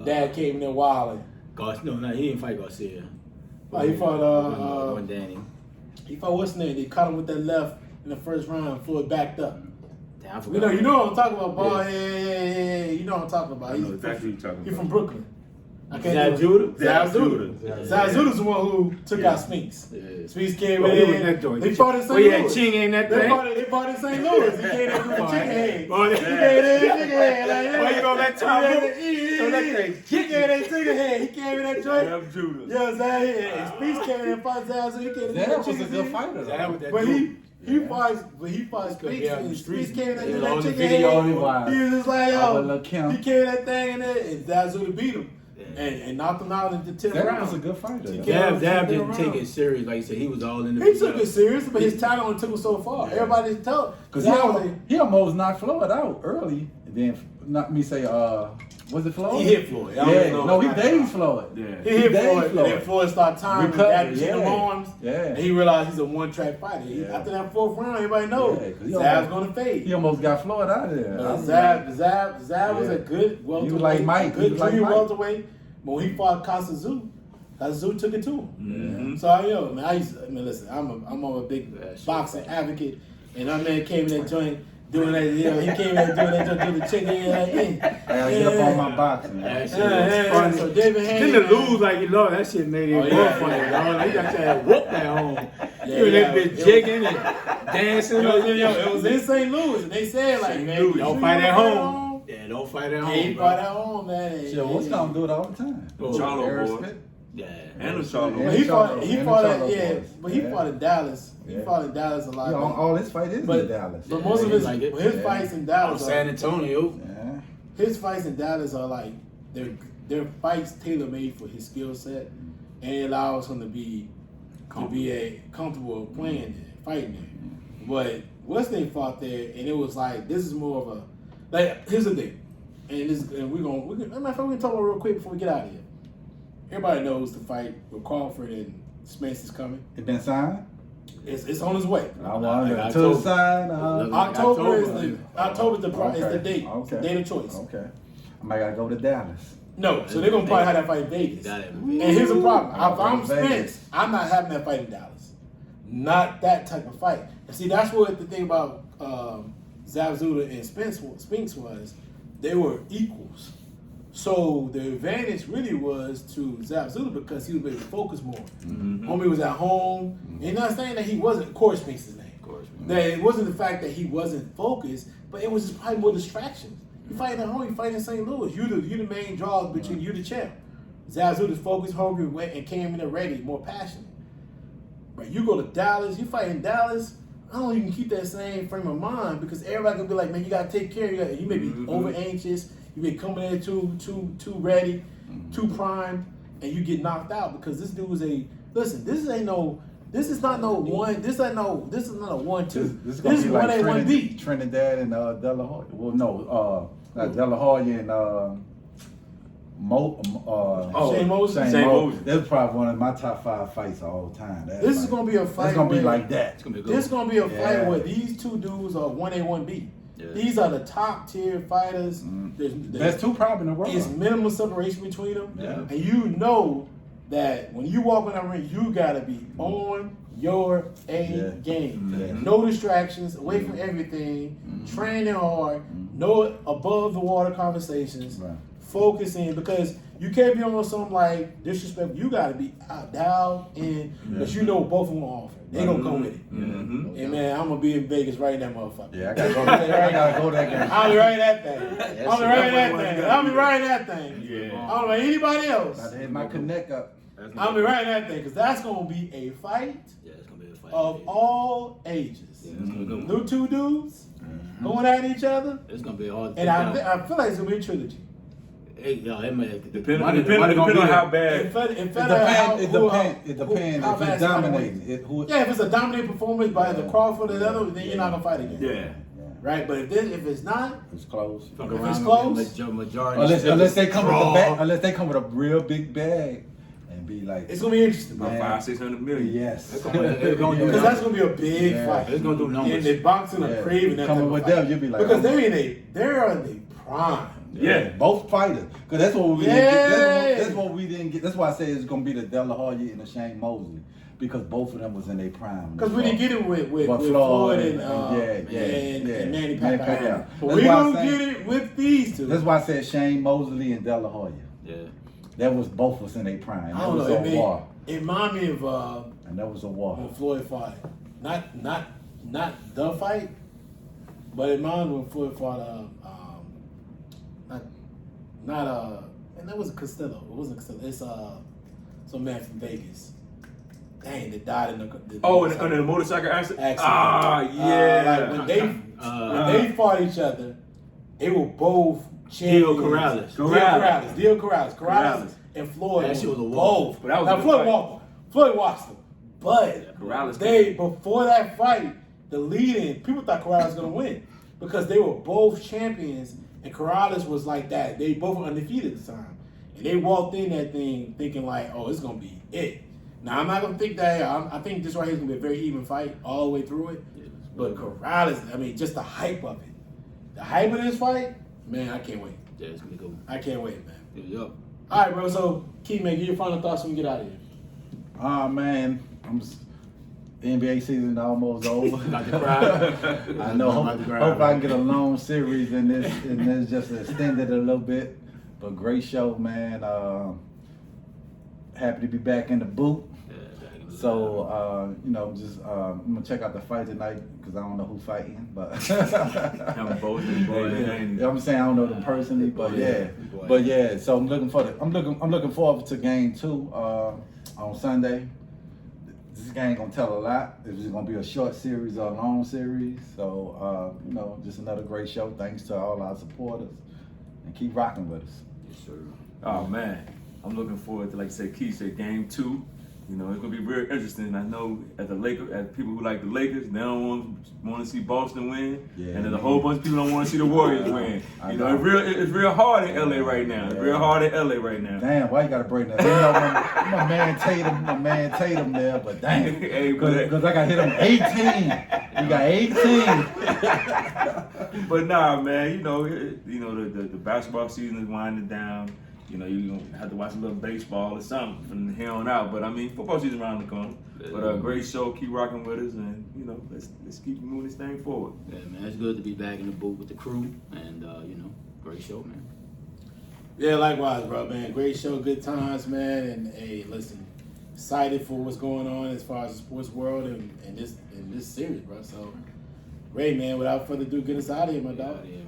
Dad came in there wilding. He didn't fight Garcia. He fought One Danny. He fought what's his name? They caught him with that left in the first round. Floyd backed up. Damn, I forgot. You know what I'm talking about, boy. Yeah. You know what I'm talking about. I know exactly what you're talking He's about. from Brooklyn. Zab Judah? Zab Judah's the one who took out Spinks. Yeah. Spinks came He was in. that joint. They fought in St. Yeah, Louis. Ching ain't that They thing. fought in St. Louis. He came in with the chicken head. Oh, He came in chicken head. Why you gonna let Tom He go? came in chicken head. He came in that joint. Zab Judah. Yeah, Zab. And Spinks came in and fought Zab. So he came in That that was a chicken good head. fighter. Zab with that But dude. he fought Spinks. Yeah, And Spinks came in yeah, that on the chicken video, head. He was just like, Little yo. Kim. He came in that thing in there and Zab Judah beat him. And knocked him out in the 10th That round. was a good fighter. Yeah. Dab didn't take it serious. Like you said, he was all in the He took it serious, but his talent only took him so far. Everybody told Because because he almost knocked Floyd out early. And then, not me say, was it Floyd? he hit Floyd. Yeah, no, he dazed Floyd. Yeah. He hit dazed Floyd, and then Floyd started timing, Recovery, got his arms, Yeah. and he realized he's a one-track fighter. Yeah. After that 4th round, everybody knows Yeah, 'cause he Zab's almost- gonna fade. He almost got Floyd out of there. Zab was a good welterweight, He was like Mike. good He was like junior Mike. welterweight. But when he fought Kasazu took it to him. Mm-hmm. So listen, I'm a big boxing advocate, and that man came in that joint doing that. He came in there doing that joint, doing the chicken. I gotta get up on my boxing. That shit was funny. So David Haney, Then to lose like you know, that shit made it more funny. Dog. You got to have whoop at home. You and that bitch jigging and dancing. It was in St. Louis, and they said like, man, Louis. you Don't sure fight you at don't home. Yeah, don't fight at home. He bro. fought at home, man. Shit, what's gonna do it all the time? Charlo Eric boy. Smith. Yeah. And the Charlo. But he fought And the at Charlo boys. but he Yeah. fought in Dallas. He Yeah. fought in Dallas a lot. Yeah, all his fight is But- in Dallas. But most of his like it. his Yeah. fights in Out Dallas, San Antonio. Yeah. his fights in Dallas are like they're fights tailor made for his skill set, and it allows him to be comfortable playing there, fighting there. But Wesley fought there, and it was like this is more of a like. Here's the thing, and we're gonna talk about it real quick before we get out of here. Everybody knows the fight with Crawford and Spence is coming. It been signed? It's on its way. I want Like to the October. side. October is the Okay. date. It's the date of choice. Okay. I might gotta go to Dallas. No, so they're gonna probably have that fight in Vegas. Got it. And here's the problem. If I'm Vegas. Spence, I'm not having that fight in Dallas. Not that type of fight. And see, that's what the thing about Zabzuda and Spinks was. They were equals. So the advantage really was to Zabzuda because he was able to focus more. Homie was at home. And not saying that he wasn't, of course, Spinks' his name. That it wasn't the fact that he wasn't focused, but it was just probably more distractions. You fighting at home, you fighting in St. Louis. You the main draw between you the champ. Zabzuda's focused, hungry, went and came in there ready, more passionate. But you go to Dallas, you fight in Dallas. I don't even keep that same frame of mind because everybody gonna be like, man, you gotta take care. You may be over anxious. You may come in there too ready, too primed, and you get knocked out because this dude is This is not a 1-2. This is gonna be like 1A1B. Trinidad and De La Hoya. Well, no, not De La Hoya and Shane Mosley. Shane Mosley. That's probably one of my top 5 fights of all time. This is gonna be a fight. It's gonna be where- like that. It's gonna be good. This is gonna be a fight Yeah. where these two dudes are 1A1B. Yeah. These are the top tier fighters. There's 2 probably in the world. It's minimal separation between them, Yeah. and you know that when you walk in that ring, you gotta be on your A game. Yeah. No distractions, away from everything, training hard, no above the water conversations, Right. focusing because you can't be on some like disrespect. You gotta be out dialed in, but you know both of them are offer. They gonna come with it. And man, I'm gonna be in Vegas right in that motherfucker. Yeah, I gotta go. I gotta go that game. I'll be right in that thing. I'll be right in that thing. I'll be right in that thing. Yeah. I don't know anybody else. I hit my connect up. I'll be right in that thing because that's gonna be a fight Yeah, it's gonna be a fight. of all ages. Yeah, it's gonna be good. New two dudes going at each other, It's gonna be hard. To and take down. I feel like it's gonna be a trilogy. Hey, yo, it may Depending money on gonna how be- bad. It depends It depends how if bad it's somebody dominating. wins. Yeah, if it's a dominating performance by the Crawford or the other, then you're not gonna fight again. Yeah. Right, but if it's not, It's close. Fuck If around it's and close, get majority. Unless they come with draw. a bag, unless they come with a real big bag and be like, it's gonna be interesting. About Yeah. 500-600 million. yes. It's gonna do Because that's gonna be a big Yeah. fight. It's gonna do numbers. And they boxing a Yeah. crave and that Coming type of with fight. them, you'll be like, because oh. they're in the prime. Yeah. Both fighters, because that's what we didn't get. Yeah. That's what we didn't get. That's why I say it's gonna be the De La Hoya and the Shane Mosley, because both of them was in their prime. Because we didn't get it with But Floyd and and Manny Manny Pacquiao. Pacquiao. But That's we why gonna I say- get it with these two. That's why I said Shane Mosley and De La Hoya. Yeah. That was both was in their prime. I That don't was know. a war, It reminded me of and that was a war. when Floyd fought. Not the fight, but it reminded me when Floyd fought. And that was Costello. It wasn't Costello. It's some man from Vegas. Dang, that died in the In the motorcycle accident? Accident. Ah, yeah. Like when they fought each other, they were both champions. Dio Corrales and Floyd. That shit was a were war. both. But that was Now a good Floyd fight. walked. Floyd watched them, but Corrales before that fight, the lead-in, people thought Corrales was gonna win because they were both champions, and Corrales was like that. They both were undefeated at the time, and they walked in that thing thinking like, "Oh, it's gonna be it." Now I'm not gonna think that. I think this right here is gonna be a very even fight all the way through it. But Corrales, I mean, just the hype of it, the hype of this fight, man, I can't wait. Yeah, it's gonna be good. I can't wait, man. Yeah. All right, bro. So, Keith, man, give your final thoughts when we get out of here. Oh man, the NBA season almost over. About to cry. I know. About to cry. Hope I can get a long series in this, and this just extended a little bit. But great show, man. Happy to be back in the booth. So I'm gonna check out the fight tonight because I don't know who's fighting, but Them both, them boys, Haney. I'm saying I don't know them personally, but yeah. So I'm looking forward to game 2 on Sunday. This game gonna tell a lot. It's just gonna be a short series or a long series. So just another great show. Thanks to all our supporters, and keep rocking with us. Yes, sir. Oh man, I'm looking forward to, like I said, Keith said, game 2 You know, it's gonna be very interesting. I know as people who like the Lakers, they don't want to see Boston win, Yeah, and then a whole bunch of people don't want to see the Warriors win. I You know, it's real hard in LA right now. It's real hard in LA right now. Damn, why you gotta bring that? You know, my man Tatum there, but damn, Hey, because I got hit him 18. You got 18. But nah, man, you know the basketball season is winding down. You know, you're going to have to watch a little baseball or something from here on out. But, I mean, football season around the corner. But great show. Keep rocking with us. And, you know, let's keep moving this thing forward. Yeah, man, it's good to be back in the booth with the crew. And, you know, great show, man. Yeah, likewise, bro, man. Great show, good times, man. And, hey, listen, excited for what's going on as far as the sports world and this series, bro. So, great, man. Without further ado, get us out of here, my dog. Yeah.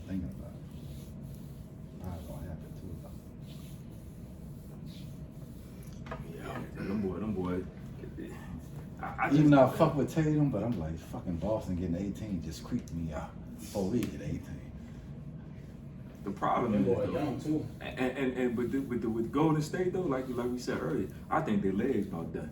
Thinking about it. Probably gonna happen too. Yeah, them boys. Even though I fuck with Tatum, but I'm like, fucking Boston getting 18 just creeped me out before we get 18. The problem Them is, boys though, young, too. and with Golden State though, like we said earlier, I think their legs about done.